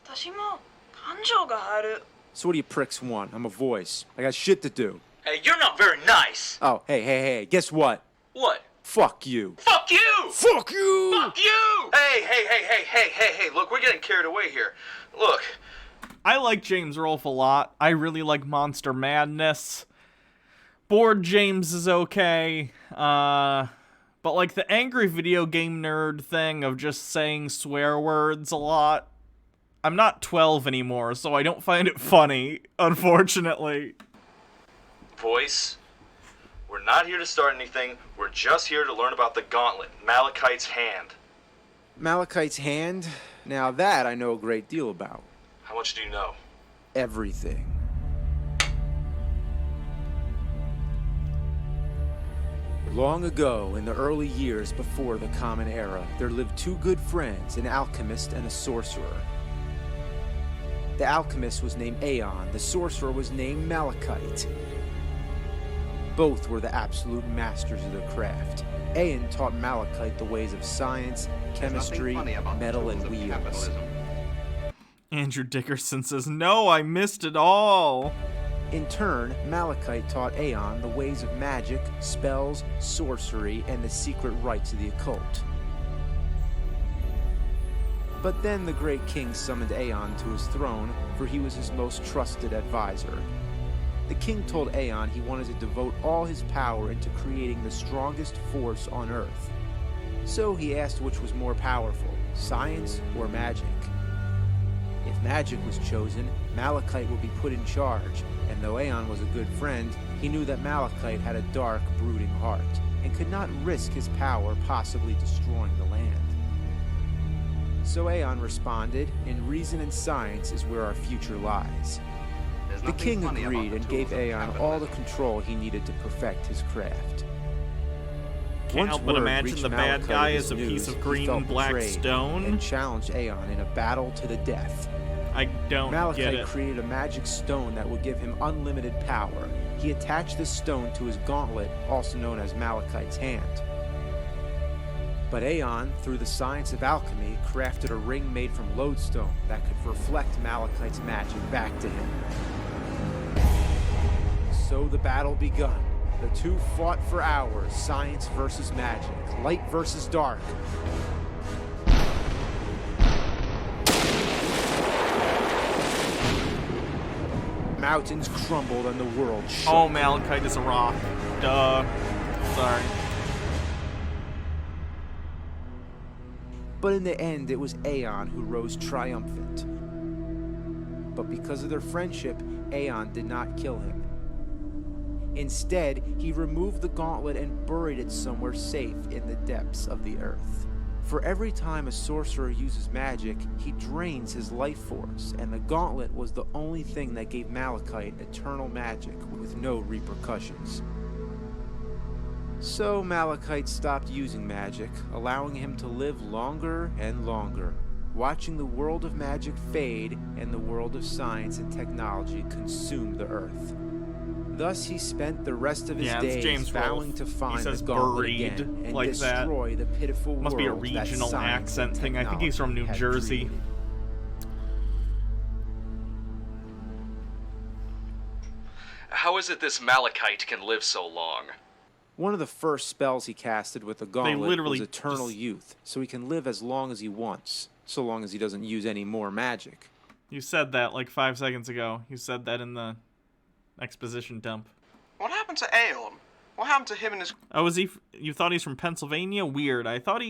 私も感情がある what do you pricks want? I'm a voice. I got shit to do. Hey, you're not very nice. Oh, hey, guess what? What? Fuck you. Fuck you! Fuck you! Fuck you! Hey, look, we're getting carried away here. Look. I like James Rolfe a lot. I really like Monster Madness. Bored James is okay. But like the angry video game nerd thing of just saying swear words a lot. I'm not 12 anymore, so I don't find it funny, unfortunately. Voice, we're not here to start anything. We're just here to learn about the gauntlet, Malachite's hand. Malachite's hand? Now that I know a great deal about. How much do you know? Everything. Long ago, in the early years before the Common Era, there lived two good friends, an alchemist and a sorcerer. The alchemist was named Aeon, the sorcerer was named Malachite. Both were the absolute masters of their craft. Aeon taught Malachite the ways of science, chemistry, metal, and wheels. Andrew Dickerson says, "No, I missed it all." In turn, Malachite taught Aeon the ways of magic, spells, sorcery, and the secret rites of the occult. But then the great king summoned Aeon to his throne, for he was his most trusted advisor. The king told Aeon he wanted to devote all his power into creating the strongest force on Earth. So he asked which was more powerful, science or magic. If magic was chosen, Malachite would be put in charge, and though Aeon was a good friend, he knew that Malachite had a dark, brooding heart, and could not risk his power possibly destroying the land. So Aeon responded, "In reason and science is where our future lies." The king agreed and gave Aeon all the control he needed to perfect his craft. Can't help but word imagine reached the bad Malachite guy of is a his piece news, of he green felt and black betrayed stone. and challenged Aeon in a battle to the death. I don't get Malachite it. created a magic stone that would give him unlimited power. He attached this stone to his gauntlet, also known as Malachite's hand. But Aeon, through the science of alchemy, crafted a ring made from lodestone that could reflect Malachite's magic back to him. So the battle begun. The two fought for hours, science versus magic, light versus dark. Mountains crumbled and the world shook. Oh, Malachite is a rock. Duh. Sorry. But in the end, it was Aeon who rose triumphant. But because of their friendship, Aeon did not kill him. Instead, he removed the gauntlet and buried it somewhere safe in the depths of the earth. For every time a sorcerer uses magic, he drains his life force, and the gauntlet was the only thing that gave Malachite eternal magic with no repercussions. So Malachite stopped using magic, allowing him to live longer and longer, watching the world of magic fade and the world of science and technology consume the earth. Thus he spent the rest of his days James vowing Rolfe. to find He says the gauntlet buried again and like destroy the pitiful Must be a world that regional science accent and thing. I think he's from New technology Jersey. had created. How is it this Malachite can live so long? One of the first spells he casted with the gauntlet literally was Eternal Youth, so he can live as long as he wants, so long as he doesn't use any more magic. You said that like 5 seconds ago. You said that in the exposition dump. What happened to Aeon? What happened to him and his... Oh, is he? You thought he's from Pennsylvania? Weird. I thought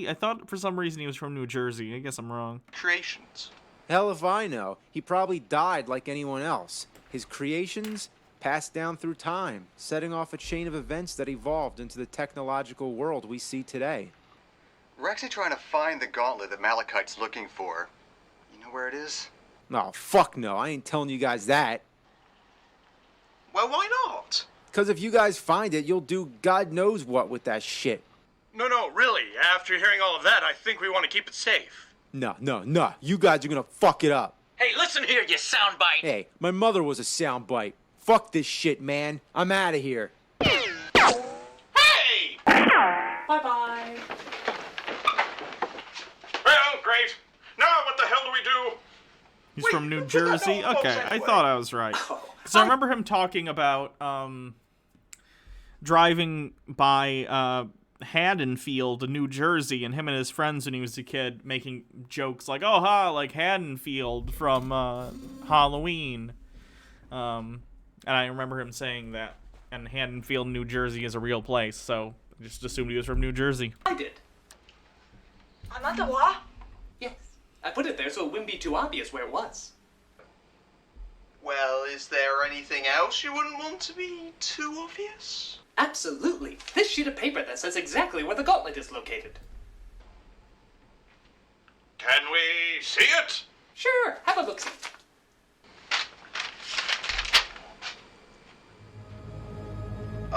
for some reason he was from New Jersey. I guess I'm wrong. creations? Hell if I know. He probably died like anyone else. His creations, passed down through time, setting off a chain of events that evolved into the technological world we see today. We're actually trying to find the gauntlet that Malachite's looking for. You know where it is? No, fuck no, I ain't telling you guys that. Well, why not? Because if you guys find it, you'll do God knows what with that shit. No, really. After hearing all of that, I think we want to keep it safe. No, you guys are gonna fuck it up. Hey, listen here, you soundbite! Hey, my mother was a soundbite. Fuck this shit, man. I'm out of here. Hey! Bye-bye. Well, great. Now what the hell do we do? He's from New Jersey? Okay, I thought I was right. Because I remember him talking about driving by Haddonfield, New Jersey, and him and his friends when he was a kid making jokes like, oh, like Haddonfield from Halloween. And I remember him saying that, and Haddonfield, New Jersey is a real place, so I just assumed he was from New Jersey. I did. Another what? Yes. I put it there so it wouldn't be too obvious where it was. Well, is there anything else you wouldn't want to be too obvious? Absolutely. This sheet of paper that says exactly where the gauntlet is located. Can we see it? Sure, have a look-see.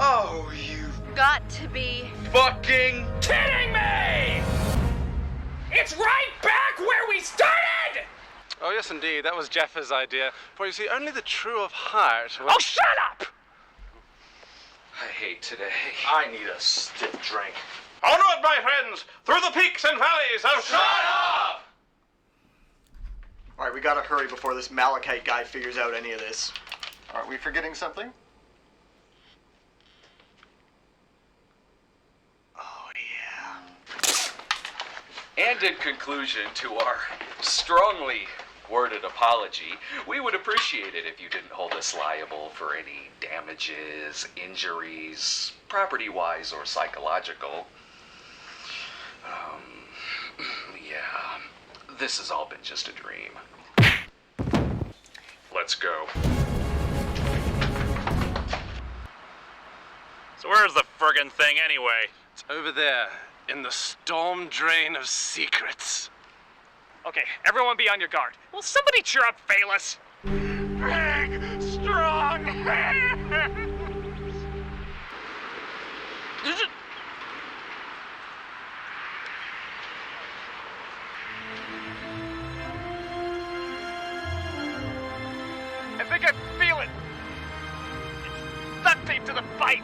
Oh, you've got to be fucking kidding me! It's right back where we started! Oh, yes, indeed. That was Jaffers' idea. For you see, only the true of heart will... Oh, shut up! I hate today. I need a stiff drink. Onward, my friends, through the peaks and valleys of... Shut up! Alright, we gotta hurry before this Malachite guy figures out any of this. Aren't we forgetting something? And in conclusion to our strongly worded apology, we would appreciate it if you didn't hold us liable for any damages, injuries, property-wise or psychological. Yeah, this has all been just a dream. Let's go. So where's the friggin' thing anyway? It's over there, in the storm drain of secrets. Okay, everyone be on your guard. Will somebody cheer up Phalus? Big, strong hands! I think I feel it. It's duct taped to the pipe.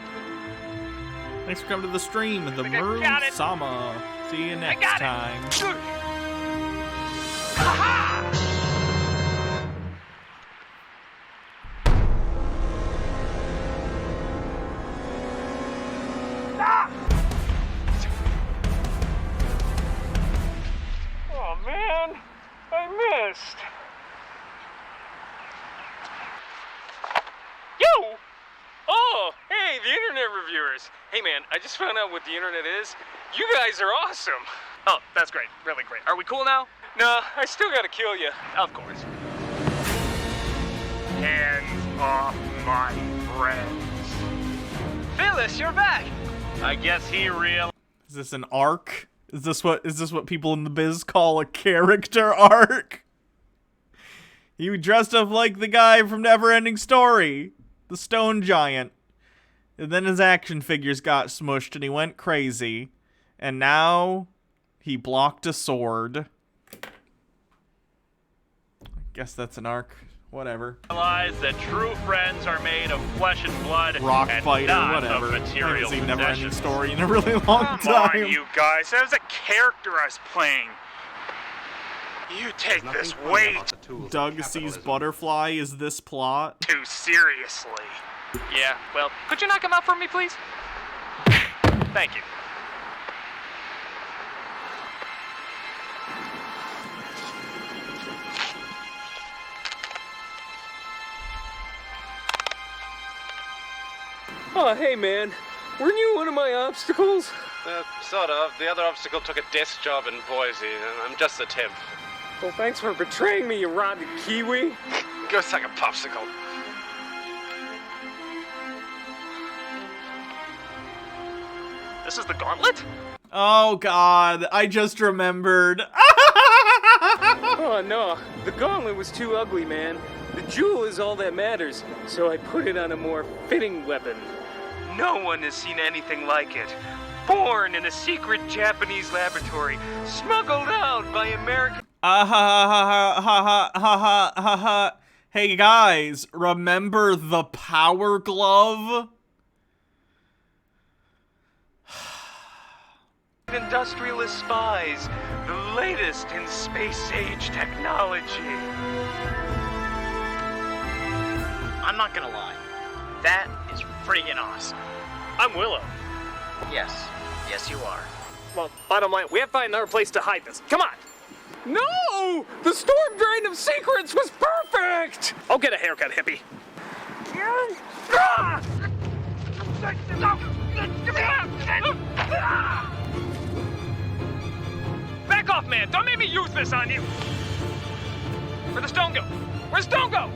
Thanks for coming to the stream, the Maru Sama. See you next time. Aha! Ah! Oh man, I missed. You? Oh, hey, the internet reviewers. Hey man, I just found out what the internet is. You guys are awesome. Oh, that's great. Really great. Are we cool now? No, I still gotta kill you. Of course. Hands off my friends. Phyllis, you're back. I guess he real. Is this an arc? Is this what people in the biz call a character arc? He dressed up like the guy from Neverending Story, the stone giant. And then his action figures got smushed and he went crazy. And now he blocked a sword. I guess that's an arc. Whatever. Realize that true friends are made of flesh and blood, Rock and fighter, not whatever. of I material haven't seen Neverending possessions. Story in a really long Come time. on, you guys. That was a character I was playing. You take this way Doug sees butterfly. Is this plot? too seriously. Yeah, well, could you knock him out for me, please? Thank you. Oh, hey man, weren't you one of my obstacles? Sort of. The other obstacle took a desk job in Boise, and I'm just a temp. Well, thanks for betraying me, you rotten kiwi. Go suck a popsicle. This is the gauntlet? Oh god, I just remembered. Oh no, the gauntlet was too ugly, man. The jewel is all that matters, so I put it on a more fitting weapon. No one has seen anything like it. Born in a secret Japanese laboratory, smuggled out by American... Hey guys, remember the Power Glove? Industrialist spies, the latest in space-age technology. I'm not gonna lie. That is freaking awesome. I'm Willow. Yes. Yes, you are. Well, bottom line, we have to find another place to hide this. Come on! No! The storm drain of secrets was perfect! I'll get a haircut, hippie. Back off, man! Don't make me use this on you! Where'd the stone go? Where's stone go?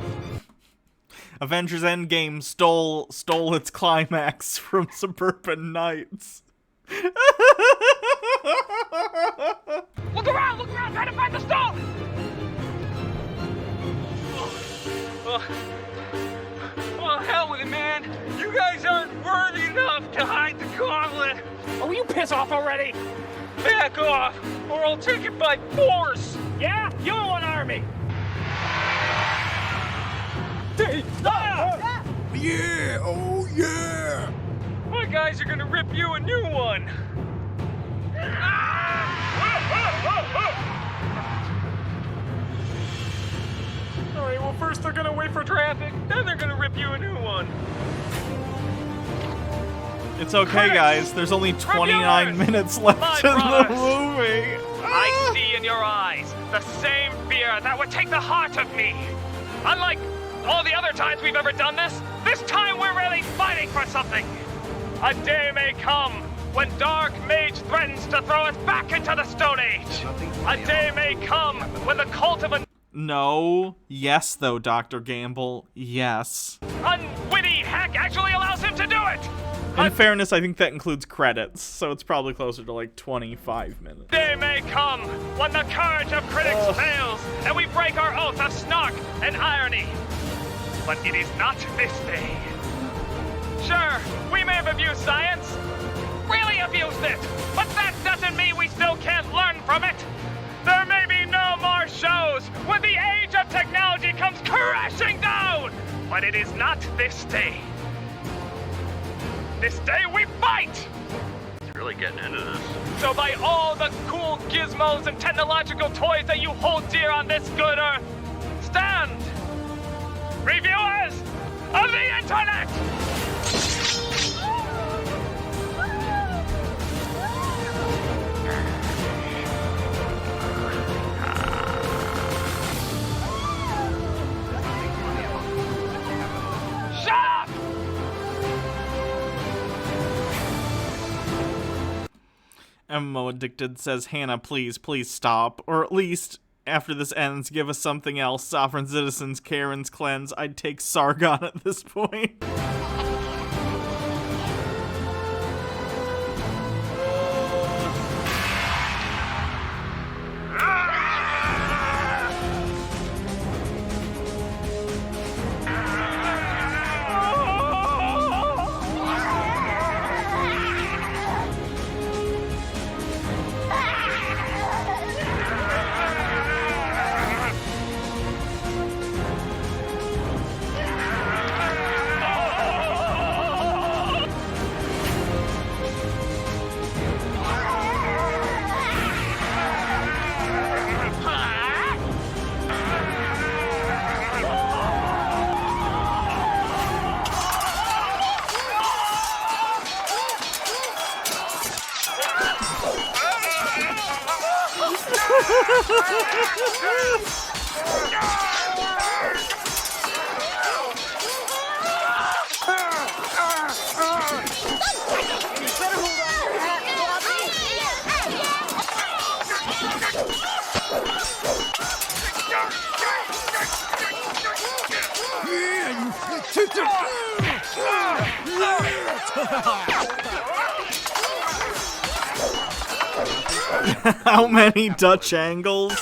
Avengers Endgame stole its climax from Suburban Nights. Look around, try to find the stone! Oh, hell with it, man. You guys aren't worthy enough to hide the gauntlet. Oh, will you piss off already? Back off, or I'll take it by force. Yeah? You don't want army. Yeah, oh yeah! My guys are gonna rip you a new one. Alright, well first they're gonna wait for traffic, then they're gonna rip you a new one. It's okay, guys. There's only 29 minutes left in the movie. I see in your eyes the same fear that would take the heart of me. Unlike all the other times we've ever done this time we're really fighting for something. A day may come when Dark Mage threatens to throw us back into the Stone Age. A day may come when the cult of a No. Yes, though, Dr. Gamble. Yes. unwitty hack actually allows him to do it. In fairness, I think that includes credits, so it's probably closer to like 25 minutes. Day may come when the courage of critics fails and we break our oath of snark and irony. But it is not this day. Sure, we may have abused science, really abused it, but that doesn't mean we still can't learn from it. There may be no more shows when the age of technology comes crashing down, but it is not this day. This day we fight! Really getting into this. So by all the cool gizmos and technological toys that you hold dear on this good earth, stand! Reviewers of the internet! Shut up! MMO Addicted says, Hannah, please stop. Or at least, after this ends, give us something else. Sovereign Citizens, Karen's Cleanse. I'd take Sargon at this point. How many Dutch angles?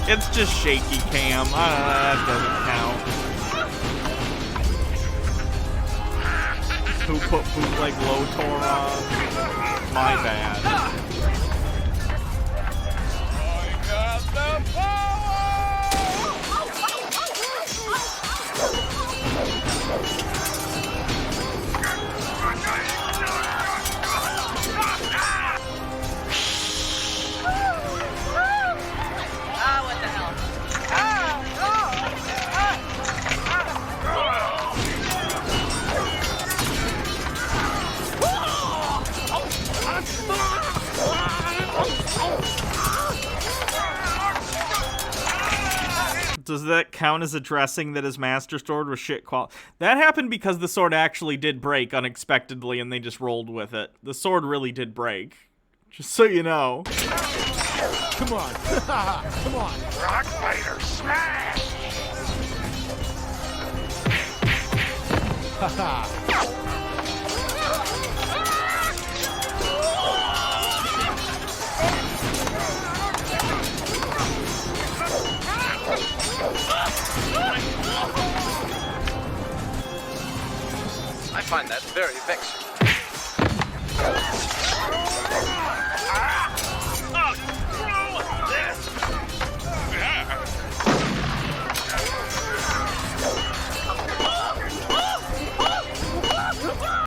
It's just shaky cam. That doesn't count. Who put bootleg Lotor on? My bad. What the hell? Does that count as addressing that his master sword was shit quality? That happened because the sword actually did break unexpectedly and they just rolled with it. The sword really did break. Just so you know. Come on. Come on. Rock fighter smash! I find that very vexing.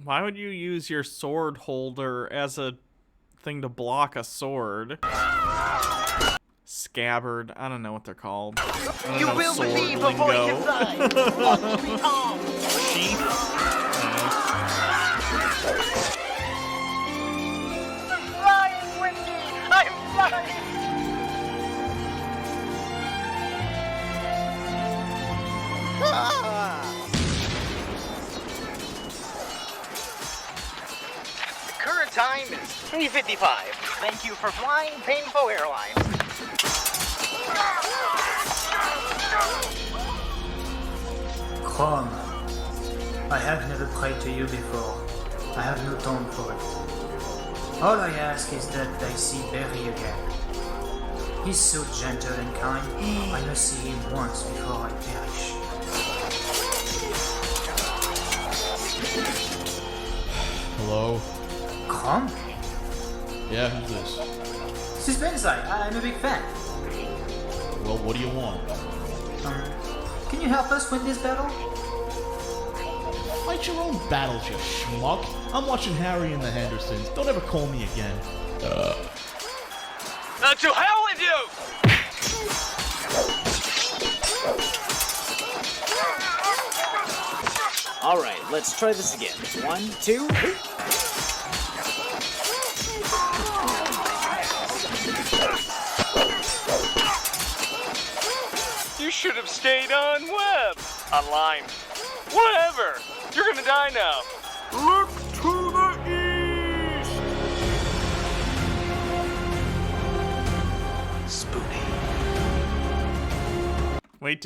Why would you use your sword holder as a thing to block a sword? Scabbard. I don't know what they're called. You will believe a voice inside. Watch me arm. Sheath. I'm flying, Wendy. I'm flying. Current time is 3:55. Thank you for flying Painful Airlines. Chrome, I have never prayed to you before. I have no tone for it. All I ask is that I see Barry again. He's so gentle and kind. I must see him once before I perish. Hello? Chrome? Yeah, who's this? This is Benside. I'm a big fan. Well, what do you want? Can you help us win this battle? Fight your own battles, you schmuck. I'm watching Harry and the Hendersons. Don't ever call me again. To hell with you! All right, let's try this again. 1, 2. You should have stayed on web. Online. Whatever. You're gonna die now. Look to the east! Spoonie. Wait,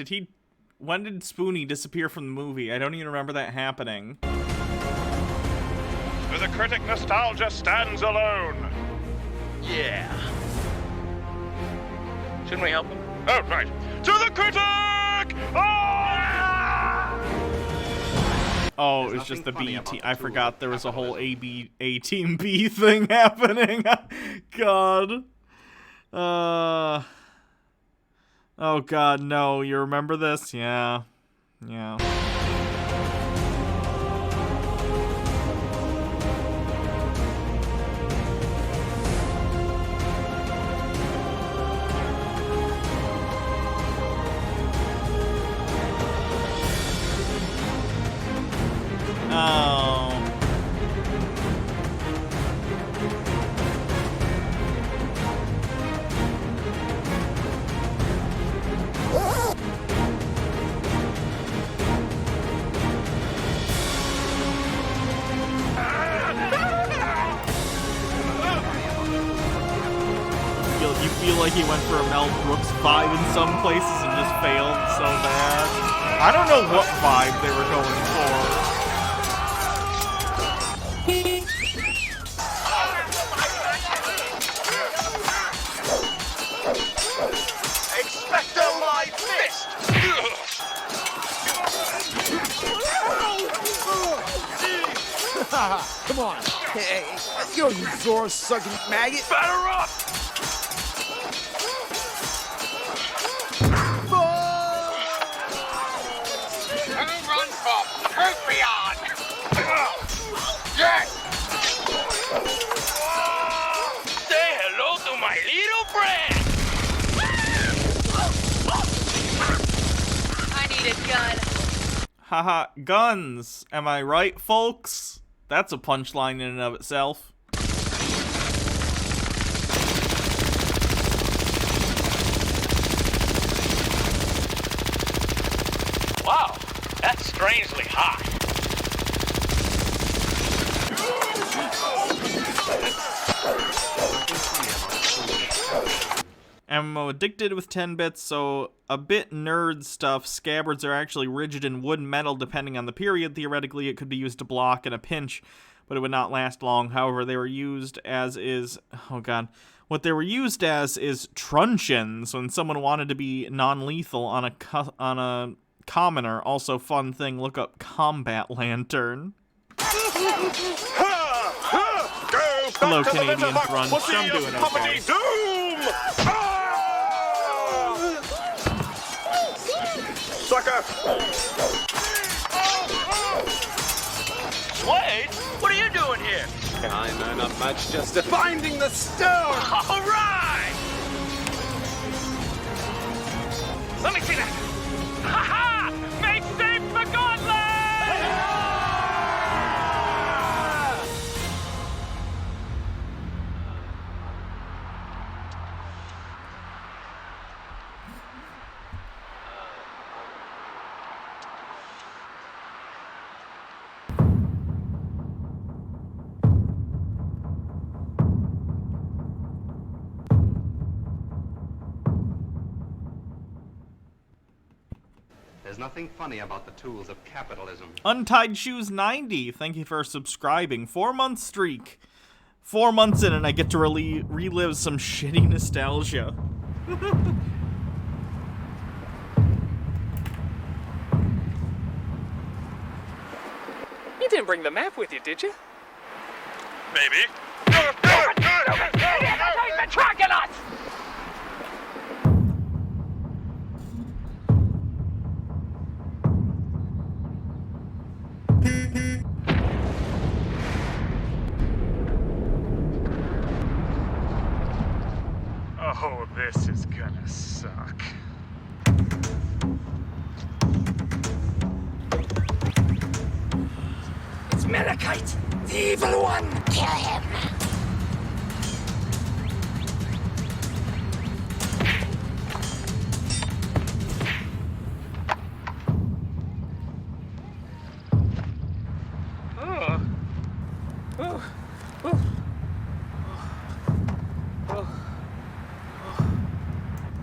when did Spoonie disappear from the movie? I don't even remember that happening. The critic nostalgia stands alone. Yeah. Shouldn't we help him? Oh, right. To the critic! Oh, it was just the B team. I forgot there was a whole A team B thing happening. God. Oh God, no. You remember this? Yeah. Yeah. Oh. You feel like he went for a Mel Brooks vibe in some places and just failed so bad. I don't know what vibe they were going for. ha! Come on! Hey, yo, you Zora-sucking maggot! Batter up! Who runs for Propion? Yes! Say hello to my little friend! I need a gun. Haha, guns. Am I right, folks? That's a punchline in and of itself. Wow, that's strangely hot. I'm addicted with 10 bits, so a bit nerd stuff. Scabbards are actually rigid and wood metal depending on the period. Theoretically, it could be used to block in a pinch, but it would not last long. However, they were used as is... Oh god. What they were used as is truncheons when someone wanted to be non-lethal on a commoner. Also, fun thing, look up combat lantern. Hello, Canadian Crunch. I'm doing okay. Sucker! Wade, what are you doing here? I know not much, just finding the stone! All right! Let me see that! Ha-ha! Make safe the gauntlet! There's nothing funny about the tools of capitalism. Untied Shoes 90, thank you for subscribing. 4-month streak. 4 months in and I get to relive some shitty nostalgia. You didn't bring the map with you, did you? Maybe. He's been tracking us! Oh, this is gonna suck. It's Malachite, the evil one. Kill him.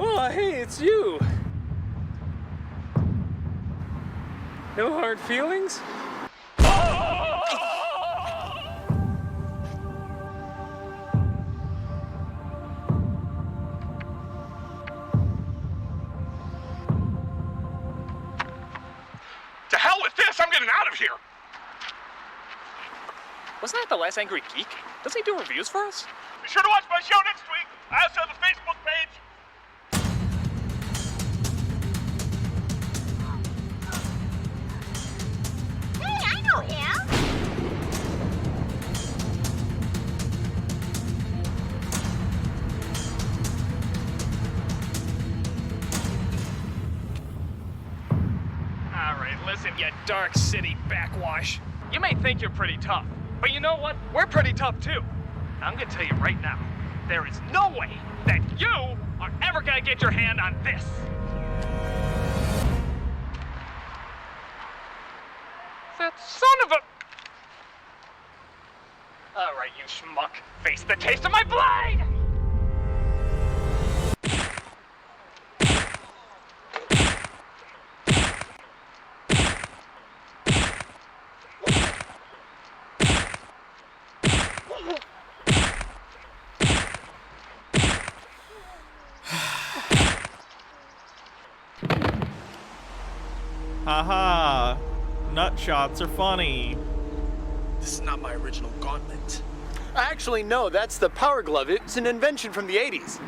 Oh, hey, it's you. No hard feelings? To hell with this! I'm getting out of here! Wasn't that the last Angry Geek? Doesn't he do reviews for us? Be sure to watch my show next week! I also have a Facebook page! Hey, I know him! Alright, listen, you Dark City backwash. You may think you're pretty tough, but you know what? We're pretty tough too. I'm gonna tell you right now, there is no way that you are ever gonna get your hand on this. That son of a... Alright, you schmuck. Face the taste of my blade! Haha, nut shots are funny. This is not my original gauntlet. Actually, no, that's the power glove. It's an invention from the 80s.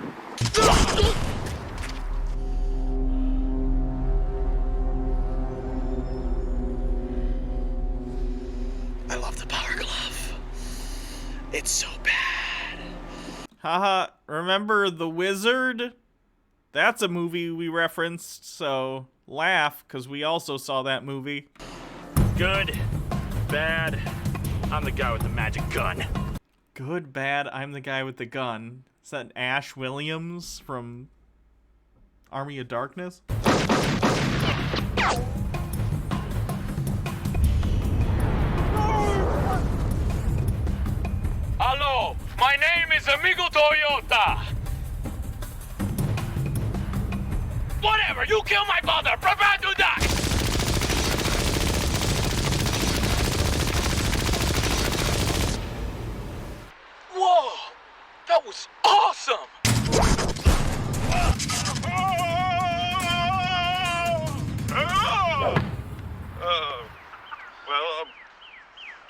I love the power glove. It's so bad. Haha, remember The Wizard? That's a movie we referenced, so laugh, because we also saw that movie. Good, bad, I'm the guy with the magic gun. Good, bad, I'm the guy with the gun. Is that Ash Williams from Army of Darkness? Hello, my name is Amigo Toyota. Whatever, you kill my father, prepare to die! Whoa, that was awesome! Well, I'm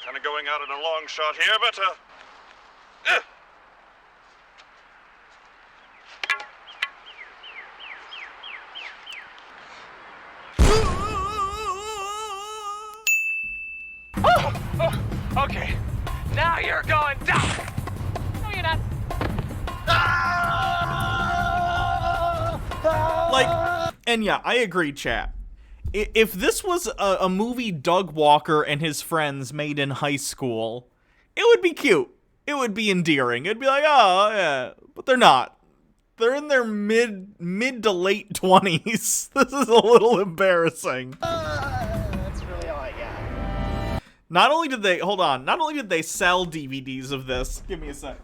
kind of going out in a long shot here, but, Okay, now you're going down! No, you're not. Like, and yeah, I agree, chat. If this was a movie Doug Walker and his friends made in high school, it would be cute. It would be endearing. It'd be like, oh, yeah. But they're not. They're in their mid to late 20s. This is a little embarrassing. That's really all I got. Not only did they sell DVDs of this. Give me a sec.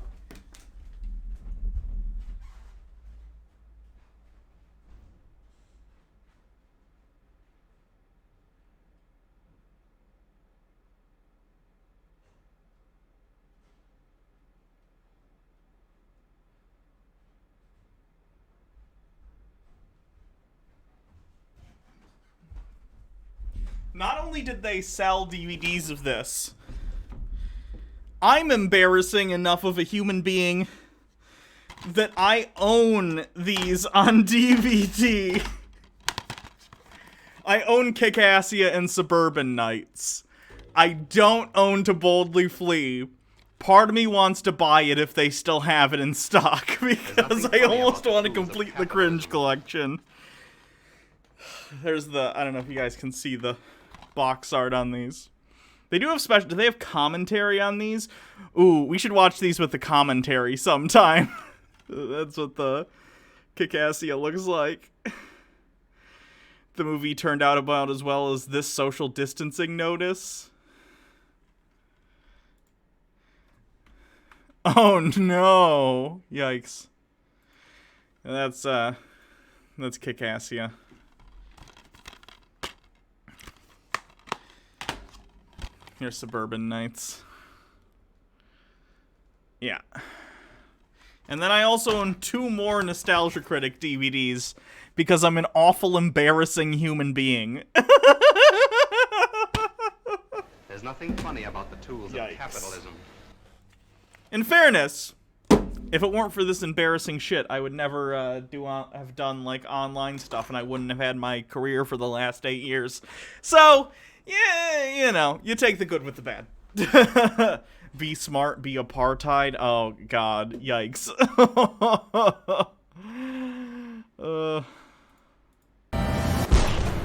Not only did they sell DVDs of this, I'm embarrassing enough of a human being that I own these on DVD. I own Kickassia and Suburban Nights. I don't own To Boldly Flee. Part of me wants to buy it if they still have it in stock, because I almost want to complete the Cringe collection. There's the, I don't know if you guys can see the box art on these. They do have special, do they have commentary on these? Ooh, we should watch these with the commentary sometime. That's what the Kickassia looks like. The movie turned out about as well as this social distancing notice. Oh no! Yikes. That's Kickassia. Here's Suburban Nights. Yeah. And then I also own 2 more Nostalgia Critic DVDs because I'm an awful, embarrassing human being. There's nothing funny about the tools of capitalism. In fairness, if it weren't for this embarrassing shit, I would never have done like online stuff, and I wouldn't have had my career for the last 8 years. So, yeah, you know, you take the good with the bad. Be smart, be apartheid. Oh God, yikes.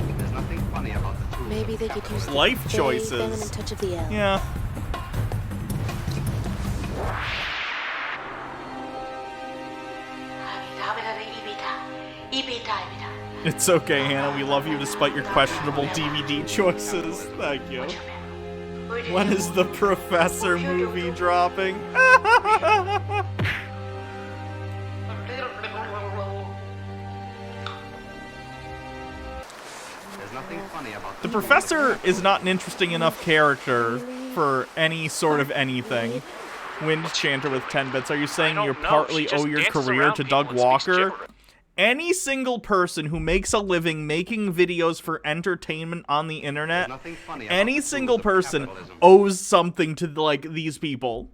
There's nothing funny about the tools. Maybe they could use the life choices. feminine touch of the L. Yeah. It's okay, Hannah. We love you despite your questionable DVD choices. Thank you. When is the Professor movie dropping? There's nothing funny about The Professor is not an interesting enough character for any sort of anything. Wind Chanter with 10 bits. Are you saying you partly owe your career to Doug Walker? Any single person who makes a living making videos for entertainment on the internet, any single person owes something to, like, these people.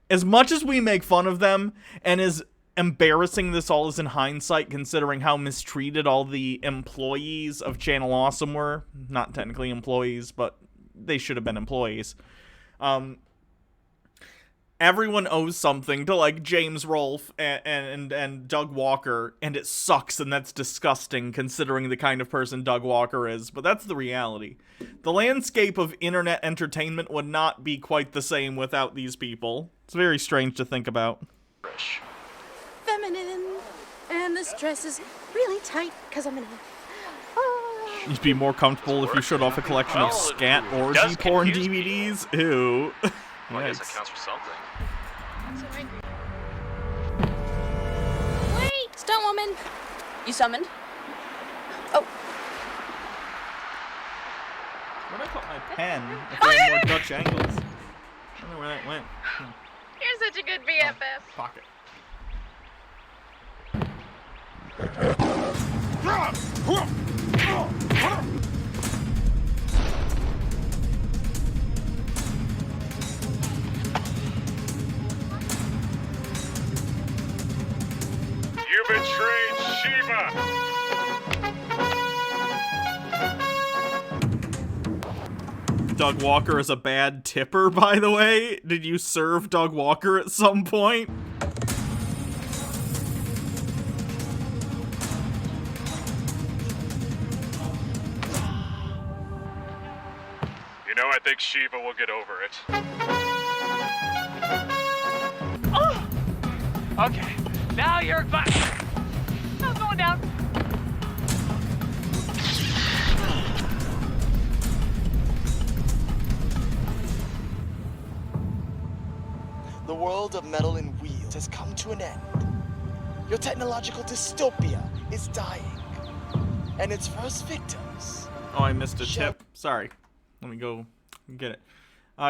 As much as we make fun of them, and as embarrassing this all is in hindsight, considering how mistreated all the employees of Channel Awesome were, not technically employees, but they should have been employees, everyone owes something to, like, James Rolfe and Doug Walker, and it sucks, and that's disgusting, considering the kind of person Doug Walker is, but that's the reality. The landscape of internet entertainment would not be quite the same without these people. It's very strange to think about. Feminine, and this dress is really tight, because I'm in a... You'd be more comfortable if you showed off a collection of scat orgy porn DVDs? Ew. Well, I guess that counts for something. So angry. Wait! Stunt woman! You summoned? Oh. Where'd I put my pen if I had more Dutch angles? I don't know where that went. You're such a good BFF. Pocket. You betrayed Shiva! Doug Walker is a bad tipper, by the way. Did you serve Doug Walker at some point? You know, I think Shiva will get over it. Oh! Okay, now you're fine. I'm going down. The world of metal and wheels has come to an end. Your technological dystopia is dying. And its first victims... Oh, I missed a tip. Sorry. Let me go get it.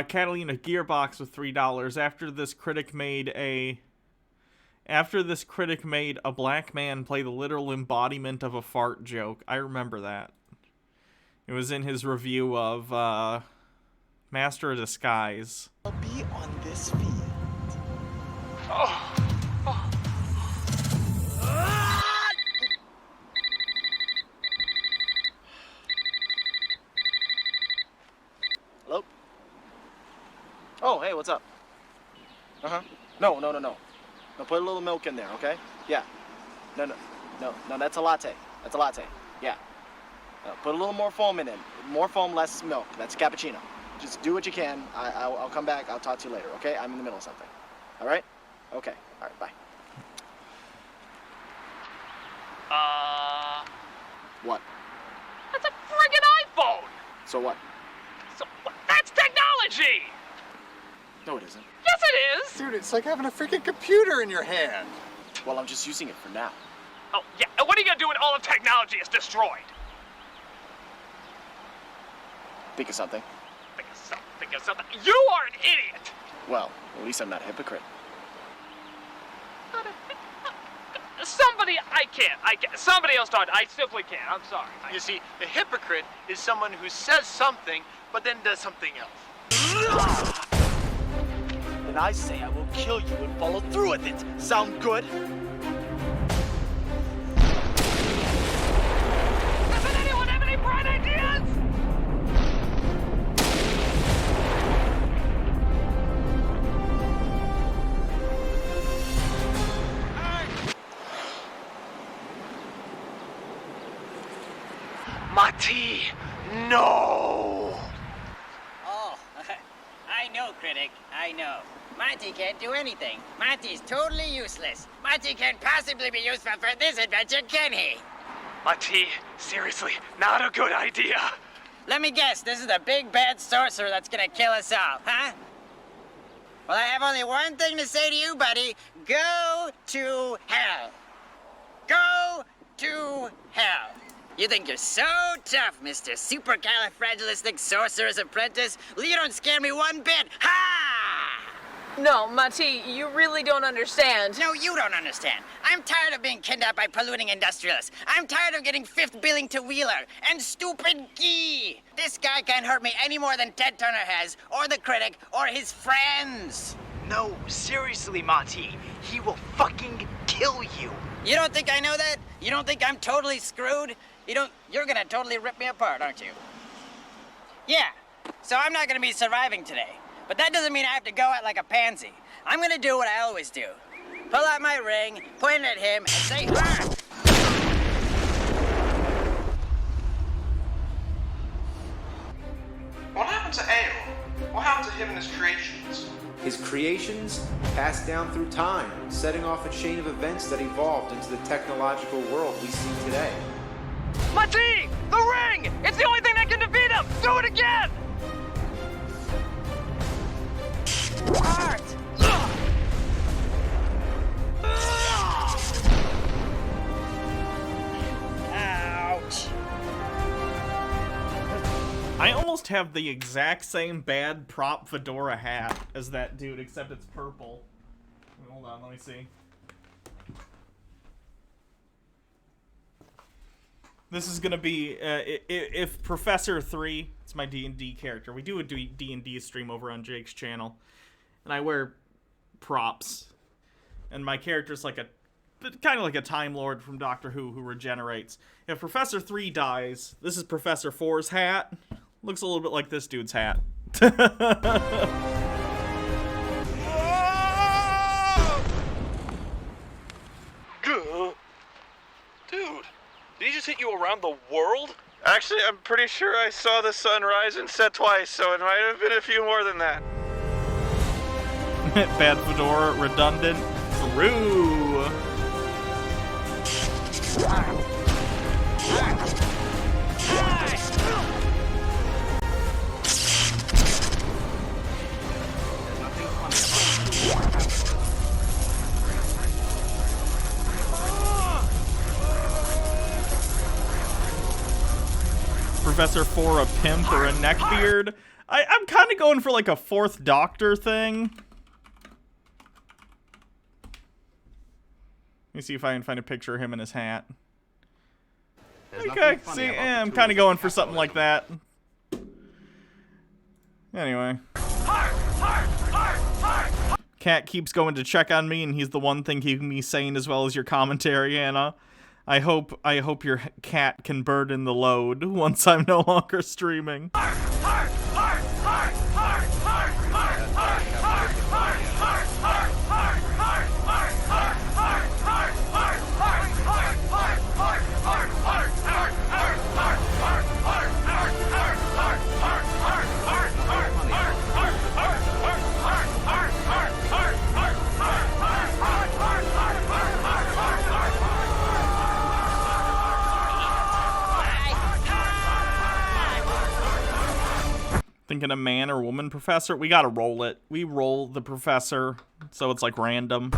Catalina Gearbox with $3. After this critic made a black man play the literal embodiment of a fart joke. I remember that. It was in his review of Master of Disguise. I'll be on this field. Oh. Oh. Hello? Oh, hey, what's up? Uh-huh. No, put a little milk in there, okay? Yeah. No, that's a latte. That's a latte. Yeah. Put a little more foam in it. More foam, less milk. That's a cappuccino. Just do what you can. I'll come back. I'll talk to you later, okay? I'm in the middle of something. All right? Okay. All right, bye. What? That's a friggin' iPhone! So what? That's technology! No, it isn't. Yes, it is! Dude, it's like having a freaking computer in your hand. Well, I'm just using it for now. Oh, yeah, and what are you gonna do when all of technology is destroyed? Think of something. Think of something. You are an idiot! Well, at least I'm not a hypocrite. Somebody, I can't. Somebody else talk. I simply can't. I'm sorry. You see, a hypocrite is someone who says something, but then does something else. And I say I will kill you and follow through with it. Sound good? Doesn't anyone have any bright ideas? Mati, no! Oh, I know, critic. I know. Monty can't do anything. Monty's totally useless. Monty can't possibly be useful for this adventure, can he? Mati, seriously, not a good idea. Let me guess, this is the big bad sorcerer that's gonna kill us all, huh? Well, I have only one thing to say to you, buddy. Go to hell. Go to hell. You think you're so tough, Mr. Supercalifragilistic Sorcerer's Apprentice? Well, you don't scare me one bit. Ha! No, Mati, you really don't understand. No, you don't understand. I'm tired of being kidnapped by polluting industrialists. I'm tired of getting fifth billing to Wheeler and stupid Gee. This guy can't hurt me any more than Ted Turner has, or the critic, or his friends. No, seriously, Mati. He will fucking kill you. You don't think I know that? You don't think I'm totally screwed? You're gonna totally rip me apart, aren't you? Yeah, so I'm not gonna be surviving today. But that doesn't mean I have to go out like a pansy. I'm gonna do what I always do. Pull out my ring, point it at him, and say, "Arr!" What happened to Ale? What happened to him and his creations? His creations passed down through time, setting off a chain of events that evolved into the technological world we see today. Mati! The ring! It's the only thing that can defeat him! Do it again! Art! Ouch! I almost have the exact same bad prop fedora hat as that dude, except it's purple. Hold on, let me see. This is gonna be, if Professor 3, it's my D&D character. We do a D&D stream over on Jake's channel. And I wear props. And my character's like kind of like a Time Lord from Doctor Who regenerates. If Professor 3 dies, this is Professor 4's hat. Looks a little bit like this dude's hat. Dude, did he just hit you around the world? Actually, I'm pretty sure I saw the sun rise and set twice, so it might have been a few more than that. Bad fedora, redundant, true. Professor 4 a pimp or a neckbeard? I'm kind of going for like a fourth Doctor thing. Let me see if I can find a picture of him in his hat. Okay, see, I'm kind of going for something like that. Anyway. Cat keeps going to check on me, and he's the one thing keeping me sane as well as your commentary, Anna. I hope your cat can burden the load once I'm no longer streaming. Thinking a man or woman professor? We gotta roll it. We roll the professor, so it's like random.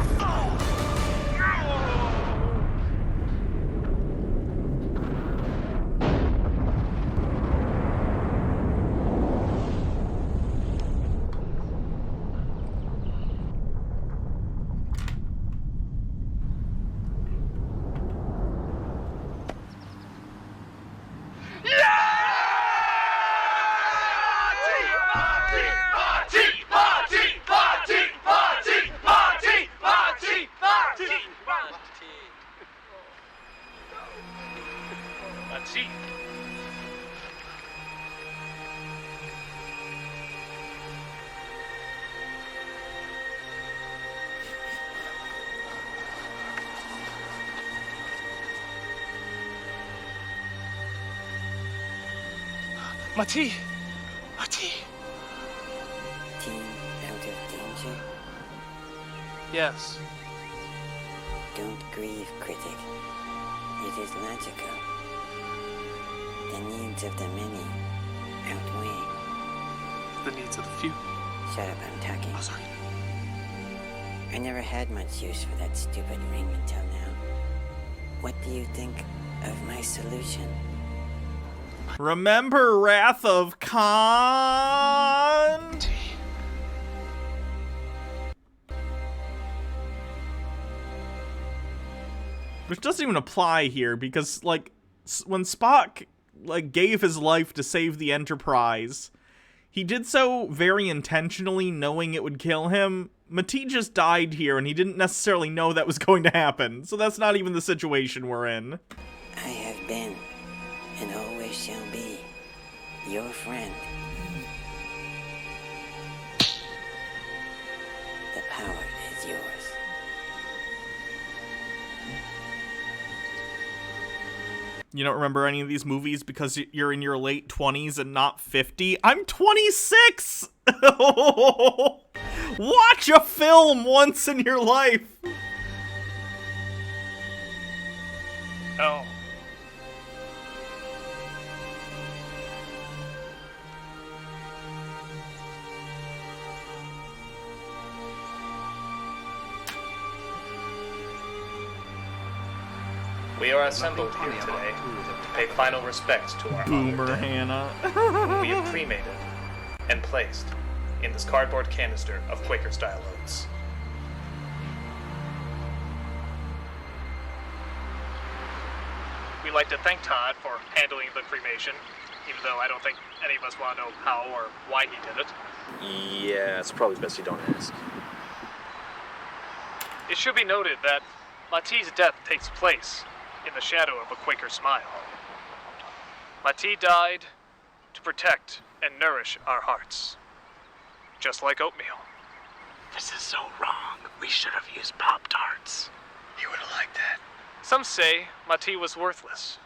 Mati! Mati! Team out of danger? Yes. Don't grieve, critic. It is logical. The needs of the many outweigh The needs of the few. Shut up, I'm talking. Oh, sorry. I never had much use for that stupid ring until now. What do you think of my solution? Remember Wrath of Khan? Which doesn't even apply here, because, like, when Spock, like, gave his life to save the Enterprise, he did so very intentionally, knowing it would kill him. Mati just died here, and he didn't necessarily know that was going to happen, so that's not even the situation we're in. I have been, and always shall be, your friend. The power is yours. You don't remember any of these movies because you're in your late 20s and not 50? I'm 26! Watch a film once in your life! Oh. We are assembled here today to pay final respects to our Boomer honored dead, Hannah. whom we have cremated and placed in this cardboard canister of Quaker-style oats. We'd like to thank Todd for handling the cremation, even though I don't think any of us want to know how or why he did it. Yeah, it's probably best you don't ask. It should be noted that Mati's death takes place in the shadow of a Quaker smile. Mati died to protect and nourish our hearts, just like oatmeal. This is so wrong. We should have used Pop-Tarts. You would have liked that. Some say Mati was worthless.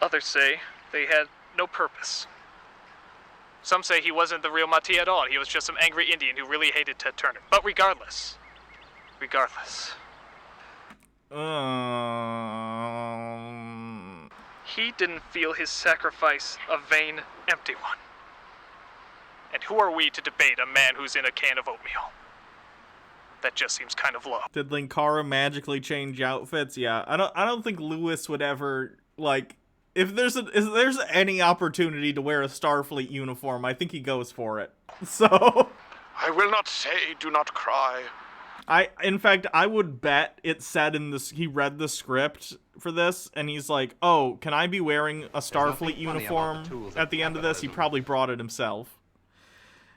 Others say they had no purpose. Some say he wasn't the real Mati at all. He was just some angry Indian who really hated Ted Turner. But regardless, he didn't feel his sacrifice a vain, empty one. And who are we to debate a man who's in a can of oatmeal? That just seems kind of low. Did Linkara magically change outfits? Yeah, I don't think Lewis would ever, like, if there's any opportunity to wear a Starfleet uniform, I think he goes for it. So I will not say, do not cry. In fact, I would bet it said in this, he read the script for this, and he's like, oh, can I be wearing a Starfleet uniform at the end of this? He probably brought it himself.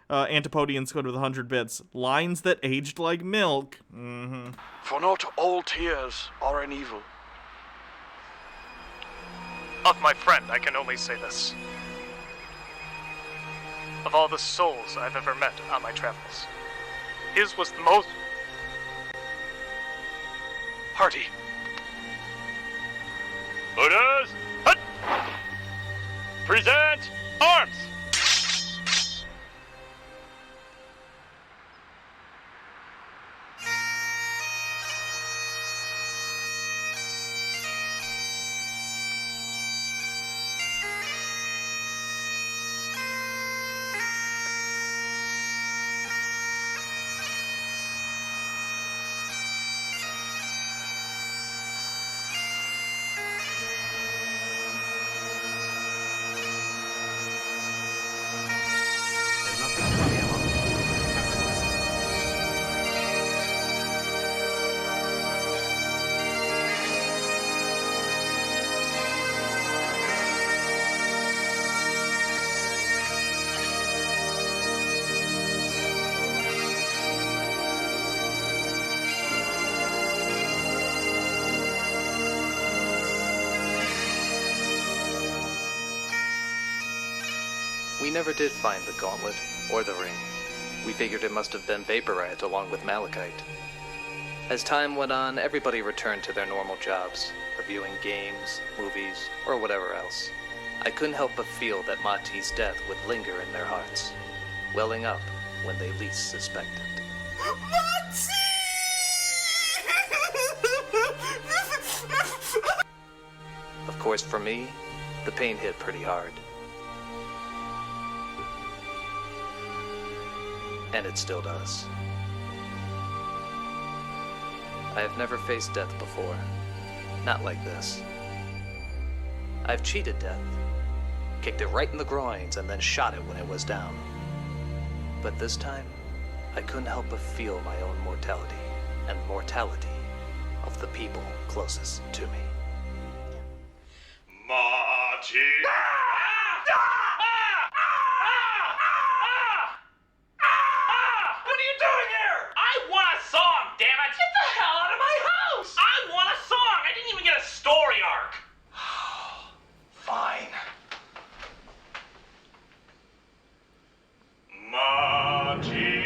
Antipodian Squid with 100 bits. Lines that aged like milk. Mm-hmm. For not all tears are an evil. Of my friend, I can only say this. Of all the souls I've ever met on my travels, his was the most hearty. Orders! Hut! Present arms! We never did find the gauntlet, or the ring. We figured it must have been vaporized along with malachite. As time went on, everybody returned to their normal jobs, reviewing games, movies, or whatever else. I couldn't help but feel that Mati's death would linger in their hearts, welling up when they least suspected. Of course, for me, the pain hit pretty hard. And it still does. I have never faced death before. Not like this. I've cheated death. Kicked it right in the groins and then shot it when it was down. But this time, I couldn't help but feel my own mortality. And mortality of the people closest to me. Marty! What are you doing here? I want a song, damn it! Get the hell out of my house! I want a song! I didn't even get a story arc! Fine. Marty,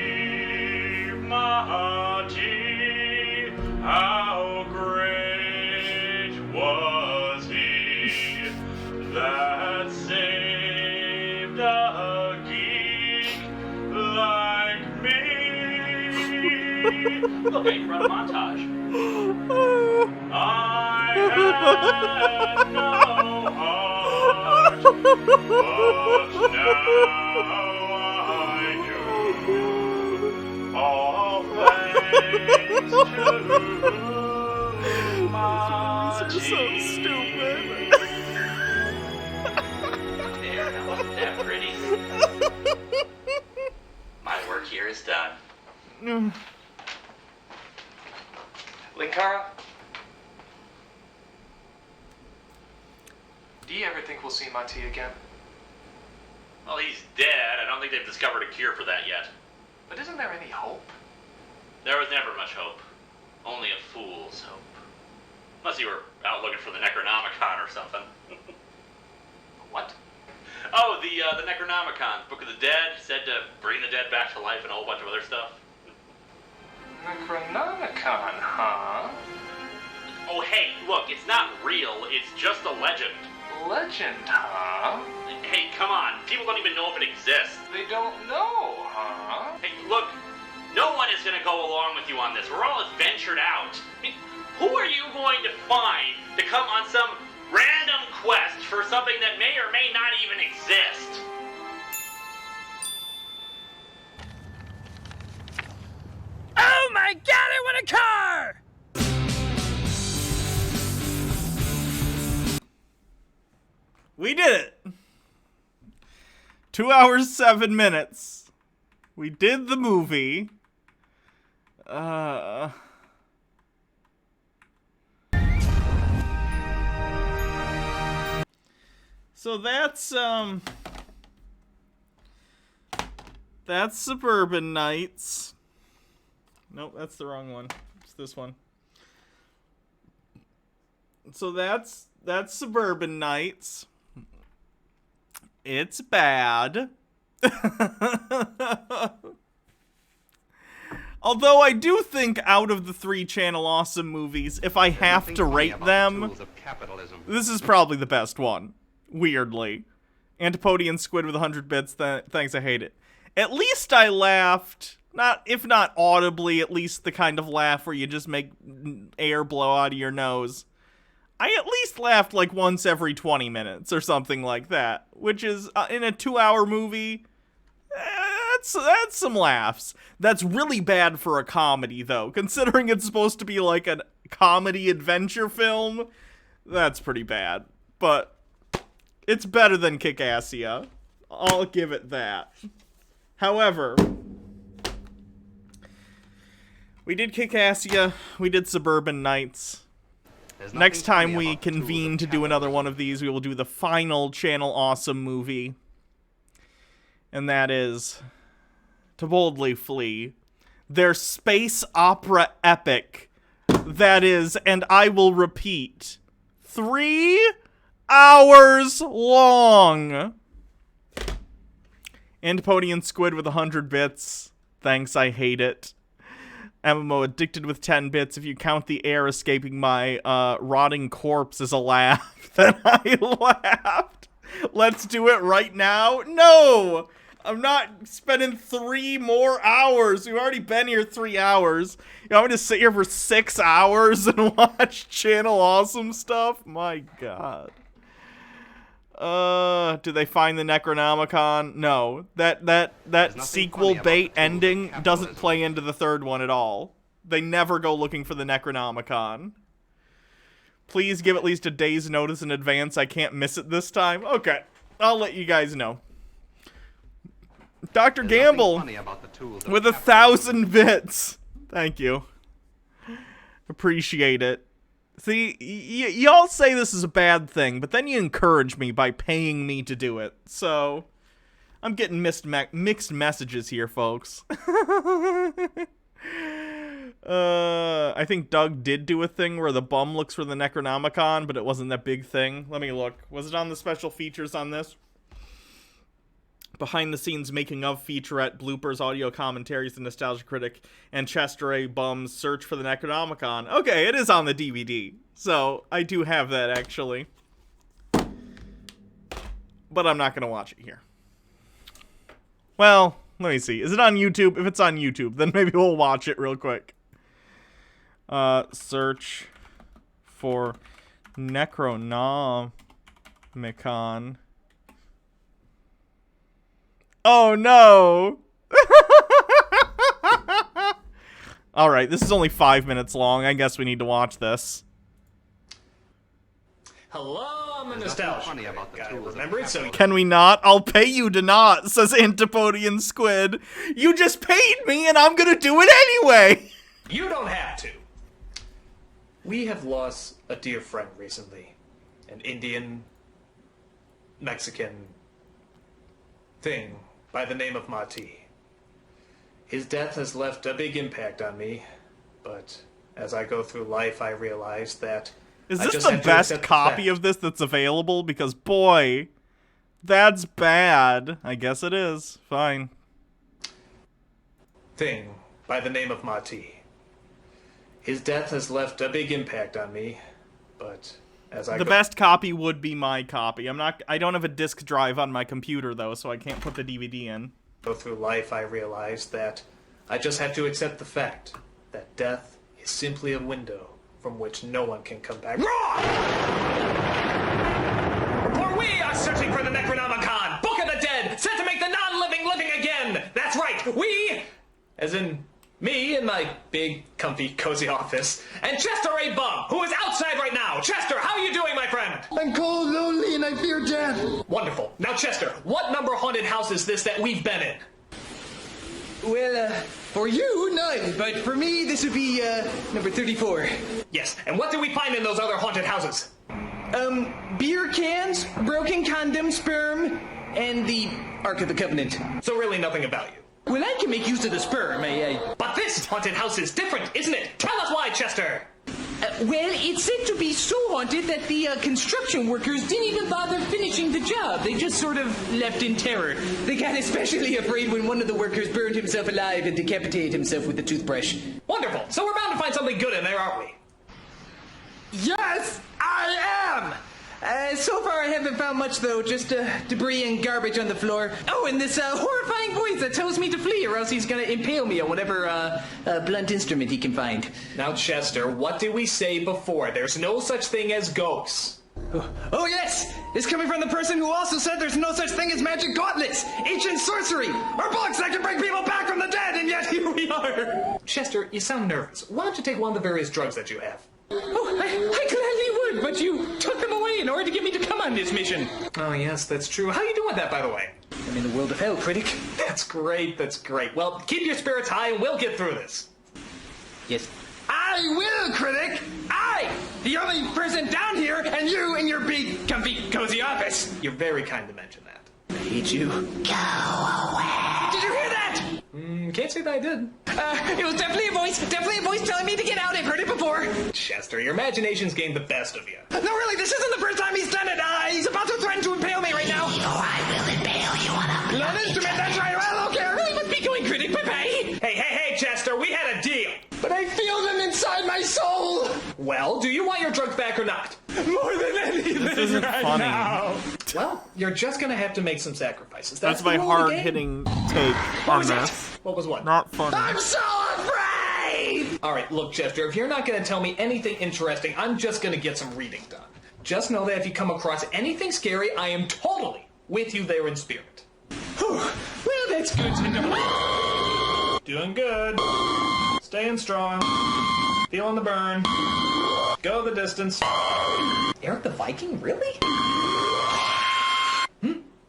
Marty, how great was he that saved a geek like me? Look, I brought a montage. I had no heart, but now I do. All thanks to Marty. These are so stupid. There, now wasn't that pretty? My work here is done. Linkara? Do you ever think we'll see Monty again? Well, he's dead. I don't think they've discovered a cure for that yet. But isn't there any hope? There was never much hope. Only a fool's hope. Unless you were out looking for the Necronomicon or something. What? Oh, the Necronomicon, Book of the Dead, said to bring the dead back to life and a whole bunch of other stuff. Necronomicon, huh? Oh, hey, look, it's not real. It's just a legend. Legend, huh? Hey, come on. People don't even know if it exists. They don't know, huh? Hey, look, no one is going to go along with you on this. We're all adventured out. I mean, who are you going to find to come on some random quest for something that may or may not even exist? Oh my god, I want a car! We did it! 2 hours, 7 minutes. We did the movie. So that's Suburban Nights. Nope, that's the wrong one. It's this one. So that's Suburban Nights. It's bad. Although I do think out of the 3 Channel Awesome movies, if I have to rate them, this is probably the best one. Weirdly. Antipodian Squid with 100 bits, thanks, I hate it. At least I laughed, if not audibly, at least the kind of laugh where you just make air blow out of your nose. I at least laughed like once every 20 minutes or something like that, which is, in a 2-hour movie, that's some laughs. That's really bad for a comedy, though. Considering it's supposed to be like a comedy adventure film, that's pretty bad. But it's better than Kick-Assia. I'll give it that. However, we did Kick-Assia, we did Suburban Nights. Next time we convene to do another one of these, we will do the final Channel Awesome movie. And that is To Boldly Flee. Their space opera epic. That is, and I will repeat, 3 hours long. Antipodian Squid with 100 bits. Thanks, I hate it. MMO Addicted with 10 bits. If you count the air escaping my rotting corpse as a laugh, then I laughed. Let's do it right now. No! I'm not spending 3 more hours. We've already been here 3 hours. You want me to sit here for 6 hours and watch Channel Awesome stuff? My god. Do they find the Necronomicon? No. That sequel bait ending doesn't play into the 3rd one at all. They never go looking for the Necronomicon. Please give at least a day's notice in advance. I can't miss it this time. Okay. I'll let you guys know. Dr. Gamble with 1,000 bits. Thank you. Appreciate it. See, y'all say this is a bad thing, but then you encourage me by paying me to do it. So, I'm getting mixed messages here, folks. I think Doug did do a thing where the bum looks for the Necronomicon, but it wasn't that big thing. Let me look. Was it on the special features on this? Behind the scenes making of featurette, bloopers, audio commentaries, the Nostalgia Critic, and Chester A. Bum's search for the Necronomicon. Okay, it is on the DVD. So, I do have that, actually. But I'm not going to watch it here. Well, let me see. Is it on YouTube? If it's on YouTube, then maybe we'll watch it real quick. Search for Necronomicon. Oh no! Alright, this is only 5 minutes long. I guess we need to watch this. Hello, I'm a nostalgia guy. Remember it? So Can we not? I'll pay you to not, says Antipodian Squid. You just paid me and I'm gonna do it anyway! you don't have to. We have lost a dear friend recently. An Indian, Mexican thing by the name of Marty. His death has left a big impact on me, but as I go through life, I realize that Is this the best copy of this that's available? Because, boy, that's bad. I guess it is. Fine. Thing by the name of Marty. His death has left a big impact on me, but as I The best copy would be my copy. I don't have a disk drive on my computer, though, so I can't put the DVD in. Go through life, I realize that I just have to accept the fact that death is simply a window from which no one can come back. Wrong! For we are searching for the Necronomicon, Book of the Dead, set to make the non-living living again! That's right, we, as in me in my big, comfy, cozy office, and Chester A. Bum, who is outside right now. Chester, how are you doing, my friend? I'm cold, lonely, and I fear death. Wonderful. Now, Chester, what number haunted house is this that we've been in? Well, for you, none. But for me, this would be, number 34. Yes, and what did we find in those other haunted houses? Beer cans, broken condom, sperm, and the Ark of the Covenant. So really nothing about you. Well, I can make use of the sperm, But this haunted house is different, isn't it? Tell us why, Chester! Well, it's said to be so haunted that the construction workers didn't even bother finishing the job. They just sort of left in terror. They got especially afraid when one of the workers burned himself alive and decapitated himself with a toothbrush. Wonderful. So we're bound to find something good in there, aren't we? Yes, I am! So far I haven't found much, though. Just debris and garbage on the floor. Oh, and this horrifying voice that tells me to flee or else he's gonna impale me on whatever blunt instrument he can find. Now, Chester, what did we say before? There's no such thing as ghosts. Oh, yes! It's coming from the person who also said there's no such thing as magic gauntlets, ancient sorcery, or books that can bring people back from the dead, and yet here we are! Chester, you sound nervous. Why don't you take one of the various drugs that you have? Oh, I gladly would, but you took them away in order to get me to come on this mission. Oh, yes, that's true. How are you doing with that, by the way? I'm in the world of hell, critic. That's great, that's great. Well, keep your spirits high and we'll get through this. Yes. I will, critic! I, the only person down here, and you in your big, comfy, cozy office. You're very kind to mention that. I hate you. Go away. Did you hear that? Can't say that I did. It was definitely a voice telling me to get out. I've heard it before. Chester, your imagination's gained the best of you. No, really, this isn't the first time he's done it. He's about to threaten to impale me right now. Oh, I will impale you on a Blunt instrument, that's right. Well, okay, I really must be going, critic. Bye-bye. Hey, Chester, we had a deal. But I feel them inside my soul. Well, do you want your drugs back or not? More than anything This isn't right funny. now. Well, you're just gonna have to make some sacrifices. That's my hard-hitting take on this. What was what? Not funny. I'm so afraid! Alright, look, Chester, if you're not gonna tell me anything interesting, I'm just gonna get some reading done. Just know that if you come across anything scary, I am totally with you there in spirit. Well, that's good to know. Doing good. Staying strong. Feeling the burn. Go the distance. Eric the Viking? Really?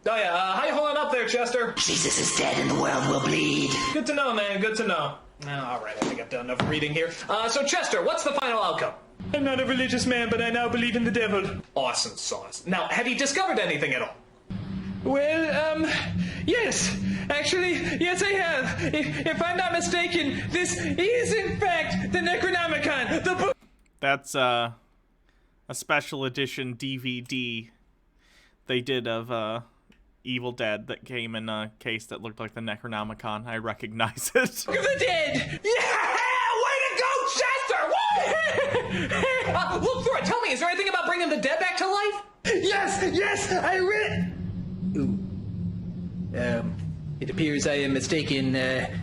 Oh yeah, how you holding up there, Chester? Jesus is dead and the world will bleed. Good to know, man, good to know. Alright, I think I've done enough reading here. So Chester, what's the final outcome? I'm not a religious man, but I now believe in the devil. Awesome sauce. Now, have you discovered anything at all? Well, yes. Actually, yes, I have. If I'm not mistaken, this is, in fact, the Necronomicon, the book. That's, a special edition DVD they did of, Evil Dead that came in a case that looked like the Necronomicon. I recognize it. Book of the Dead! Yeah! Way to go, Chester! Woo! Look through it. Tell me, is there anything about bringing the dead back to life? Yes, I read. Ooh. It appears I am mistaken.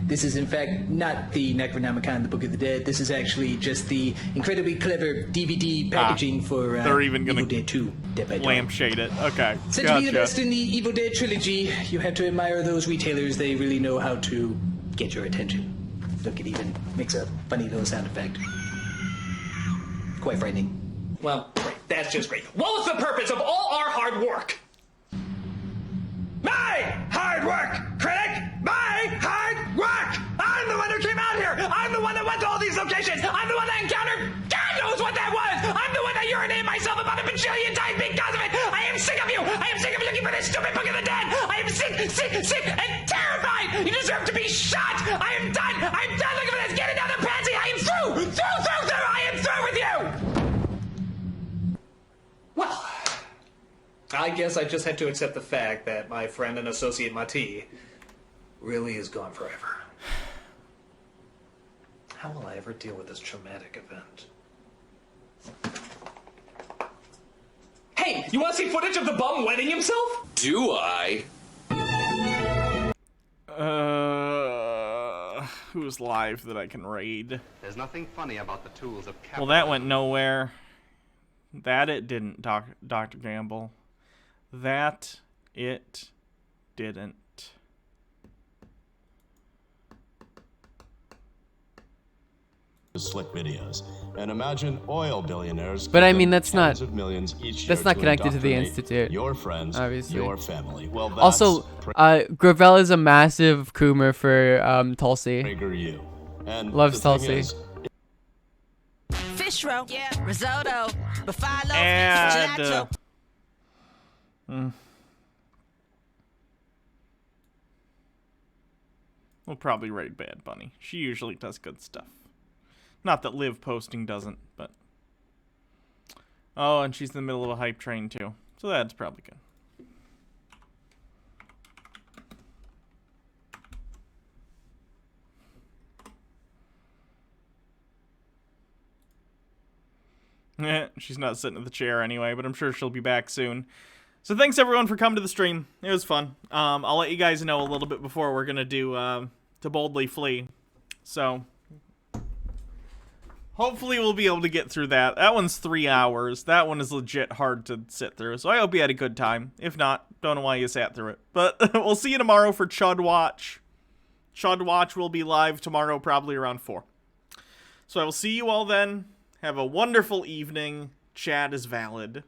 This is in fact not the Necronomicon, the Book of the Dead. This is actually just the incredibly clever DVD packaging for they're even gonna Evil Dead 2. Dead by Dawn. Lampshade it. Okay. Said to be the best in the Evil Dead trilogy. You have to admire those retailers. They really know how to get your attention. Look, it even makes a funny little sound effect. Quite frightening. Well, great. That's just great. What was the purpose of all our hard work? My hard work, critic! My hard work! I'm the one who came out here! I'm the one that went to all these locations! I'm the one that encountered God knows what that was! I'm the one that urinated myself about a bajillion times because of it! I am sick of you! I am sick of looking for this stupid Book of the Dead! I am sick, and terrified! You deserve to be shot! I am done! I'm done looking for this! Get another pansy! I am through! I am through with you! Well, I guess I just had to accept the fact that my friend and associate Mati really is gone forever. How will I ever deal with this traumatic event? Hey, you want to see footage of the bum wetting himself? Do I? Who's live that I can raid? There's nothing funny about the tools of Well, that went nowhere. That it didn't, Dr. Gamble. That it didn't. Slick videos, and imagine oil billionaires. But I mean, that's not. Millions each that's year not connected to the indoctrinate institute. Your friends, obviously. your family. Well, that's also, Gravel is a massive Coomer for Tulsi. You. And loves Tulsi. Fish roll, yeah, risotto, buffalo, And we'll probably raid Bad Bunny. She usually does good stuff. Not that Liv posting doesn't, but... Oh, and she's in the middle of a hype train, too. So that's probably good. She's not sitting in the chair anyway, but I'm sure she'll be back soon. So thanks everyone for coming to the stream. It was fun. I'll let you guys know a little bit before we're gonna do To Boldly Flee. So hopefully we'll be able to get through that. That one's 3 hours. That one is legit hard to sit through. So I hope you had a good time. If not, don't know why you sat through it. But we'll see you tomorrow for Chud Watch. Chud Watch will be live tomorrow, probably around 4. So I will see you all then. Have a wonderful evening. Chat is valid.